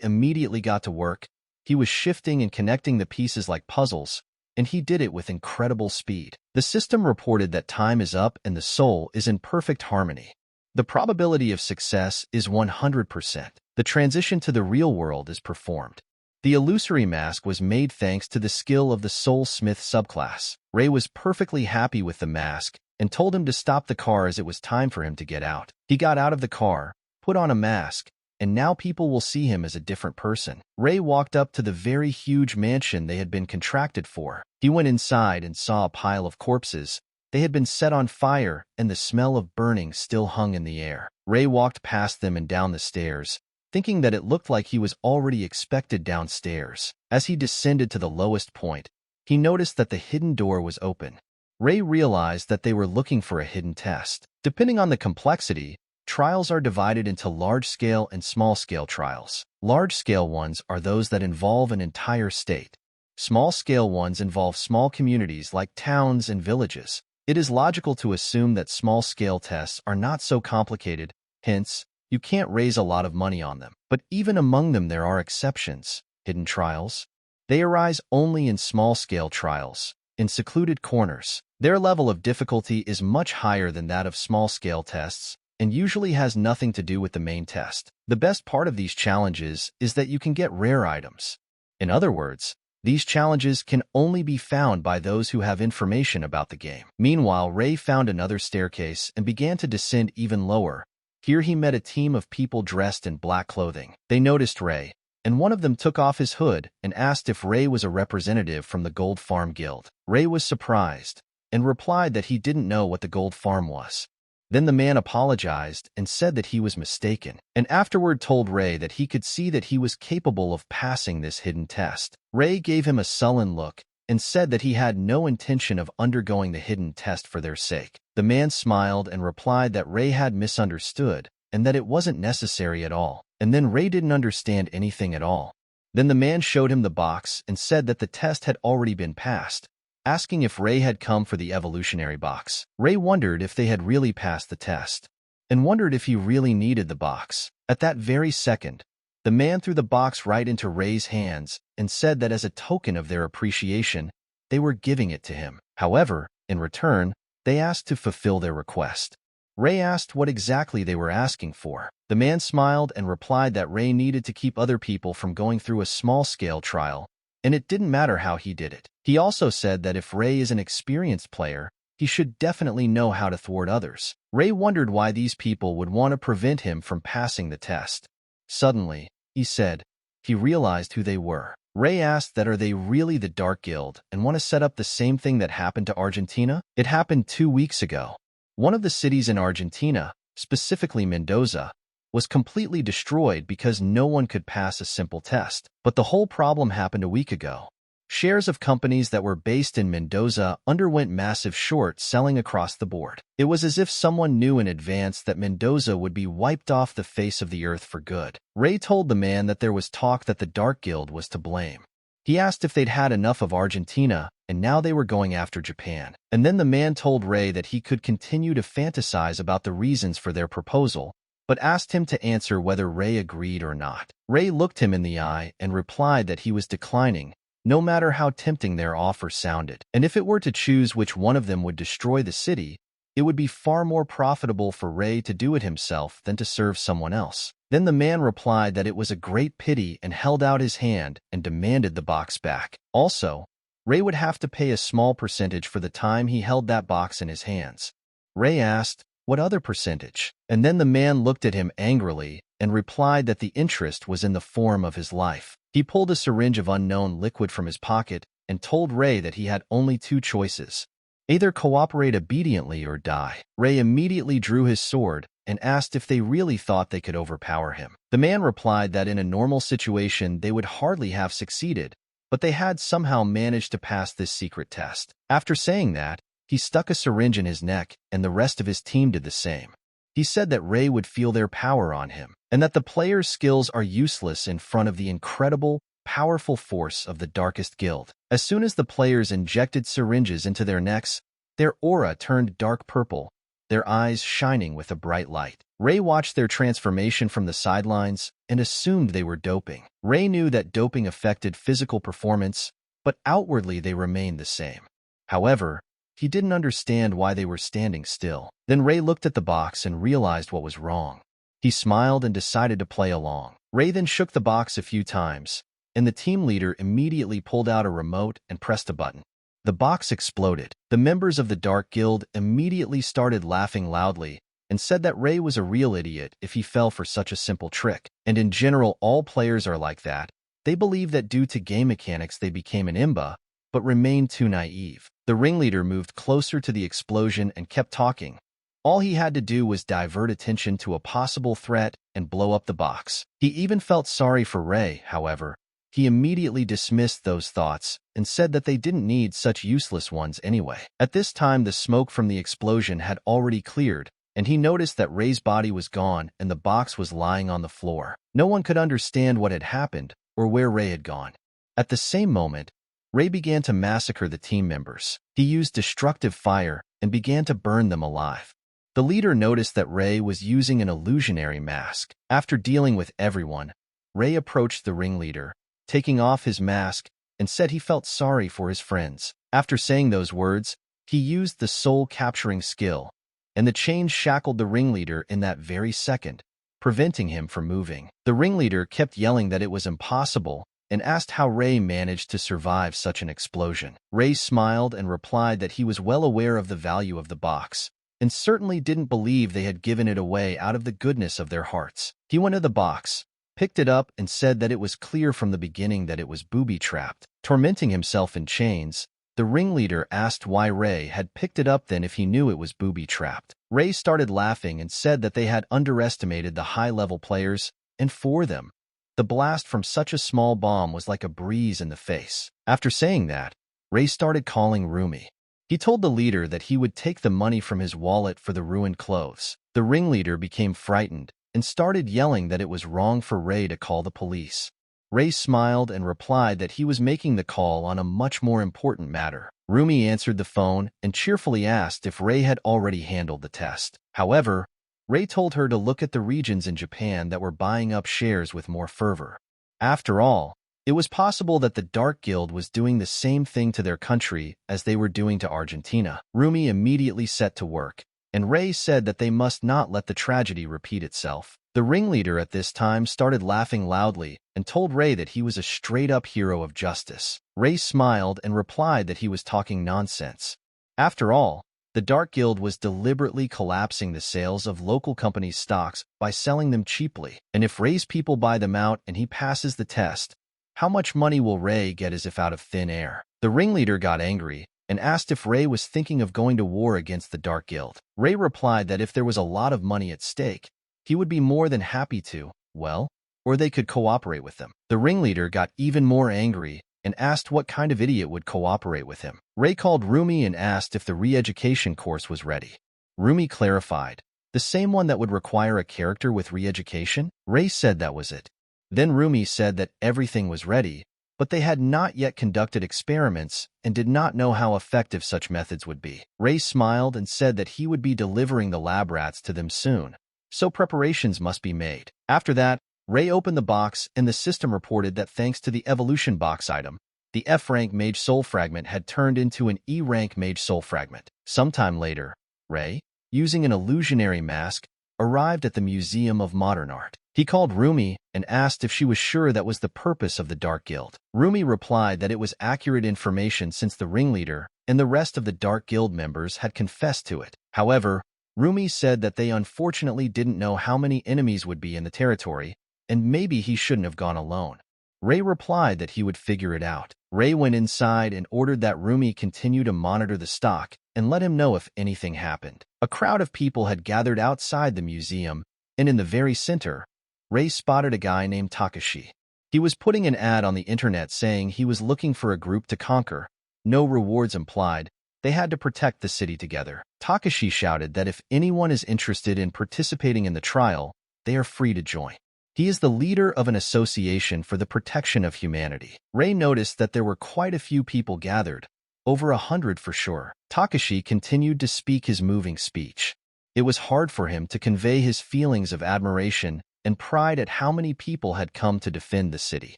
immediately got to work. He was shifting and connecting the pieces like puzzles, and he did it with incredible speed. The system reported that time is up and the soul is in perfect harmony. The probability of success is 100%. The transition to the real world is performed. The illusory mask was made thanks to the skill of the Soul Smith subclass. Ray was perfectly happy with the mask and told him to stop the car as it was time for him to get out. He got out of the car, put on a mask, and now people will see him as a different person. Ray walked up to the very huge mansion they had been contracted for. He went inside and saw a pile of corpses. They had been set on fire, and the smell of burning still hung in the air. Ray walked past them and down the stairs, thinking that it looked like he was already expected downstairs. As he descended to the lowest point, he noticed that the hidden door was open. Ray realized that they were looking for a hidden test. Depending on the complexity, trials are divided into large-scale and small-scale trials. Large-scale ones are those that involve an entire state. Small-scale ones involve small communities like towns and villages. It is logical to assume that small-scale tests are not so complicated, hence, you can't raise a lot of money on them. But even among them there are exceptions. Hidden trials. They arise only in small-scale trials, in secluded corners. Their level of difficulty is much higher than that of small-scale tests, and usually has nothing to do with the main test. The best part of these challenges is that you can get rare items. In other words, these challenges can only be found by those who have information about the game. Meanwhile, Ray found another staircase and began to descend even lower. Here he met a team of people dressed in black clothing. They noticed Ray, and one of them took off his hood and asked if Ray was a representative from the Gold Farm Guild. Ray was surprised and replied that he didn't know what the Gold Farm was. Then the man apologized and said that he was mistaken, and afterward told Ray that he could see that he was capable of passing this hidden test. Ray gave him a sullen look and said that he had no intention of undergoing the hidden test for their sake. The man smiled and replied that Ray had misunderstood and that it wasn't necessary at all. And then Ray didn't understand anything at all. Then the man showed him the box and said that the test had already been passed, asking if Ray had come for the evolutionary box. Ray wondered if they had really passed the test, and wondered if he really needed the box. At that very second, the man threw the box right into Ray's hands and said that as a token of their appreciation, they were giving it to him. However, in return, they asked to fulfill their request. Ray asked what exactly they were asking for. The man smiled and replied that Ray needed to keep other people from going through a small-scale trial, and it didn't matter how he did it. He also said that if Ray is an experienced player, he should definitely know how to thwart others. Ray wondered why these people would want to prevent him from passing the test. Suddenly, he said, he realized who they were. Ray asked that are they really the Dark Guild and want to set up the same thing that happened to Argentina? It happened 2 weeks ago. One of the cities in Argentina, specifically Mendoza, was completely destroyed because no one could pass a simple test. But the whole problem happened a week ago. Shares of companies that were based in Mendoza underwent massive short selling across the board. It was as if someone knew in advance that Mendoza would be wiped off the face of the earth for good. Ray told the man that there was talk that the Dark Guild was to blame. He asked if they'd had enough of Argentina, and now they were going after Japan. And then the man told Ray that he could continue to fantasize about the reasons for their proposal, but asked him to answer whether Ray agreed or not. Ray looked him in the eye and replied that he was declining, no matter how tempting their offer sounded. And if it were to choose which one of them would destroy the city, it would be far more profitable for Ray to do it himself than to serve someone else. Then the man replied that it was a great pity and held out his hand and demanded the box back. Also, Ray would have to pay a small percentage for the time he held that box in his hands. Ray asked, "What other percentage?" And then the man looked at him angrily and replied that the interest was in the form of his life. He pulled a syringe of unknown liquid from his pocket and told Ray that he had only two choices: either cooperate obediently or die. Ray immediately drew his sword and asked if they really thought they could overpower him. The man replied that in a normal situation they would hardly have succeeded, but they had somehow managed to pass this secret test. After saying that, he stuck a syringe in his neck, and the rest of his team did the same. He said that Ray would feel their power on him, and that the player's skills are useless in front of the incredible, powerful force of the Darkest Guild. As soon as the players injected syringes into their necks, their aura turned dark purple, their eyes shining with a bright light. Ray watched their transformation from the sidelines and assumed they were doping. Ray knew that doping affected physical performance, but outwardly they remained the same. However, he didn't understand why they were standing still. Then Ray looked at the box and realized what was wrong. He smiled and decided to play along. Ray then shook the box a few times, and the team leader immediately pulled out a remote and pressed a button. The box exploded. The members of the Dark Guild immediately started laughing loudly and said that Ray was a real idiot if he fell for such a simple trick. And in general, all players are like that. They believe that due to game mechanics they became an imba, but remained too naive. The ringleader moved closer to the explosion and kept talking. All he had to do was divert attention to a possible threat and blow up the box. He even felt sorry for Ray, however. He immediately dismissed those thoughts and said that they didn't need such useless ones anyway. At this time, the smoke from the explosion had already cleared, and he noticed that Ray's body was gone and the box was lying on the floor. No one could understand what had happened or where Ray had gone. At the same moment, Ray began to massacre the team members. He used destructive fire and began to burn them alive. The leader noticed that Ray was using an illusionary mask. After dealing with everyone, Ray approached the ringleader, taking off his mask, and said he felt sorry for his friends. After saying those words, he used the soul-capturing skill, and the chains shackled the ringleader in that very second, preventing him from moving. The ringleader kept yelling that it was impossible and asked how Ray managed to survive such an explosion. Ray smiled and replied that he was well aware of the value of the box, and certainly didn't believe they had given it away out of the goodness of their hearts. He went to the box, picked it up, and said that it was clear from the beginning that it was booby-trapped. Tormenting himself in chains, the ringleader asked why Ray had picked it up then if he knew it was booby-trapped. Ray started laughing and said that they had underestimated the high-level players, and for them, the blast from such a small bomb was like a breeze in the face. After saying that, Ray started calling Rumi. He told the leader that he would take the money from his wallet for the ruined clothes. The ringleader became frightened and started yelling that it was wrong for Ray to call the police. Ray smiled and replied that he was making the call on a much more important matter. Rumi answered the phone and cheerfully asked if Ray had already handled the test. However, Ray told her to look at the regions in Japan that were buying up shares with more fervor. After all, it was possible that the Dark Guild was doing the same thing to their country as they were doing to Argentina. Rumi immediately set to work, and Ray said that they must not let the tragedy repeat itself. The ringleader at this time started laughing loudly and told Ray that he was a straight-up hero of justice. Ray smiled and replied that he was talking nonsense. After all, the Dark Guild was deliberately collapsing the sales of local companies' stocks by selling them cheaply. And if Ray's people buy them out and he passes the test, how much money will Ray get as if out of thin air? The ringleader got angry and asked if Ray was thinking of going to war against the Dark Guild. Ray replied that if there was a lot of money at stake, he would be more than happy to, well, or they could cooperate with them. The ringleader got even more angry and asked what kind of idiot would cooperate with him. Ray called Rumi and asked if the re-education course was ready. Rumi clarified, "The same one that would require a character with re-education?" Ray said that was it. Then Rumi said that everything was ready, but they had not yet conducted experiments and did not know how effective such methods would be. Ray smiled and said that he would be delivering the lab rats to them soon, so preparations must be made. After that, Ray opened the box and the system reported that thanks to the evolution box item, the F-rank mage soul fragment had turned into an E-rank mage soul fragment. Sometime later, Ray, using an illusionary mask, arrived at the Museum of Modern Art. He called Rumi and asked if she was sure that was the purpose of the Dark Guild. Rumi replied that it was accurate information since the ringleader and the rest of the Dark Guild members had confessed to it. However, Rumi said that they unfortunately didn't know how many enemies would be in the territory, and maybe he shouldn't have gone alone. Ray replied that he would figure it out. Ray went inside and ordered that Rumi continue to monitor the stock and let him know if anything happened. A crowd of people had gathered outside the museum, and in the very center, Ray spotted a guy named Takashi. He was putting an ad on the internet saying he was looking for a group to conquer. No rewards implied. They had to protect the city together. Takashi shouted that if anyone is interested in participating in the trial, they are free to join. He is the leader of an association for the protection of humanity. Ray noticed that there were quite a few people gathered, over 100 for sure. Takashi continued to speak his moving speech. It was hard for him to convey his feelings of admiration and pride at how many people had come to defend the city.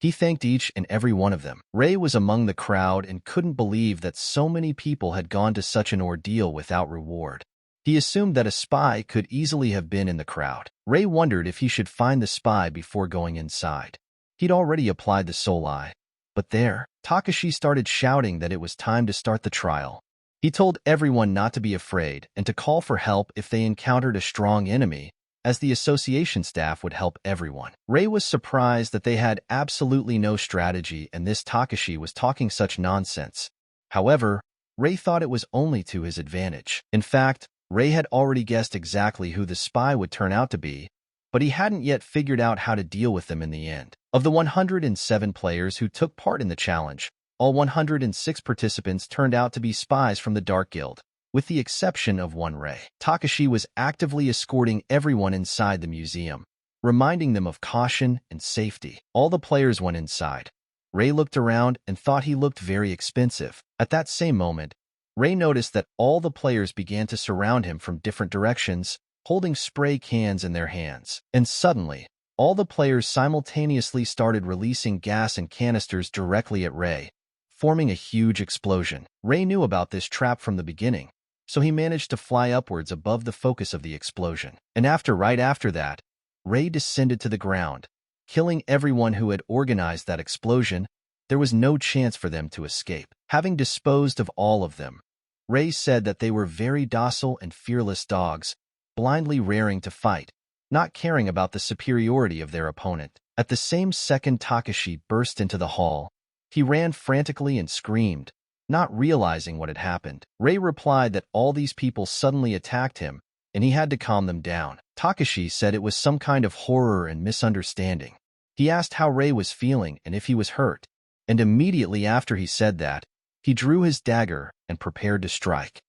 He thanked each and every one of them. Ray was among the crowd and couldn't believe that so many people had gone to such an ordeal without reward. He assumed that a spy could easily have been in the crowd. Ray wondered if he should find the spy before going inside. He'd already applied the soul eye. But there, Takashi started shouting that it was time to start the trial. He told everyone not to be afraid and to call for help if they encountered a strong enemy, as the association staff would help everyone. Ray was surprised that they had absolutely no strategy and this Takashi was talking such nonsense. However, Ray thought it was only to his advantage. In fact, Ray had already guessed exactly who the spy would turn out to be, but he hadn't yet figured out how to deal with them in the end. Of the 107 players who took part in the challenge, all 106 participants turned out to be spies from the Dark Guild, with the exception of one Ray. Takashi was actively escorting everyone inside the museum, reminding them of caution and safety. All the players went inside. Ray looked around and thought he looked very expensive. At that same moment, Ray noticed that all the players began to surround him from different directions, holding spray cans in their hands. And suddenly, all the players simultaneously started releasing gas and canisters directly at Ray, forming a huge explosion. Ray knew about this trap from the beginning, so he managed to fly upwards above the focus of the explosion. And right after that, Ray descended to the ground, killing everyone who had organized that explosion. There was no chance for them to escape. Having disposed of all of them, Ray said that they were very docile and fearless dogs, blindly raring to fight, not caring about the superiority of their opponent. At the same second Takashi burst into the hall, he ran frantically and screamed, not realizing what had happened. Ray replied that all these people suddenly attacked him, and he had to calm them down. Takashi said it was some kind of horror and misunderstanding. He asked how Ray was feeling and if he was hurt, and immediately after he said that, he drew his dagger and prepared to strike.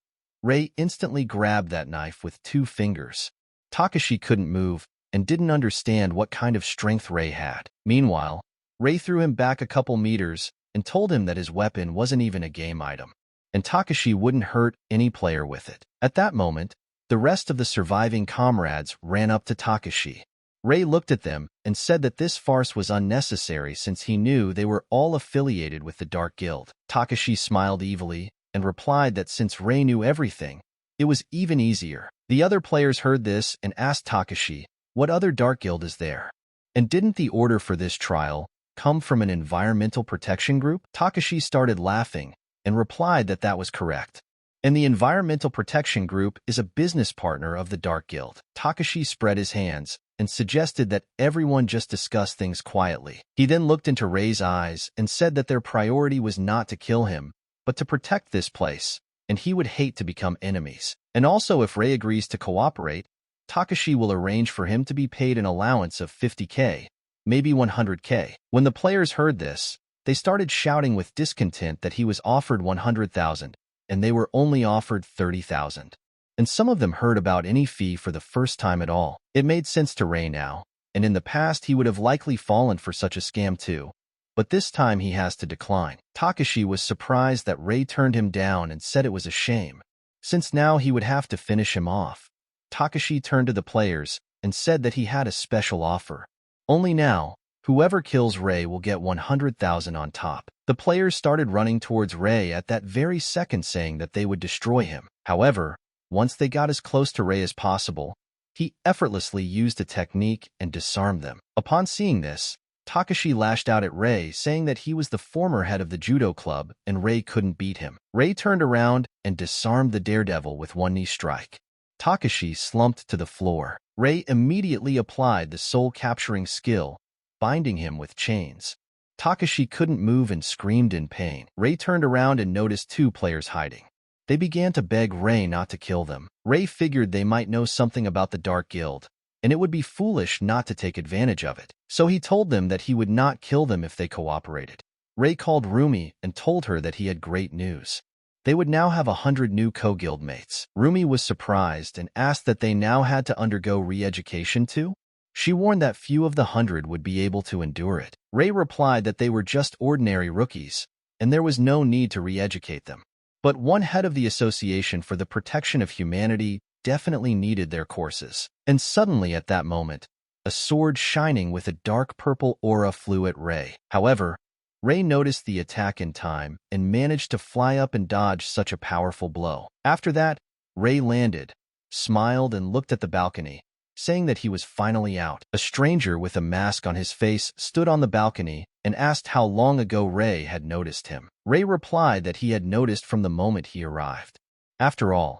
Ray instantly grabbed that knife with 2 fingers. Takashi couldn't move and didn't understand what kind of strength Ray had. Meanwhile, Ray threw him back a couple meters and told him that his weapon wasn't even a game item, and Takashi wouldn't hurt any player with it. At that moment, the rest of the surviving comrades ran up to Takashi. Ray looked at them and said that this farce was unnecessary since he knew they were all affiliated with the Dark Guild. Takashi smiled evilly and replied that since Ray knew everything, it was even easier. The other players heard this and asked Takashi, "What other Dark Guild is there? And didn't the order for this trial come from an environmental protection group?" Takashi started laughing and replied that that was correct. And the Environmental Protection Group is a business partner of the Dark Guild. Takashi spread his hands and suggested that everyone just discuss things quietly. He then looked into Ray's eyes and said that their priority was not to kill him, but to protect this place, and he would hate to become enemies. And also if Ray agrees to cooperate, Takashi will arrange for him to be paid an allowance of 50K, maybe 100K. When the players heard this, They started shouting with discontent that he was offered 100,000, and they were only offered 30,000. And some of them heard about any fee for the first time at all. It made sense to Ray now, and in the past he would have likely fallen for such a scam too. But this time he has to decline. Takashi was surprised that Ray turned him down and said it was a shame, since now he would have to finish him off. Takashi turned to the players and said that he had a special offer. Only now, whoever kills Ray will get 100,000 on top. The players started running towards Ray at that very second, saying that they would destroy him. However, once they got as close to Ray as possible, he effortlessly used a technique and disarmed them. Upon seeing this, Takashi lashed out at Ray, saying that he was the former head of the judo club and Ray couldn't beat him. Ray turned around and disarmed the daredevil with one knee strike. Takashi slumped to the floor. Ray immediately applied the soul-capturing skill, binding him with chains. Takashi couldn't move and screamed in pain. Ray turned around and noticed two players hiding. They began to beg Ray not to kill them. Ray figured they might know something about the Dark Guild, and it would be foolish not to take advantage of it. So he told them that he would not kill them if they cooperated. Ray called Rumi and told her that he had great news. They would now have 100 new co-guild mates. Rumi was surprised and asked that they now had to undergo re-education too. She warned that few of the 100 would be able to endure it. Ray replied that they were just ordinary rookies, and there was no need to re-educate them. But one head of the Association for the Protection of Humanity definitely needed their courses. And suddenly at that moment, a sword shining with a dark purple aura flew at Ray. However, Ray noticed the attack in time and managed to fly up and dodge such a powerful blow. After that, Ray landed, smiled, and looked at the balcony, saying that he was finally out. A stranger with a mask on his face stood on the balcony and asked how long ago Ray had noticed him. Ray replied that he had noticed from the moment he arrived. After all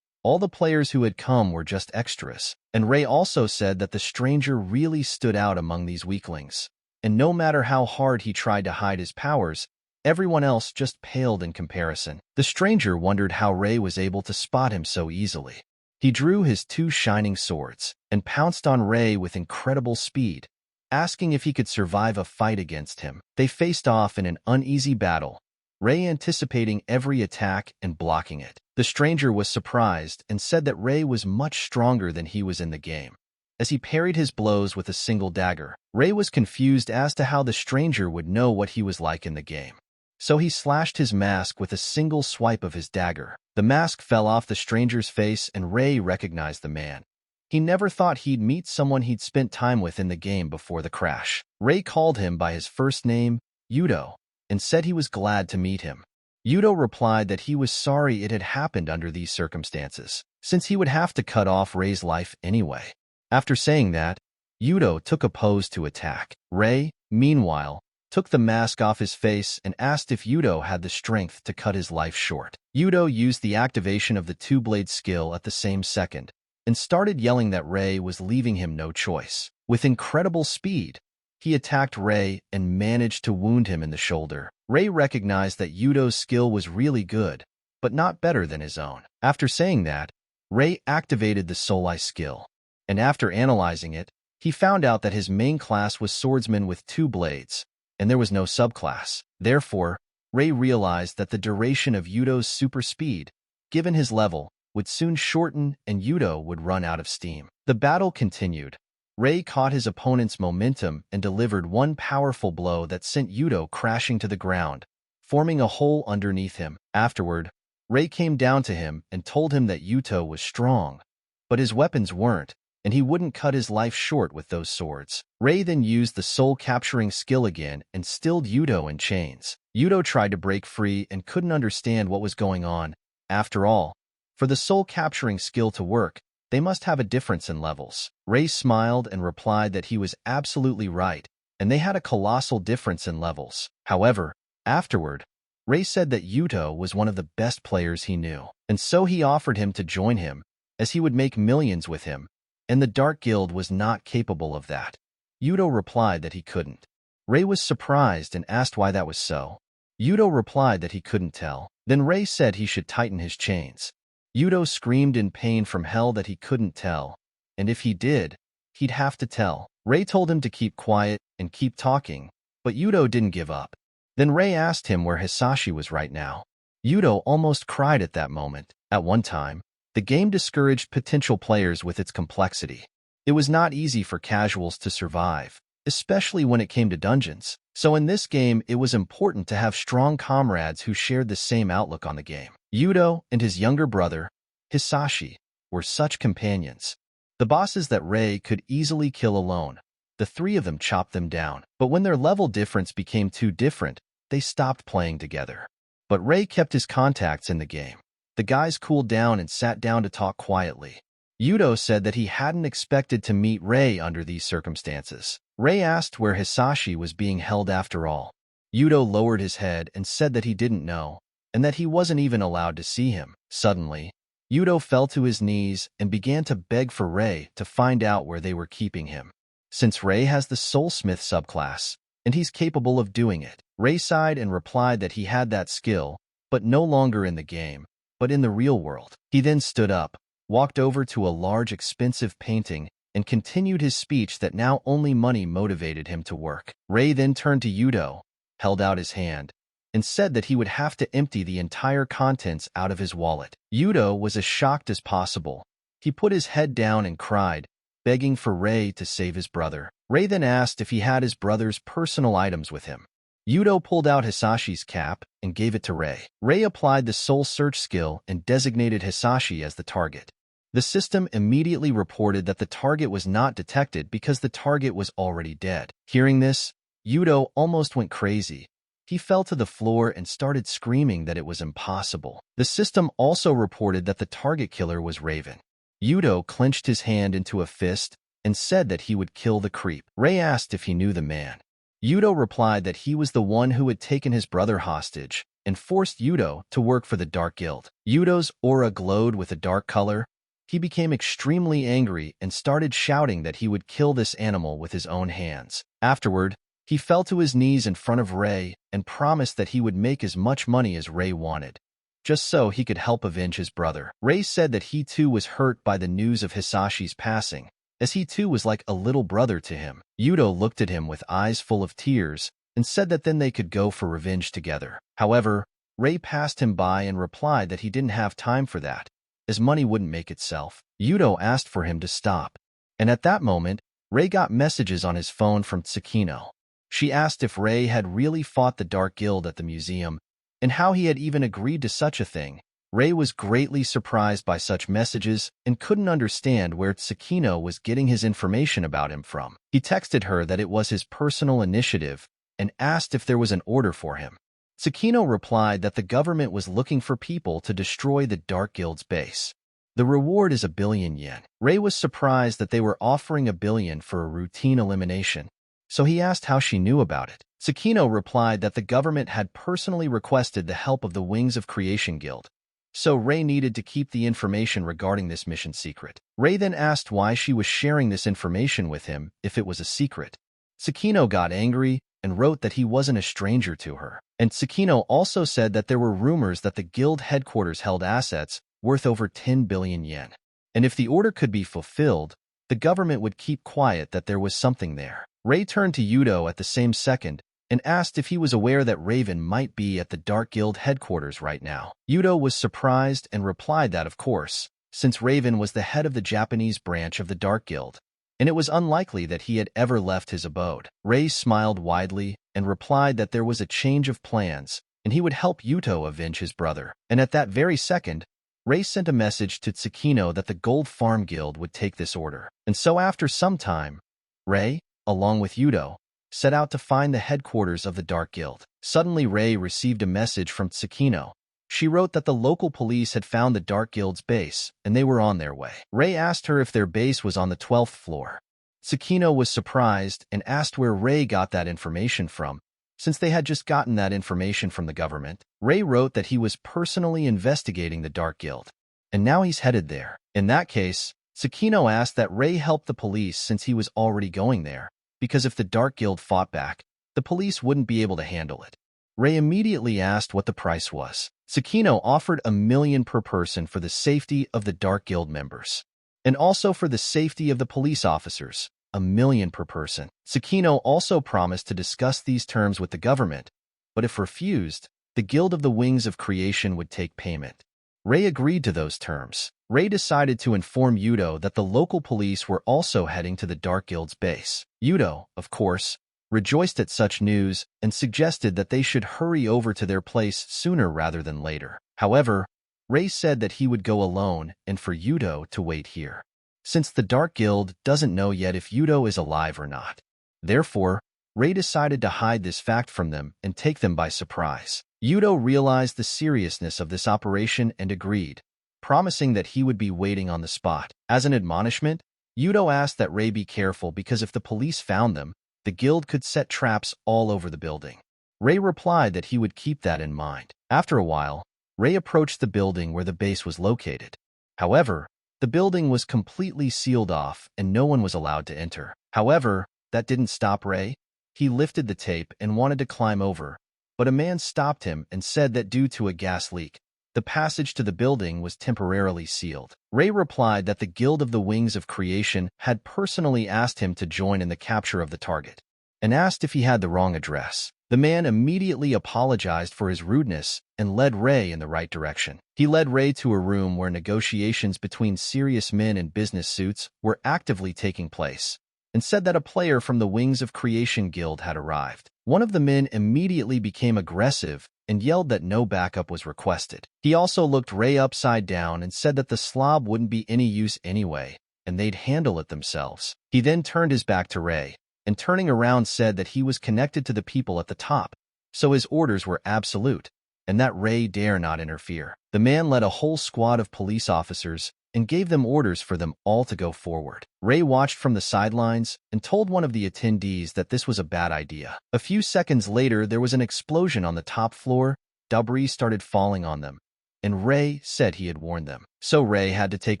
the players who had come were just extras, and Ray also said that the stranger really stood out among these weaklings. And no matter how hard he tried to hide his powers, everyone else just paled in comparison. The stranger wondered how Ray was able to spot him so easily. He drew his two shining swords and pounced on Ray with incredible speed, asking if he could survive a fight against him. They faced off in an uneasy battle, Ray anticipating every attack and blocking it. The stranger was surprised and said that Ray was much stronger than he was in the game, as he parried his blows with a single dagger. Ray was confused as to how the stranger would know what he was like in the game. So he slashed his mask with a single swipe of his dagger. The mask fell off the stranger's face and Ray recognized the man. He never thought he'd meet someone he'd spent time with in the game before the crash. Ray called him by his first name, Yudo, and said he was glad to meet him. Yudo replied that he was sorry it had happened under these circumstances, since he would have to cut off Ray's life anyway. After saying that, Yudo took a pose to attack. Ray, meanwhile, took the mask off his face and asked if Yudo had the strength to cut his life short. Yudo used the activation of the two-blade skill at the same second and started yelling that Ray was leaving him no choice. With incredible speed, he attacked Ray and managed to wound him in the shoulder. Ray recognized that Yudo's skill was really good, but not better than his own. After saying that, Ray activated the Soul-Eye skill, and after analyzing it, he found out that his main class was Swordsman with 2 blades, and there was no subclass. Therefore, Ray realized that the duration of Yudo's super speed, given his level, would soon shorten and Yudo would run out of steam. The battle continued. Ray caught his opponent's momentum and delivered one powerful blow that sent Yudo crashing to the ground, forming a hole underneath him. Afterward, Ray came down to him and told him that Yuto was strong, but his weapons weren't, and he wouldn't cut his life short with those swords. Ray then used the soul-capturing skill again and stilled Yudo in chains. Yudo tried to break free and couldn't understand what was going on. After all, for the soul-capturing skill to work, they must have a difference in levels. Ray smiled and replied that he was absolutely right, and they had a colossal difference in levels. However, afterward, Ray said that Yuto was one of the best players he knew, and so he offered him to join him, as he would make millions with him, and the Dark Guild was not capable of that. Yuto replied that he couldn't. Ray was surprised and asked why that was so. Yuto replied that he couldn't tell. Then Ray said he should tighten his chains. Yudo screamed in pain from hell that he couldn't tell, and if he did, he'd have to tell. Ray told him to keep quiet and keep talking, but Yudo didn't give up. Then Ray asked him where Hisashi was right now. Yuto almost cried at that moment. At one time, the game discouraged potential players with its complexity. It was not easy for casuals to survive, especially when it came to dungeons. So in this game, it was important to have strong comrades who shared the same outlook on the game. Yuto and his younger brother, Hisashi, were such companions. The bosses that Ray could easily kill alone. The three of them chopped them down. But when their level difference became too different, they stopped playing together. But Ray kept his contacts in the game. The guys cooled down and sat down to talk quietly. Yuto said that he hadn't expected to meet Ray under these circumstances. Ray asked where Hisashi was being held after all. Yuto lowered his head and said that he didn't know, and that he wasn't even allowed to see him. Suddenly, Yuto fell to his knees and began to beg for Ray to find out where they were keeping him. Since Ray has the Soulsmith subclass, and he's capable of doing it, Ray sighed and replied that he had that skill, but no longer in the game, but in the real world. He then stood up, walked over to a large expensive painting, and continued his speech that now only money motivated him to work. Ray then turned to Yuto, held out his hand, and said that he would have to empty the entire contents out of his wallet. Yuto was as shocked as possible. He put his head down and cried, begging for Ray to save his brother. Ray then asked if he had his brother's personal items with him. Yuto pulled out Hisashi's cap and gave it to Ray. Ray applied the soul search skill and designated Hisashi as the target. The system immediately reported that the target was not detected because the target was already dead. Hearing this, Yuto almost went crazy. He fell to the floor and started screaming that it was impossible. The system also reported that the target killer was Raven. Yuto clenched his hand into a fist and said that he would kill the creep. Ray asked if he knew the man. Yuto replied that he was the one who had taken his brother hostage and forced Yuto to work for the Dark Guild. Yuto's aura glowed with a dark color. He became extremely angry and started shouting that he would kill this animal with his own hands. Afterward, he fell to his knees in front of Ray and promised that he would make as much money as Ray wanted, just so he could help avenge his brother. Ray said that he too was hurt by the news of Hisashi's passing, as he too was like a little brother to him. Yuto looked at him with eyes full of tears and said that then they could go for revenge together. However, Ray passed him by and replied that he didn't have time for that, as money wouldn't make itself. Yuto asked for him to stop, and at that moment, Ray got messages on his phone from Tsukino. She asked if Ray had really fought the Dark Guild at the museum, and how he had even agreed to such a thing. Ray was greatly surprised by such messages and couldn't understand where Tsukino was getting his information about him from. He texted her that it was his personal initiative and asked if there was an order for him. Tsukino replied that the government was looking for people to destroy the Dark Guild's base. The reward is 1 billion yen. Ray was surprised that they were offering 1 billion for a routine elimination, so he asked how she knew about it. Tsukino replied that the government had personally requested the help of the Wings of Creation Guild, so Ray needed to keep the information regarding this mission secret. Ray then asked why she was sharing this information with him if it was a secret. Tsukino got angry and wrote that he wasn't a stranger to her. And Tsukino also said that there were rumors that the guild headquarters held assets worth over 10 billion yen. And if the order could be fulfilled, the government would keep quiet that there was something there. Ray turned to Yuto at the same second and asked if he was aware that Raven might be at the Dark Guild headquarters right now. Yuto was surprised and replied that of course, since Raven was the head of the Japanese branch of the Dark Guild, and it was unlikely that he had ever left his abode. Ray smiled widely and replied that there was a change of plans and he would help Yuto avenge his brother. And at that very second, Ray sent a message to Tsukino that the Gold Farm Guild would take this order. And so after some time, Ray, along with Yuto, set out to find the headquarters of the Dark Guild. Suddenly Ray received a message from Tsukino. She wrote that the local police had found the Dark Guild's base, and they were on their way. Ray asked her if their base was on the 12th floor. Tsukino was surprised and asked where Ray got that information from, since they had just gotten that information from the government. Ray wrote that he was personally investigating the Dark Guild, and now he's headed there. In that case, Tsukino asked that Ray help the police since he was already going there, because if the Dark Guild fought back, the police wouldn't be able to handle it. Ray immediately asked what the price was. Tsukino offered 1 million per person for the safety of the Dark Guild members, and also for the safety of the police officers, 1 million per person. Tsukino also promised to discuss these terms with the government, but if refused, the Guild of the Wings of Creation would take payment. Ray agreed to those terms. Ray decided to inform Yudo that the local police were also heading to the Dark Guild's base. Yudo, of course, rejoiced at such news and suggested that they should hurry over to their place sooner rather than later. However, Ray said that he would go alone and for Yudo to wait here, since the Dark Guild doesn't know yet if Yudo is alive or not. Therefore, Ray decided to hide this fact from them and take them by surprise. Yudo realized the seriousness of this operation and agreed, promising that he would be waiting on the spot. As an admonishment, Yudo asked that Ray be careful because if the police found them, the guild could set traps all over the building. Ray replied that he would keep that in mind. After a while, Ray approached the building where the base was located. However, the building was completely sealed off and no one was allowed to enter. However, that didn't stop Ray. He lifted the tape and wanted to climb over, but a man stopped him and said that due to a gas leak, the passage to the building was temporarily sealed. Ray replied that the Guild of the Wings of Creation had personally asked him to join in the capture of the target, and asked if he had the wrong address. The man immediately apologized for his rudeness and led Ray in the right direction. He led Ray to a room where negotiations between serious men in business suits were actively taking place, and said that a player from the Wings of Creation Guild had arrived. One of the men immediately became aggressive and yelled that no backup was requested. He also looked Ray upside down and said that the slob wouldn't be any use anyway, and they'd handle it themselves. He then turned his back to Ray, and turning around said that he was connected to the people at the top, so his orders were absolute, and that Ray dare not interfere. The man led a whole squad of police officers and gave them orders for them all to go forward. Ray watched from the sidelines and told one of the attendees that this was a bad idea. A few seconds later, there was an explosion on the top floor. Debris started falling on them, and Ray said he had warned them. So Ray had to take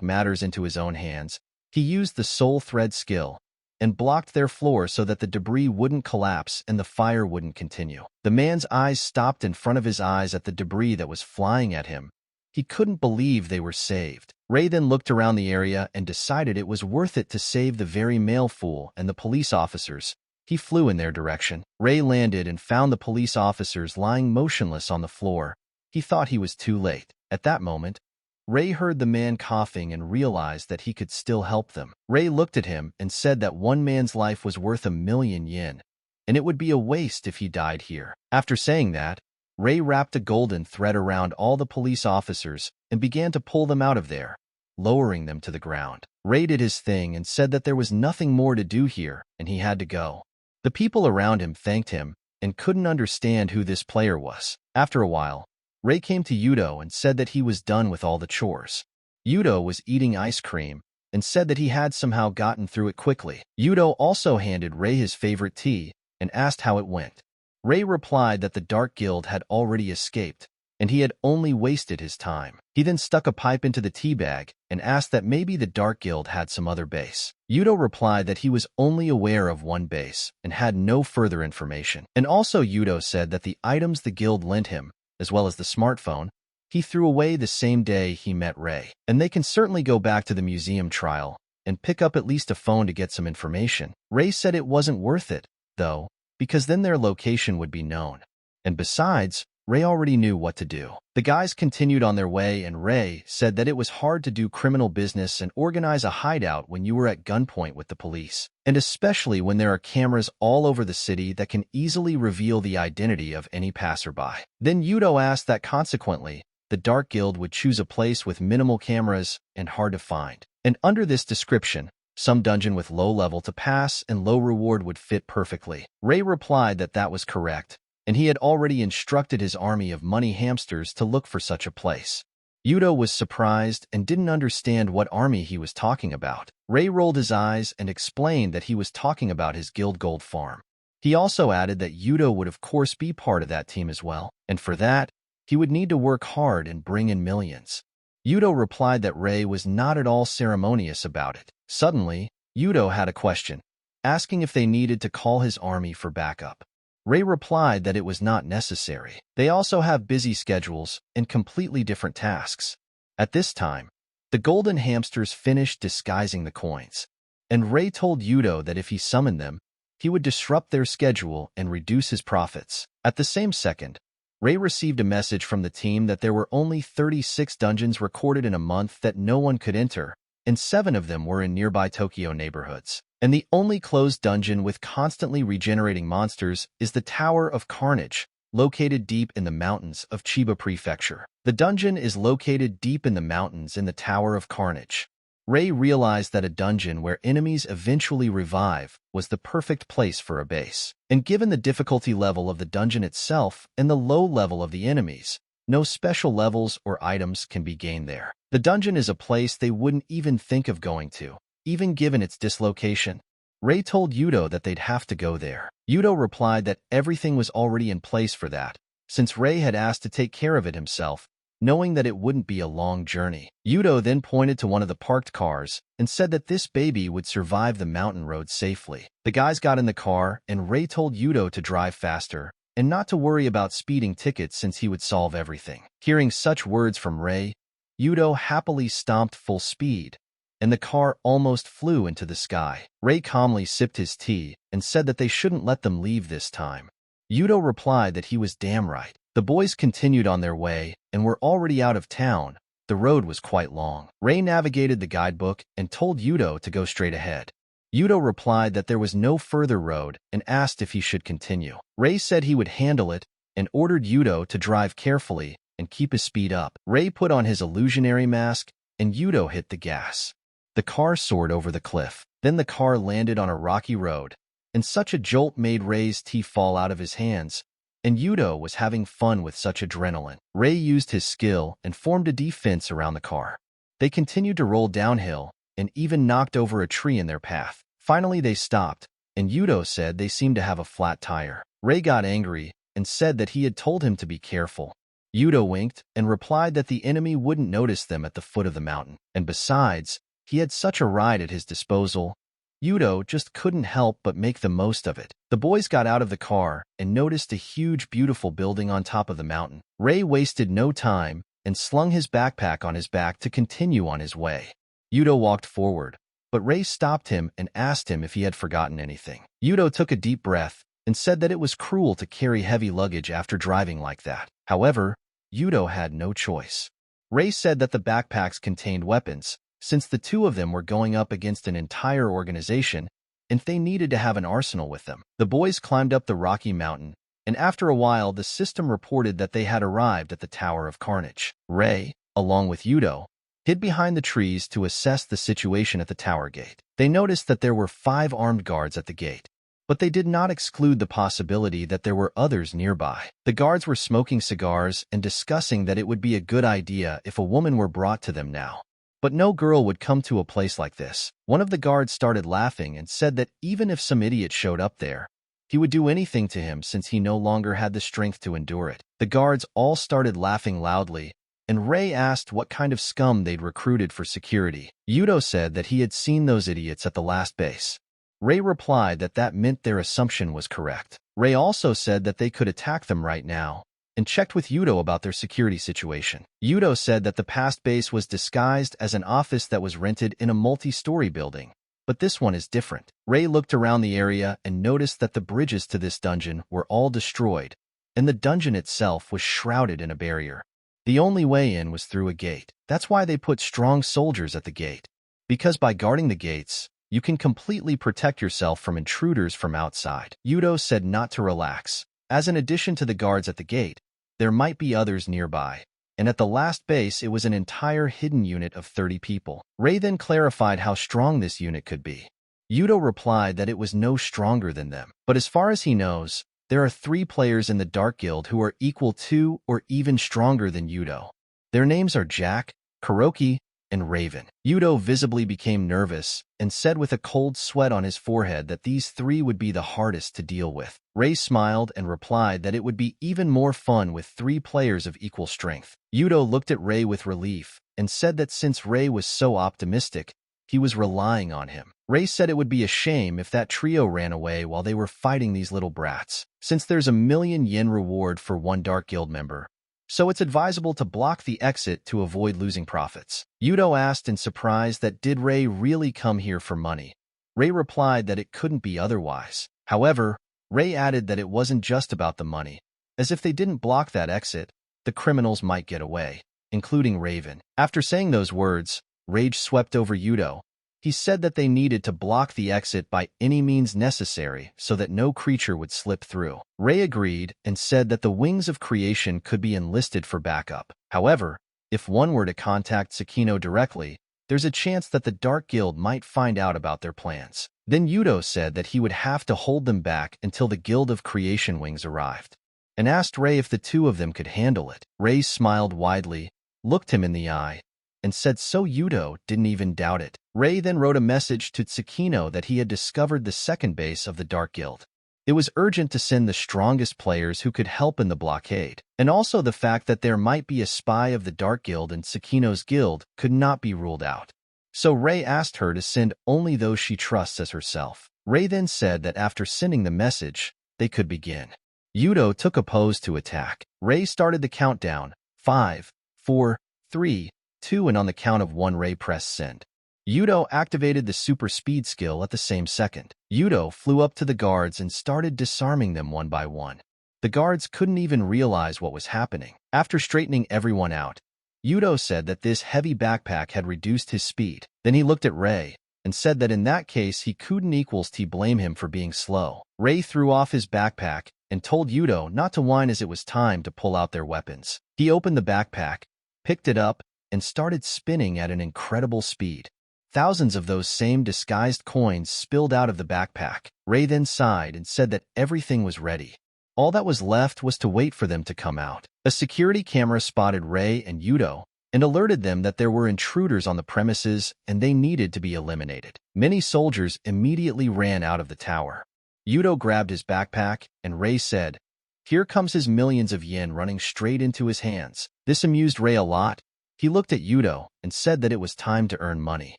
matters into his own hands. He used the soul thread skill and blocked their floor so that the debris wouldn't collapse and the fire wouldn't continue. The man's eyes stopped in front of his eyes at the debris that was flying at him. He couldn't believe they were saved. Ray then looked around the area and decided it was worth it to save the very male fool and the police officers. He flew in their direction. Ray landed and found the police officers lying motionless on the floor. He thought he was too late. At that moment, Ray heard the man coughing and realized that he could still help them. Ray looked at him and said that one man's life was worth 1,000,000 yen, and it would be a waste if he died here. After saying that, Ray wrapped a golden thread around all the police officers and began to pull them out of there, lowering them to the ground. Ray did his thing and said that there was nothing more to do here and he had to go. The people around him thanked him and couldn't understand who this player was. After a while, Ray came to Yudo and said that he was done with all the chores. Yudo was eating ice cream and said that he had somehow gotten through it quickly. Yudo also handed Ray his favorite tea and asked how it went. Ray replied that the Dark Guild had already escaped, and he had only wasted his time. He then stuck a pipe into the tea bag and asked that maybe the Dark Guild had some other base. Yudo replied that he was only aware of one base and had no further information. And also Yudo said that the items the guild lent him, as well as the smartphone, he threw away the same day he met Ray. And they can certainly go back to the museum trial and pick up at least a phone to get some information. Ray said it wasn't worth it, though, because then their location would be known. And besides, Ray already knew what to do. The guys continued on their way, and Ray said that it was hard to do criminal business and organize a hideout when you were at gunpoint with the police, and especially when there are cameras all over the city that can easily reveal the identity of any passerby. Then Yudo asked that consequently, the Dark Guild would choose a place with minimal cameras and hard to find. And under this description, some dungeon with low level to pass and low reward would fit perfectly. Ray replied that that was correct, and he had already instructed his army of money hamsters to look for such a place. Yudo was surprised and didn't understand what army he was talking about. Ray rolled his eyes and explained that he was talking about his guild gold farm. He also added that Yudo would of course be part of that team as well, and for that, he would need to work hard and bring in millions. Yudo replied that Ray was not at all ceremonious about it. Suddenly, Yudo had a question, asking if they needed to call his army for backup. Ray replied that it was not necessary. They also have busy schedules and completely different tasks. At this time, the golden hamsters finished disguising the coins, and Ray told Yudo that if he summoned them, he would disrupt their schedule and reduce his profits. At the same second, Ray received a message from the team that there were only 36 dungeons recorded in a month that no one could enter, and 7 of them were in nearby Tokyo neighborhoods. And the only closed dungeon with constantly regenerating monsters is the Tower of Carnage, located deep in the mountains of Chiba Prefecture. The dungeon is located deep in the mountains in the Tower of Carnage. Ray realized that a dungeon where enemies eventually revive was the perfect place for a base. And given the difficulty level of the dungeon itself and the low level of the enemies, no special levels or items can be gained there. The dungeon is a place they wouldn't even think of going to, even given its dislocation. Ray told Yuto that they'd have to go there. Yuto replied that everything was already in place for that, since Ray had asked to take care of it himself, knowing that it wouldn't be a long journey. Yuto then pointed to one of the parked cars and said that this baby would survive the mountain road safely. The guys got in the car, and Ray told Yuto to drive faster and not to worry about speeding tickets since he would solve everything. Hearing such words from Ray, Yuto happily stomped full speed, and the car almost flew into the sky. Ray calmly sipped his tea and said that they shouldn't let them leave this time. Yuto replied that he was damn right. The boys continued on their way and were already out of town. The road was quite long. Ray navigated the guidebook and told Yuto to go straight ahead. Yuto replied that there was no further road and asked if he should continue. Ray said he would handle it and ordered Yuto to drive carefully and keep his speed up. Ray put on his illusionary mask and Yuto hit the gas. The car soared over the cliff. Then the car landed on a rocky road, and such a jolt made Ray's tea fall out of his hands, and Yuto was having fun with such adrenaline. Ray used his skill and formed a defense around the car. They continued to roll downhill and even knocked over a tree in their path. Finally, they stopped, and Yuto said they seemed to have a flat tire. Ray got angry and said that he had told him to be careful. Yuto winked and replied that the enemy wouldn't notice them at the foot of the mountain, and besides, he had such a ride at his disposal. Yuto just couldn't help but make the most of it. The boys got out of the car and noticed a huge, beautiful building on top of the mountain. Ray wasted no time and slung his backpack on his back to continue on his way. Yuto walked forward, but Ray stopped him and asked him if he had forgotten anything. Yuto took a deep breath and said that it was cruel to carry heavy luggage after driving like that. However, Yuto had no choice. Ray said that the backpacks contained weapons, since the two of them were going up against an entire organization, and they needed to have an arsenal with them. The boys climbed up the rocky mountain, and after a while the system reported that they had arrived at the Tower of Carnage. Ray, along with Yuto, hid behind the trees to assess the situation at the tower gate. They noticed that there were 5 armed guards at the gate, but they did not exclude the possibility that there were others nearby. The guards were smoking cigars and discussing that it would be a good idea if a woman were brought to them now. But no girl would come to a place like this. One of the guards started laughing and said that even if some idiot showed up there, he would do anything to him since he no longer had the strength to endure it. The guards all started laughing loudly, and Ray asked what kind of scum they'd recruited for security. Yuto said that he had seen those idiots at the last base. Ray replied that that meant their assumption was correct. Ray also said that they could attack them right now, and checked with Yuto about their security situation. Yuto said that the past base was disguised as an office that was rented in a multi-story building, but this one is different. Ray looked around the area and noticed that the bridges to this dungeon were all destroyed, and the dungeon itself was shrouded in a barrier. The only way in was through a gate. That's why they put strong soldiers at the gate, because by guarding the gates, you can completely protect yourself from intruders from outside. Yuto said not to relax, as in addition to the guards at the gate, there might be others nearby, and at the last base it was an entire hidden unit of 30 people. Ray then clarified how strong this unit could be. Yuto replied that it was no stronger than them, but as far as he knows, there are 3 players in the Dark Guild who are equal to or even stronger than Yuto. Their names are Jack, Kuroki, and Raven. Yuto visibly became nervous and said with a cold sweat on his forehead that these 3 would be the hardest to deal with. Ray smiled and replied that it would be even more fun with 3 players of equal strength. Yuto looked at Ray with relief and said that since Ray was so optimistic, he was relying on him. Ray said it would be a shame if that trio ran away while they were fighting these little brats, since there's a 1,000,000 yen reward for 1 Dark Guild member, so it's advisable to block the exit to avoid losing profits. Yuto asked in surprise that did Ray really come here for money. Ray replied that it couldn't be otherwise. However, Ray added that it wasn't just about the money, as if they didn't block that exit, the criminals might get away, including Raven. After saying those words, rage swept over Yudo. He said that they needed to block the exit by any means necessary so that no creature would slip through. Ray agreed and said that the Wings of Creation could be enlisted for backup. However, if one were to contact Tsukino directly, there's a chance that the Dark Guild might find out about their plans. Then Yudo said that he would have to hold them back until the Guild of Creation Wings arrived, and asked Ray if the two of them could handle it. Ray smiled widely, looked him in the eye, and said so Yudo didn't even doubt it. Ray then wrote a message to Tsukino that he had discovered the second base of the Dark Guild. It was urgent to send the strongest players who could help in the blockade, and also the fact that there might be a spy of the Dark Guild in Tsukino's guild could not be ruled out. So Ray asked her to send only those she trusts as herself. Ray then said that after sending the message, they could begin. Yudo took a pose to attack. Ray started the countdown, 5, 4, 3, 2, and on the count of 1 Ray pressed send. Yudo activated the super speed skill at the same second. Yudo flew up to the guards and started disarming them one by one. The guards couldn't even realize what was happening. After straightening everyone out, Yudo said that this heavy backpack had reduced his speed. Then he looked at Ray and said that in that case he couldn't blame him for being slow. Ray threw off his backpack and told Yudo not to whine as it was time to pull out their weapons. He opened the backpack, picked it up, and started spinning at an incredible speed. Thousands of those same disguised coins spilled out of the backpack. Ray then sighed and said that everything was ready. All that was left was to wait for them to come out. A security camera spotted Ray and Yudo and alerted them that there were intruders on the premises and they needed to be eliminated. Many soldiers immediately ran out of the tower. Yudo grabbed his backpack and Ray said, "Here comes his millions of yen running straight into his hands." This amused Ray a lot. He looked at Yudo and said that it was time to earn money.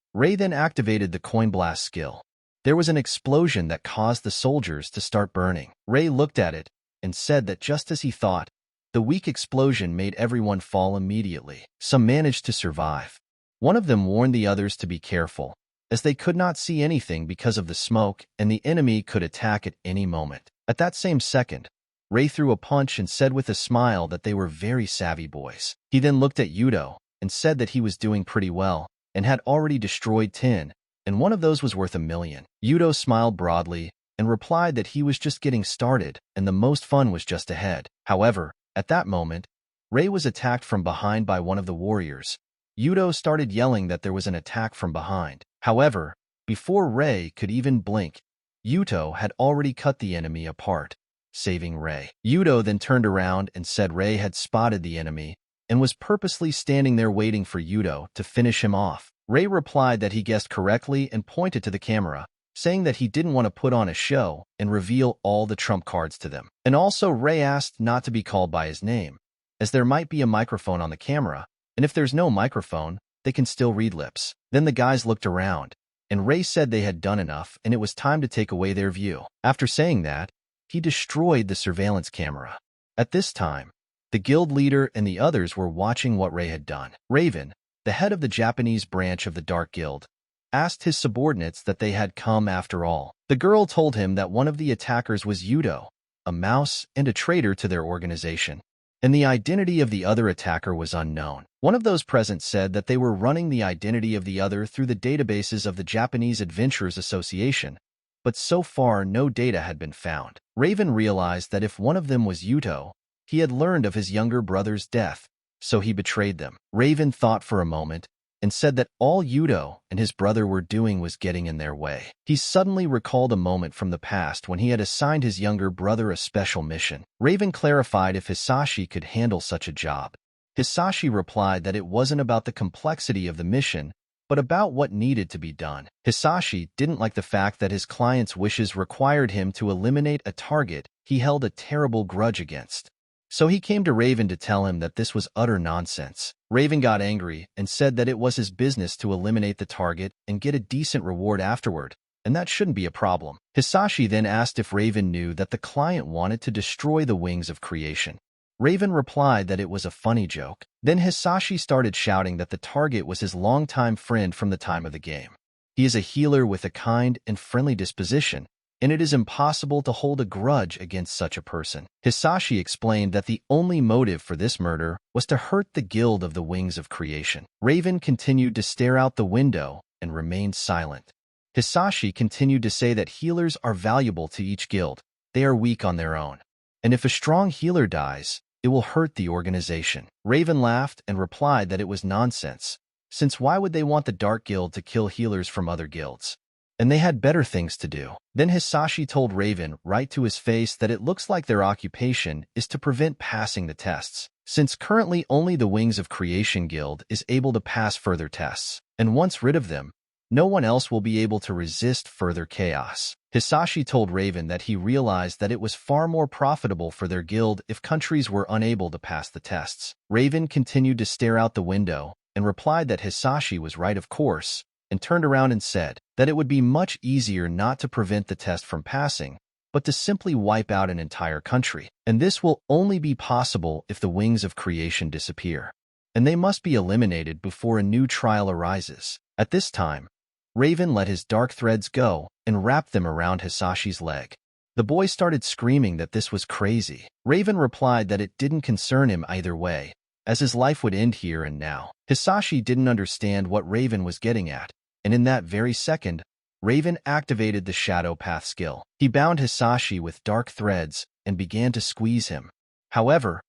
Ray then activated the coin blast skill. There was an explosion that caused the soldiers to start burning. Ray looked at it and said that just as he thought, the weak explosion made everyone fall immediately. Some managed to survive. One of them warned the others to be careful, as they could not see anything because of the smoke and the enemy could attack at any moment. At that same second, Ray threw a punch and said with a smile that they were very savvy boys. He then looked at Yudo and said that he was doing pretty well and had already destroyed 10, and one of those was worth 1 million. Yudo smiled broadly and replied that he was just getting started and the most fun was just ahead. However, at that moment, Ray was attacked from behind by one of the warriors. Yudo started yelling that there was an attack from behind. However, before Ray could even blink, Yuto had already cut the enemy apart, saving Ray. Yudo then turned around and said Ray had spotted the enemy and was purposely standing there waiting for Yudo to finish him off. Ray replied that he guessed correctly and pointed to the camera, saying that he didn't want to put on a show and reveal all the trump cards to them. And also Ray asked not to be called by his name, as there might be a microphone on the camera, and if there's no microphone, they can still read lips. Then the guys looked around, and Ray said they had done enough and it was time to take away their view. After saying that, he destroyed the surveillance camera. At this time, the guild leader and the others were watching what Ray had done. Raven, the head of the Japanese branch of the Dark Guild, asked his subordinates that they had come after all. The girl told him that one of the attackers was Yudo, a mouse and a traitor to their organization, and the identity of the other attacker was unknown. One of those present said that they were running the identity of the other through the databases of the Japanese Adventurers Association, but so far no data had been found. Raven realized that if one of them was Yuto, he had learned of his younger brother's death, so he betrayed them. Raven thought for a moment and said that all Yudo and his brother were doing was getting in their way. He suddenly recalled a moment from the past when he had assigned his younger brother a special mission. Raven clarified if Hisashi could handle such a job. Hisashi replied that it wasn't about the complexity of the mission, but about what needed to be done. Hisashi didn't like the fact that his client's wishes required him to eliminate a target he held a terrible grudge against. So he came to Raven to tell him that this was utter nonsense. Raven got angry and said that it was his business to eliminate the target and get a decent reward afterward, and that shouldn't be a problem. Hisashi then asked if Raven knew that the client wanted to destroy the Wings of Creation. Raven replied that it was a funny joke. Then Hisashi started shouting that the target was his longtime friend from the time of the game. He is a healer with a kind and friendly disposition, and it is impossible to hold a grudge against such a person. Hisashi explained that the only motive for this murder was to hurt the guild of the Wings of Creation. Raven continued to stare out the window and remained silent. Hisashi continued to say that healers are valuable to each guild. They are weak on their own. And if a strong healer dies, it will hurt the organization. Raven laughed and replied that it was nonsense, since why would they want the Dark Guild to kill healers from other guilds? And they had better things to do. Then Hisashi told Raven right to his face that it looks like their occupation is to prevent passing the tests, since currently only the Wings of Creation Guild is able to pass further tests, and once rid of them, no one else will be able to resist further chaos. Hisashi told Raven that he realized that it was far more profitable for their guild if countries were unable to pass the tests. Raven continued to stare out the window and replied that Hisashi was right, of course, and turned around and said that it would be much easier not to prevent the test from passing, but to simply wipe out an entire country. And this will only be possible if the Wings of Creation disappear, and they must be eliminated before a new trial arises. At this time, Raven let his dark threads go and wrapped them around Hisashi's leg. The boy started screaming that this was crazy. Raven replied that it didn't concern him either way, as his life would end here and now. Hisashi didn't understand what Raven was getting at, and in that very second, Raven activated the Shadow Path skill. He bound Hisashi with dark threads and began to squeeze him. However,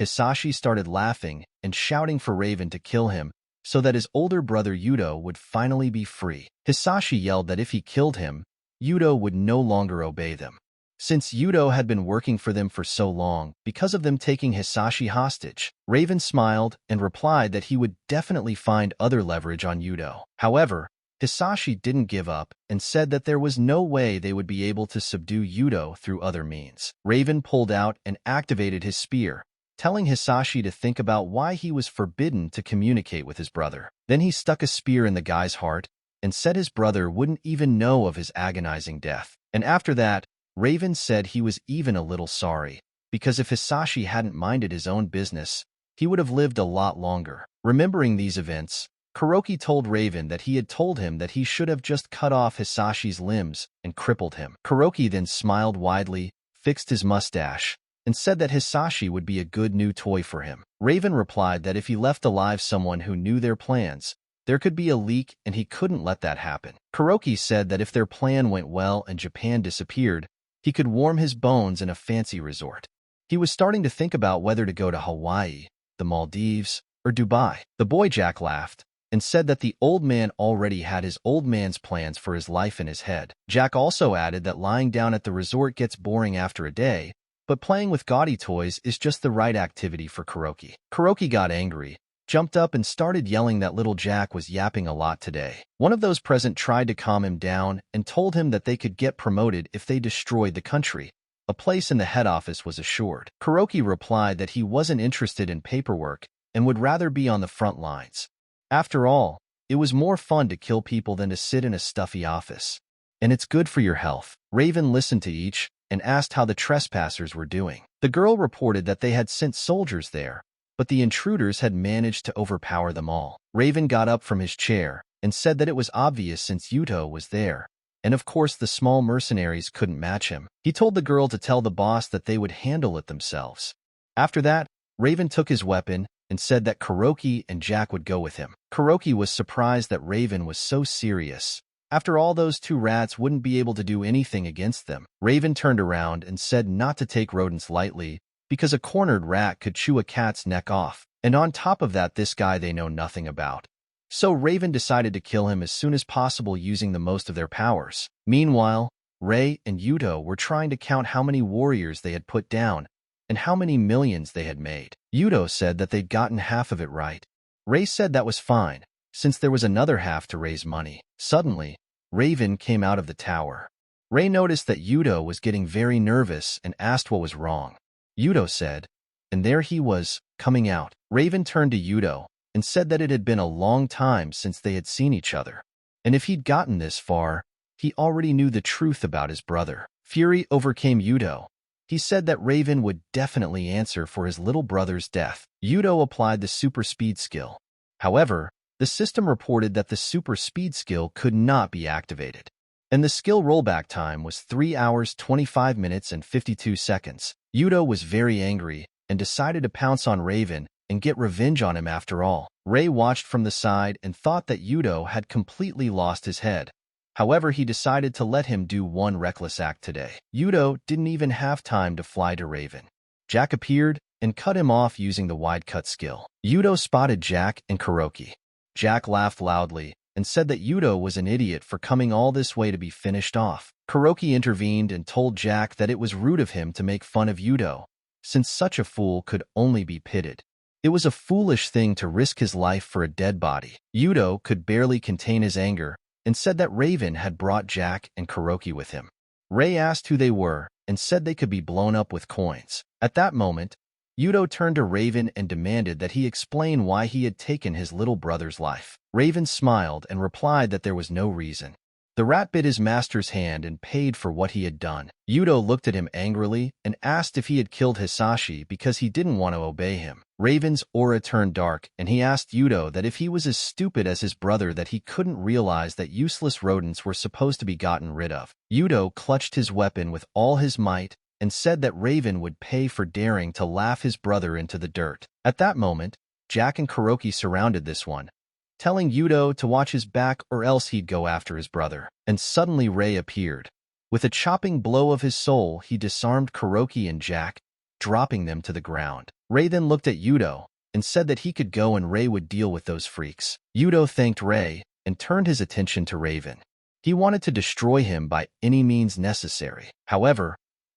Hisashi started laughing and shouting for Raven to kill him so that his older brother Yudo would finally be free. Hisashi yelled that if he killed him, Yudo would no longer obey them. Since Yudo had been working for them for so long because of them taking Hisashi hostage, Raven smiled and replied that he would definitely find other leverage on Yudo. However, Hisashi didn't give up and said that there was no way they would be able to subdue Yudo through other means. Raven pulled out and activated his spear, telling Hisashi to think about why he was forbidden to communicate with his brother. Then he stuck a spear in the guy's heart and said his brother wouldn't even know of his agonizing death. And after that, Raven said he was even a little sorry, because if Hisashi hadn't minded his own business, he would have lived a lot longer. Remembering these events, Kuroki told Raven that he had told him that he should have just cut off Hisashi's limbs and crippled him. Kuroki then smiled widely, fixed his mustache, and said that Hisashi would be a good new toy for him. Raven replied that if he left alive someone who knew their plans, there could be a leak and he couldn't let that happen. Kuroki said that if their plan went well and Japan disappeared, he could warm his bones in a fancy resort. He was starting to think about whether to go to Hawaii, the Maldives, or Dubai. The boy Jack laughed and said that the old man already had his old man's plans for his life in his head. Jack also added that lying down at the resort gets boring after a day, but playing with gaudy toys is just the right activity for Kuroki. Kuroki got angry, jumped up and started yelling that little Jack was yapping a lot today. One of those present tried to calm him down and told him that they could get promoted if they destroyed the country. A place in the head office was assured. Kuroki replied that he wasn't interested in paperwork and would rather be on the front lines. After all, it was more fun to kill people than to sit in a stuffy office. And it's good for your health. Raven listened to each and asked how the trespassers were doing. The girl reported that they had sent soldiers there, but the intruders had managed to overpower them all. Raven got up from his chair and said that it was obvious since Yuto was there, and of course the small mercenaries couldn't match him. He told the girl to tell the boss that they would handle it themselves. After that, Raven took his weapon and said that Kuroki and Jack would go with him. Kuroki was surprised that Raven was so serious. After all, those two rats wouldn't be able to do anything against them. Raven turned around and said not to take rodents lightly, because a cornered rat could chew a cat's neck off, and on top of that this guy they know nothing about. So Raven decided to kill him as soon as possible using the most of their powers. Meanwhile, Rei and Yuto were trying to count how many warriors they had put down and how many millions they had made. Yuto said that they'd gotten half of it right. Rei said that was fine, since there was another half to raise money. Suddenly, Raven came out of the tower. Rei noticed that Yuto was getting very nervous and asked what was wrong. Yuto said, and there he was, coming out. Raven turned to Yuto and said that it had been a long time since they had seen each other, and if he'd gotten this far, he already knew the truth about his brother. Fury overcame Yuto. He said that Raven would definitely answer for his little brother's death. Yuto applied the super speed skill. However, the system reported that the super speed skill could not be activated. And the skill rollback time was 3 hours 25 minutes and 52 seconds. Yudo was very angry and decided to pounce on Raven and get revenge on him after all. Ray watched from the side and thought that Yudo had completely lost his head. However, he decided to let him do one reckless act today. Yudo didn't even have time to fly to Raven. Jack appeared and cut him off using the wide cut skill. Yudo spotted Jack and Kuroki. Jack laughed loudly and said that Yudo was an idiot for coming all this way to be finished off. Kuroki intervened and told Jack that it was rude of him to make fun of Yudo, since such a fool could only be pitied. It was a foolish thing to risk his life for a dead body. Yudo could barely contain his anger and said that Raven had brought Jack and Kuroki with him. Ray asked who they were and said they could be blown up with coins. At that moment, Yudo turned to Raven and demanded that he explain why he had taken his little brother's life. Raven smiled and replied that there was no reason. The rat bit his master's hand and paid for what he had done. Yudo looked at him angrily and asked if he had killed Hisashi because he didn't want to obey him. Raven's aura turned dark, and he asked Yudo that if he was as stupid as his brother that he couldn't realize that useless rodents were supposed to be gotten rid of. Yudo clutched his weapon with all his might and said that Raven would pay for daring to laugh his brother into the dirt. At that moment, Jack and Kuroki surrounded this one, telling Yudo to watch his back or else he'd go after his brother. And suddenly Ray appeared. With a chopping blow of his soul, he disarmed Kuroki and Jack, dropping them to the ground. Ray then looked at Yudo and said that he could go and Ray would deal with those freaks. Yudo thanked Ray and turned his attention to Raven. He wanted to destroy him by any means necessary. However,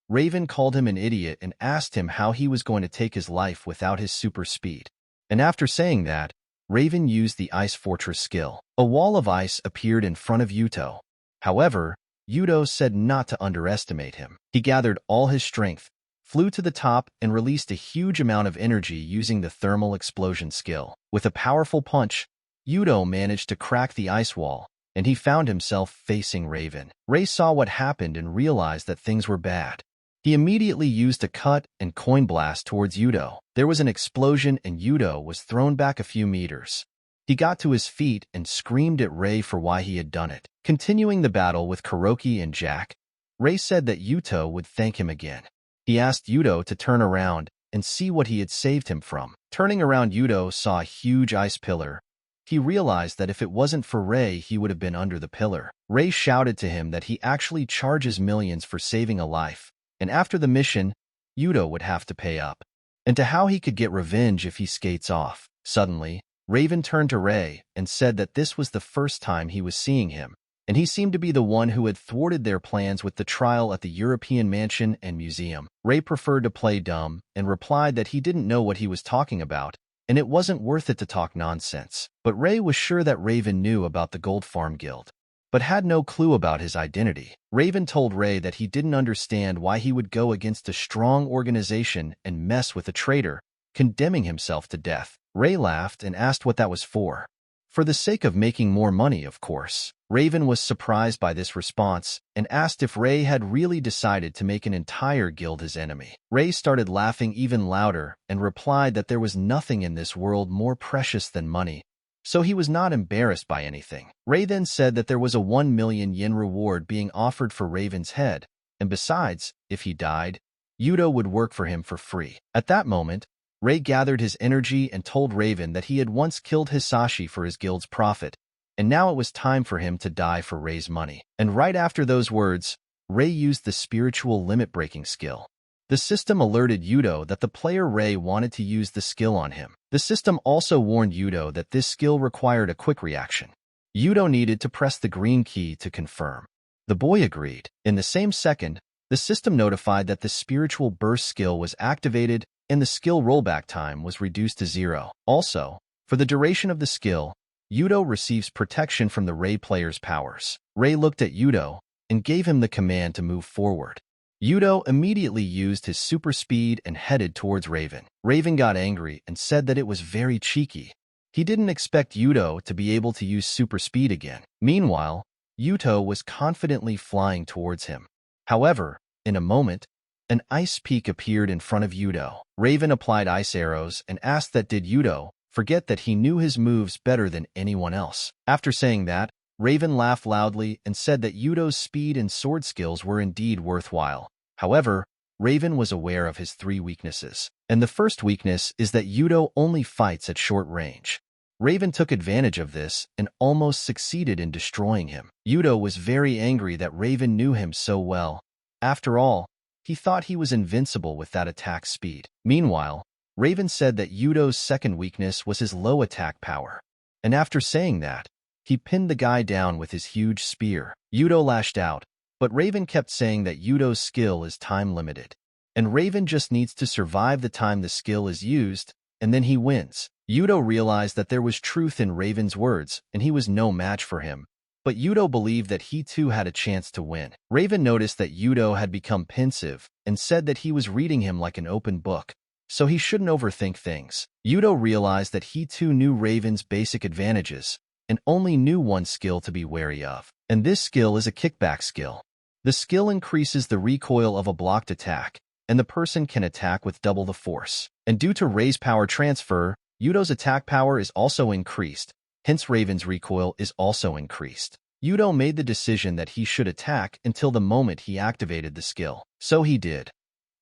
Raven called him an idiot and asked him how he was going to take his life without his super speed. And after saying that, Raven used the Ice Fortress skill. A wall of ice appeared in front of Yudo. However, Yudo said not to underestimate him. He gathered all his strength, flew to the top, and released a huge amount of energy using the thermal explosion skill. With a powerful punch, Yudo managed to crack the ice wall, and he found himself facing Raven. Ray saw what happened and realized that things were bad. He immediately used a cut and coin blast towards Yudo. There was an explosion and Yudo was thrown back a few meters. He got to his feet and screamed at Ray for why he had done it. Continuing the battle with Kuroki and Jack, Ray said that Yudo would thank him again. He asked Yudo to turn around and see what he had saved him from. Turning around, Yudo saw a huge ice pillar. He realized that if it wasn't for Ray, he would have been under the pillar. Ray shouted to him that he actually charges millions for saving a life, and after the mission, Yudo would have to pay up, and to how he could get revenge if he skates off. Suddenly, Raven turned to Ray and said that this was the first time he was seeing him, and he seemed to be the one who had thwarted their plans with the trial at the European Mansion and Museum. Ray preferred to play dumb and replied that he didn't know what he was talking about, and it wasn't worth it to talk nonsense. But Ray was sure that Raven knew about the Gold Farm Guild, but had no clue about his identity. Raven told Ray that he didn't understand why he would go against a strong organization and mess with a traitor, condemning himself to death. Ray laughed and asked what that was for. For the sake of making more money, of course. Raven was surprised by this response and asked if Ray had really decided to make an entire guild his enemy. Ray started laughing even louder and replied that there was nothing in this world more precious than money, so he was not embarrassed by anything. Ray then said that there was a 1 million yen reward being offered for Raven's head, and besides, if he died, Yudo would work for him for free. At that moment, Ray gathered his energy and told Raven that he had once killed Hisashi for his guild's profit, and now it was time for him to die for Ray's money. And right after those words, Ray used the spiritual limit-breaking skill. The system alerted Yudo that the player Ray wanted to use the skill on him. The system also warned Yudo that this skill required a quick reaction. Yudo needed to press the green key to confirm. The boy agreed. In the same second, the system notified that the spiritual burst skill was activated and the skill rollback time was reduced to 0. Also, for the duration of the skill, Yudo receives protection from the Ray player's powers. Ray looked at Yudo and gave him the command to move forward. Yudo immediately used his super speed and headed towards Raven. Raven got angry and said that it was very cheeky. He didn't expect Yudo to be able to use super speed again. Meanwhile, Yudo was confidently flying towards him. However, in a moment, an ice peak appeared in front of Yudo. Raven applied ice arrows and asked that did Yudo forget that he knew his moves better than anyone else. After saying that, Raven laughed loudly and said that Yudo's speed and sword skills were indeed worthwhile. However, Raven was aware of his three weaknesses, and the first weakness is that Yudo only fights at short range. Raven took advantage of this and almost succeeded in destroying him. Yudo was very angry that Raven knew him so well. After all, he thought he was invincible with that attack speed. Meanwhile, Raven said that Yudo's second weakness was his low attack power. And after saying that, he pinned the guy down with his huge spear. Yudo lashed out, but Raven kept saying that Yudo's skill is time-limited, and Raven just needs to survive the time the skill is used, and then he wins. Yudo realized that there was truth in Raven's words, and he was no match for him. But Yudo believed that he too had a chance to win. Raven noticed that Yudo had become pensive and said that he was reading him like an open book, so he shouldn't overthink things. Yudo realized that he too knew Raven's basic advantages and only knew one skill to be wary of, and this skill is a kickback skill. The skill increases the recoil of a blocked attack, and the person can attack with double the force. And due to Rei's power transfer, Yudo's attack power is also increased, hence Raven's recoil is also increased. Yudo made the decision that he should attack until the moment he activated the skill. So he did.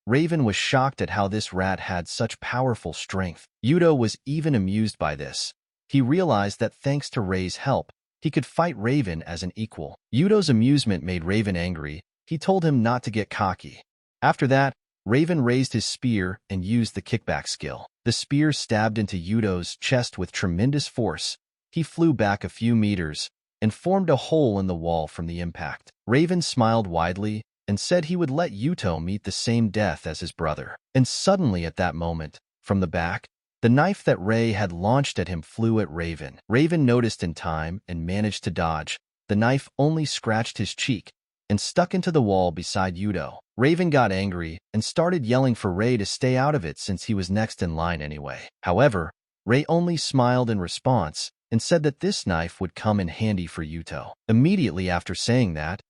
Raven was shocked at how this rat had such powerful strength. Yudo was even amused by this. He realized that thanks to Rei's help, he could fight Raven as an equal. Yudo's amusement made Raven angry. He told him not to get cocky. After that, Raven raised his spear and used the kickback skill. The spear stabbed into Yudo's chest with tremendous force. He flew back a few meters and formed a hole in the wall from the impact. Raven smiled widely and said he would let Yuto meet the same death as his brother. And suddenly at that moment, from the back, the knife that Rei had launched at him flew at Raven. Raven noticed in time and managed to dodge. The knife only scratched his cheek and stuck into the wall beside Yudo. Raven got angry and started yelling for Rei to stay out of it since he was next in line anyway. However, Rei only smiled in response and said that this knife would come in handy for Yuto. Immediately after saying that,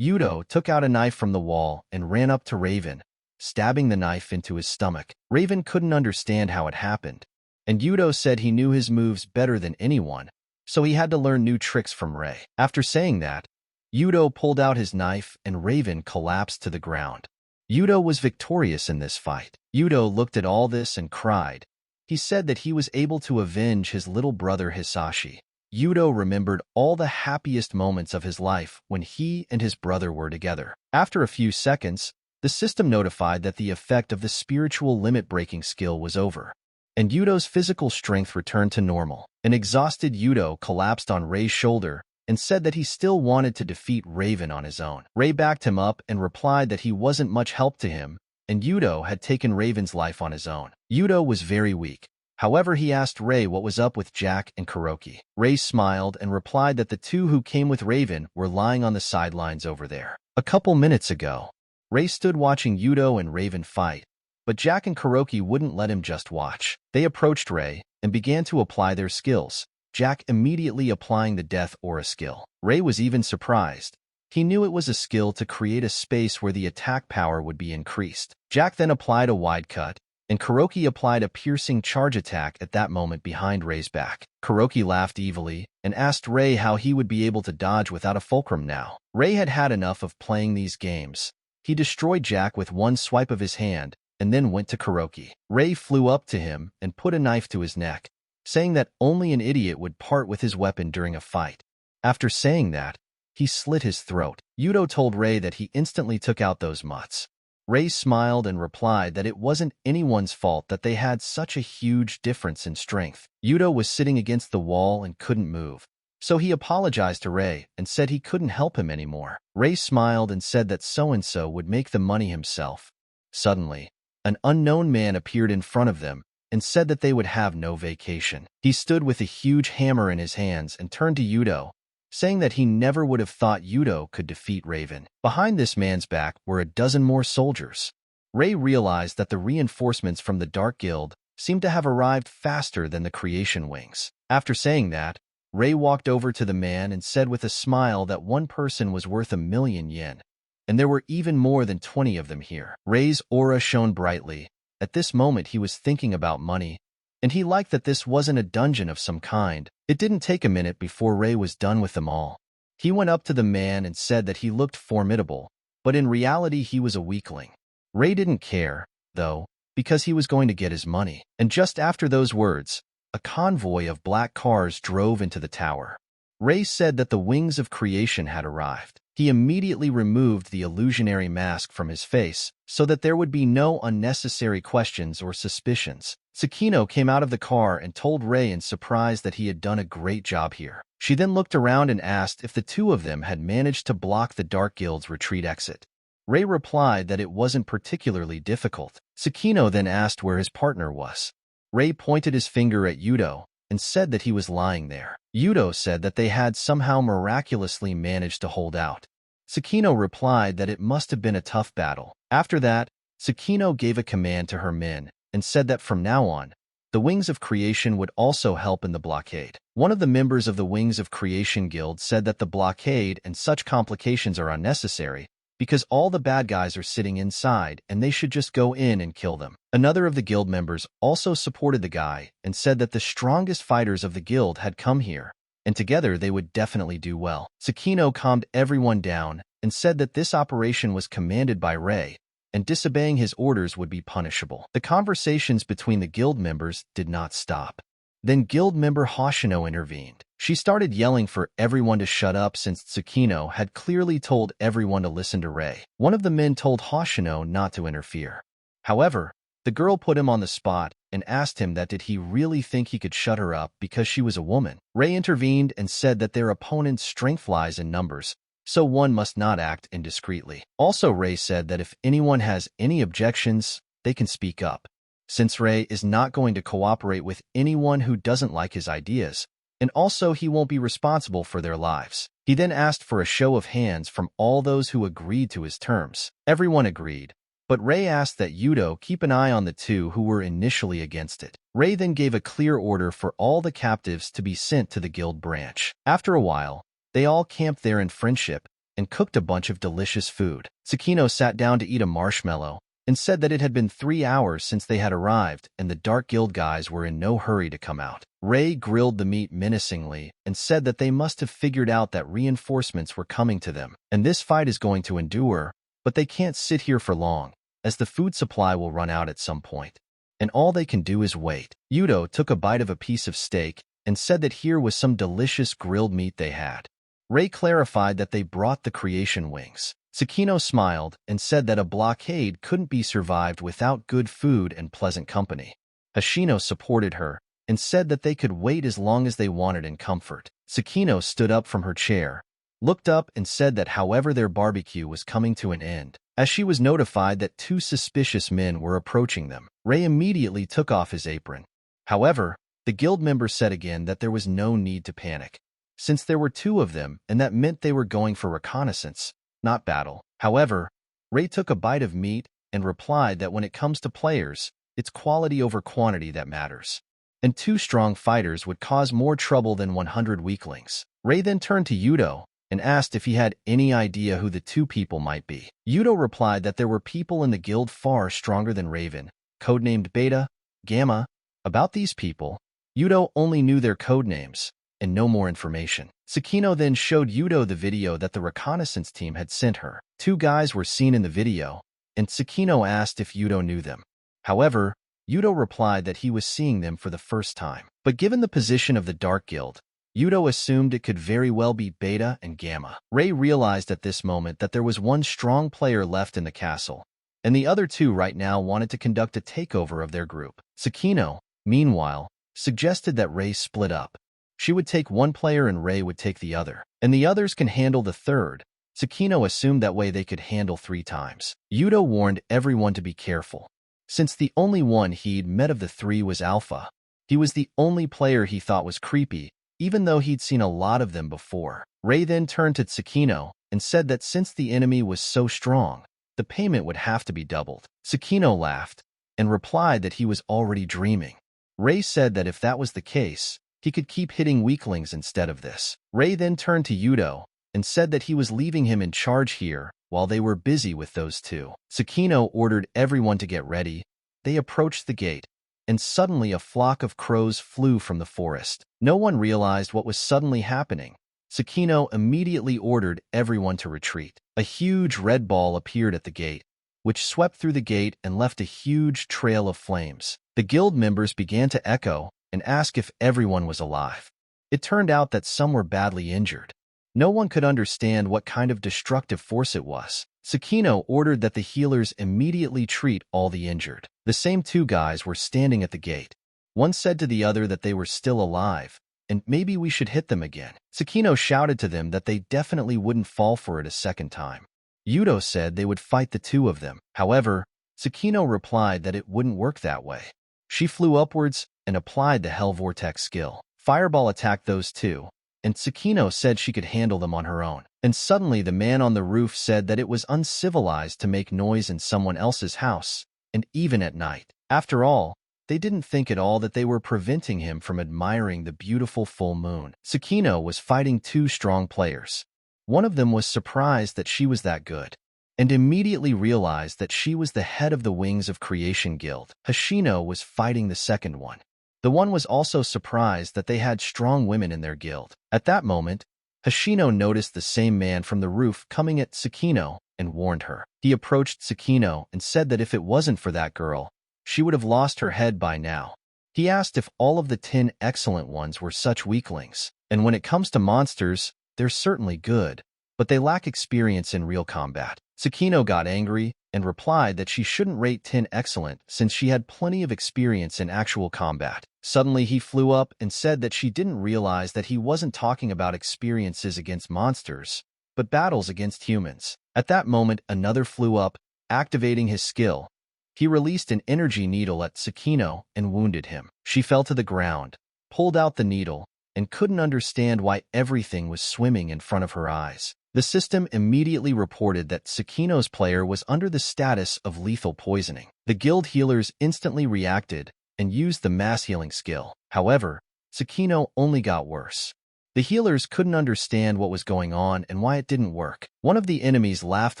Yudo took out a knife from the wall and ran up to Raven, stabbing the knife into his stomach. Raven couldn't understand how it happened, and Yudo said he knew his moves better than anyone, so he had to learn new tricks from Rei. After saying that, Yudo pulled out his knife and Raven collapsed to the ground. Yudo was victorious in this fight. Yudo looked at all this and cried. He said that he was able to avenge his little brother Hisashi. Yudo remembered all the happiest moments of his life when he and his brother were together. After a few seconds, the system notified that the effect of the spiritual limit-breaking skill was over, and Yudo's physical strength returned to normal. An exhausted Yudo collapsed on Rei's shoulder and said that he still wanted to defeat Raven on his own. Rei backed him up and replied that he wasn't much help to him, and Yudo had taken Raven's life on his own. Yudo was very weak. However, he asked Rei what was up with Jack and Kuroki. Rei smiled and replied that the two who came with Raven were lying on the sidelines over there. A couple minutes ago, Rei stood watching Yudo and Raven fight, but Jack and Kuroki wouldn't let him just watch. They approached Rei and began to apply their skills, Jack immediately applying the Death Aura skill. Rei was even surprised. He knew it was a skill to create a space where the attack power would be increased. Jack then applied a wide cut, and Kuroki applied a piercing charge attack at that moment behind Rei's back. Kuroki laughed evilly and asked Rei how he would be able to dodge without a fulcrum now. Rei had had enough of playing these games. He destroyed Jack with one swipe of his hand and then went to Kuroki. Rei flew up to him and put a knife to his neck, saying that only an idiot would part with his weapon during a fight. After saying that, he slit his throat. Yudo told Rei that he instantly took out those mutts. Rei smiled and replied that it wasn't anyone's fault that they had such a huge difference in strength. Yudo was sitting against the wall and couldn't move, so he apologized to Rei and said he couldn't help him anymore. Rei smiled and said that so-and-so would make the money himself. Suddenly, an unknown man appeared in front of them and said that they would have no vacation. He stood with a huge hammer in his hands and turned to Yudo, saying that he never would have thought Yudo could defeat Raven. Behind this man's back were a dozen more soldiers. Rei realized that the reinforcements from the Dark Guild seemed to have arrived faster than the Creation Wings. After saying that, Rei walked over to the man and said with a smile that one person was worth 1,000,000 yen, and there were even more than 20 of them here. Rei's aura shone brightly. At this moment he was thinking about money, and he liked that this wasn't a dungeon of some kind. It didn't take a minute before Rei was done with them all. He went up to the man and said that he looked formidable, but in reality he was a weakling. Ray didn't care, though, because he was going to get his money. And just after those words, a convoy of black cars drove into the tower. Ray said that the wings of creation had arrived. He immediately removed the illusionary mask from his face so that there would be no unnecessary questions or suspicions. Tsukino came out of the car and told Ray in surprise that he had done a great job here. She then looked around and asked if the two of them had managed to block the Dark Guild's retreat exit. Ray replied that it wasn't particularly difficult. Tsukino then asked where his partner was. Ray pointed his finger at Yudo and said that he was lying there. Yudo said that they had somehow miraculously managed to hold out. Tsukino replied that it must have been a tough battle. After that, Tsukino gave a command to her men and said that from now on, the Wings of Creation would also help in the blockade. One of the members of the Wings of Creation Guild said that the blockade and such complications are unnecessary because all the bad guys are sitting inside and they should just go in and kill them. Another of the guild members also supported the guy and said that the strongest fighters of the guild had come here, and together they would definitely do well. Tsukino calmed everyone down and said that this operation was commanded by Ray, and disobeying his orders would be punishable. The conversations between the guild members did not stop. Then guild member Hoshino intervened. She started yelling for everyone to shut up since Tsukino had clearly told everyone to listen to Ray. One of the men told Hoshino not to interfere. However, the girl put him on the spot and asked him that did he really think he could shut her up because she was a woman. Ray intervened and said that their opponent's strength lies in numbers, so one must not act indiscreetly. Also, Ray said that if anyone has any objections, they can speak up. Since Ray is not going to cooperate with anyone who doesn't like his ideas, and also he won't be responsible for their lives. He then asked for a show of hands from all those who agreed to his terms. Everyone agreed, but Ray asked that Yudo keep an eye on the two who were initially against it. Ray then gave a clear order for all the captives to be sent to the guild branch. After a while, they all camped there in friendship and cooked a bunch of delicious food. Tsukino sat down to eat a marshmallow and said that it had been 3 hours since they had arrived and the Dark Guild guys were in no hurry to come out. Ray grilled the meat menacingly and said that they must have figured out that reinforcements were coming to them, and this fight is going to endure, but they can't sit here for long, as the food supply will run out at some point, and all they can do is wait. Yudo took a bite of a piece of steak and said that here was some delicious grilled meat they had. Ray clarified that they brought the creation wings. Tsukino smiled and said that a blockade couldn't be survived without good food and pleasant company. Hoshino supported her and said that they could wait as long as they wanted in comfort. Tsukino stood up from her chair, looked up and said that however their barbecue was coming to an end, as she was notified that 2 suspicious men were approaching them. Ray immediately took off his apron. However, the guild member said again that there was no need to panic, since there were 2 of them and that meant they were going for reconnaissance, not battle. However, Ray took a bite of meat and replied that when it comes to players, it's quality over quantity that matters, and 2 strong fighters would cause more trouble than 100 weaklings. Ray then turned to Yudo and asked if he had any idea who the 2 people might be. Yudo replied that there were people in the guild far stronger than Raven, codenamed Beta, Gamma. About these people, Yudo only knew their codenames and no more information. Tsukino then showed Yudo the video that the reconnaissance team had sent her. 2 guys were seen in the video, and Tsukino asked if Yudo knew them. However, Yudo replied that he was seeing them for the first time. But given the position of the Dark Guild, Yudo assumed it could very well be Beta and Gamma. Ray realized at this moment that there was one strong player left in the castle, and the other 2 right now wanted to conduct a takeover of their group. Tsukino, meanwhile, suggested that Ray split up. She would take one player and Ray would take the other, and the others can handle the third. Tsukino assumed that way they could handle 3 times. Yudo warned everyone to be careful, since the only one he'd met of the 3 was Alpha. He was the only player he thought was creepy, even though he'd seen a lot of them before. Ray then turned to Tsukino and said that since the enemy was so strong, the payment would have to be doubled. Tsukino laughed and replied that he was already dreaming. Ray said that if that was the case, he could keep hitting weaklings instead of this. Ray then turned to Yudo and said that he was leaving him in charge here while they were busy with those 2. Tsukino ordered everyone to get ready. They approached the gate, and suddenly a flock of crows flew from the forest. No one realized what was suddenly happening, Tsukino immediately ordered everyone to retreat. A huge red ball appeared at the gate, which swept through the gate and left a huge trail of flames. The guild members began to echo and ask if everyone was alive. It turned out that some were badly injured. No one could understand what kind of destructive force it was. Tsukino ordered that the healers immediately treat all the injured. The same two guys were standing at the gate. One said to the other that they were still alive, and maybe we should hit them again. Tsukino shouted to them that they definitely wouldn't fall for it a second time. Yudo said they would fight the two of them. However, Tsukino replied that it wouldn't work that way. She flew upwards and applied the Hell Vortex skill. Fireball attacked those two, and Tsukino said she could handle them on her own. And suddenly the man on the roof said that it was uncivilized to make noise in someone else's house, and even at night. After all, they didn't think at all that they were preventing him from admiring the beautiful full moon. Tsukino was fighting two strong players. One of them was surprised that she was that good, and immediately realized that she was the head of the Wings of Creation Guild. Hoshino was fighting the second one. The one was also surprised that they had strong women in their guild. At that moment, Hoshino noticed the same man from the roof coming at Tsukino and warned her. He approached Tsukino and said that if it wasn't for that girl, she would have lost her head by now. He asked if all of the 10 excellent ones were such weaklings. And when it comes to monsters, they're certainly good, but they lack experience in real combat. Tsukino got angry and replied that she shouldn't rate 10 excellent since she had plenty of experience in actual combat. Suddenly he flew up and said that she didn't realize that he wasn't talking about experiences against monsters, but battles against humans. At that moment, another flew up, activating his skill. He released an energy needle at Tsukino and wounded him. She fell to the ground, pulled out the needle, and couldn't understand why everything was swimming in front of her eyes. The system immediately reported that Tsukino's player was under the status of lethal poisoning. The guild healers instantly reacted and used the mass healing skill. However, Tsukino only got worse. The healers couldn't understand what was going on and why it didn't work. One of the enemies laughed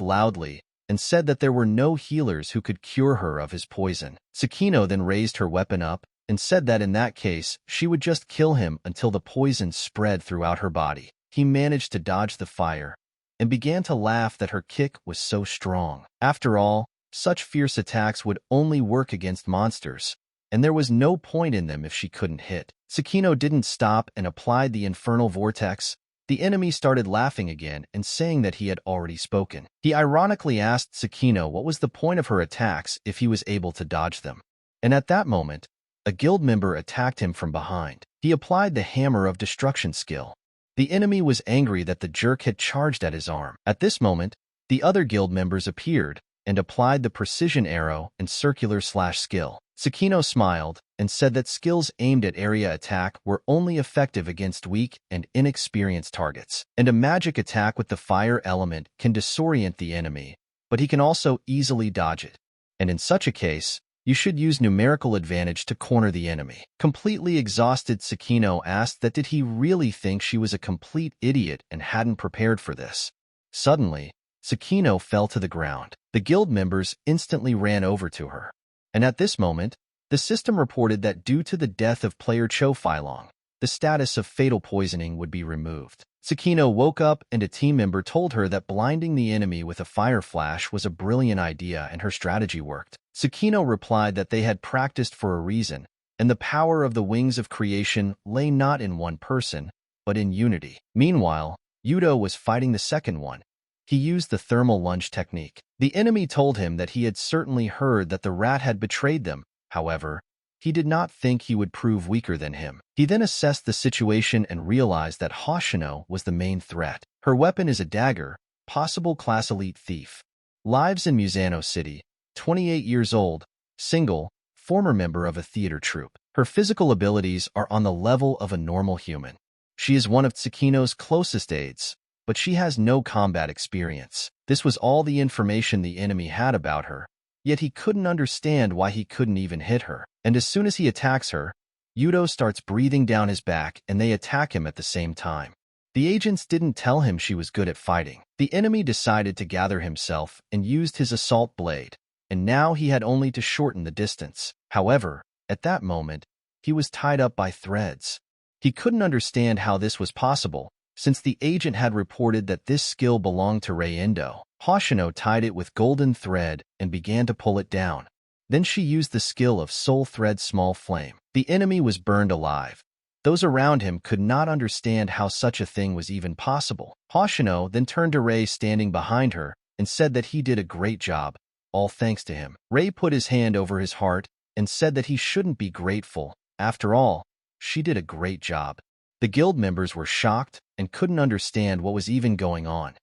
loudly and said that there were no healers who could cure her of his poison. Tsukino then raised her weapon up and said that in that case, she would just kill him until the poison spread throughout her body. He managed to dodge the fire and began to laugh that her kick was so strong. After all, such fierce attacks would only work against monsters, and there was no point in them if she couldn't hit. Tsukino didn't stop and applied the infernal vortex. The enemy started laughing again and saying that he had already spoken. He ironically asked Tsukino what was the point of her attacks if he was able to dodge them. And at that moment, a guild member attacked him from behind. He applied the Hammer of Destruction skill. The enemy was angry that the jerk had charged at his arm. At this moment, the other guild members appeared and applied the Precision Arrow and Circular Slash skill. Tsukino smiled and said that skills aimed at area attack were only effective against weak and inexperienced targets, and a magic attack with the fire element can disorient the enemy, but he can also easily dodge it. And in such a case, you should use numerical advantage to corner the enemy. Completely exhausted, Tsukino asked that did he really think she was a complete idiot and hadn't prepared for this. Suddenly, Tsukino fell to the ground. The guild members instantly ran over to her. And at this moment, the system reported that due to the death of player Cho Filong, the status of fatal poisoning would be removed. Tsukino woke up and a team member told her that blinding the enemy with a fire flash was a brilliant idea and her strategy worked. Tsukino replied that they had practiced for a reason, and the power of the Wings of Creation lay not in one person, but in unity. Meanwhile, Yudo was fighting the second one. He used the thermal lunge technique. The enemy told him that he had certainly heard that the rat had betrayed them. However, he did not think he would prove weaker than him. He then assessed the situation and realized that Hoshino was the main threat. Her weapon is a dagger, possible class elite thief. Lives in Musano City, 28 years old, single, former member of a theater troupe. Her physical abilities are on the level of a normal human. She is one of Tsukino's closest aides, but she has no combat experience. This was all the information the enemy had about her, yet he couldn't understand why he couldn't even hit her. And as soon as he attacks her, Yudo starts breathing down his back and they attack him at the same time. The agents didn't tell him she was good at fighting. The enemy decided to gather himself and used his assault blade, and now he had only to shorten the distance. However, at that moment, he was tied up by threads. He couldn't understand how this was possible, Since the agent had reported that this skill belonged to Rei Indo, Hoshino tied it with golden thread and began to pull it down. Then she used the skill of Soul Thread Small Flame. The enemy was burned alive. Those around him could not understand how such a thing was even possible. Hoshino then turned to Rei standing behind her and said that he did a great job, all thanks to him. Rei put his hand over his heart and said that he shouldn't be grateful. After all, she did a great job. The guild members were shocked and couldn't understand what was even going on.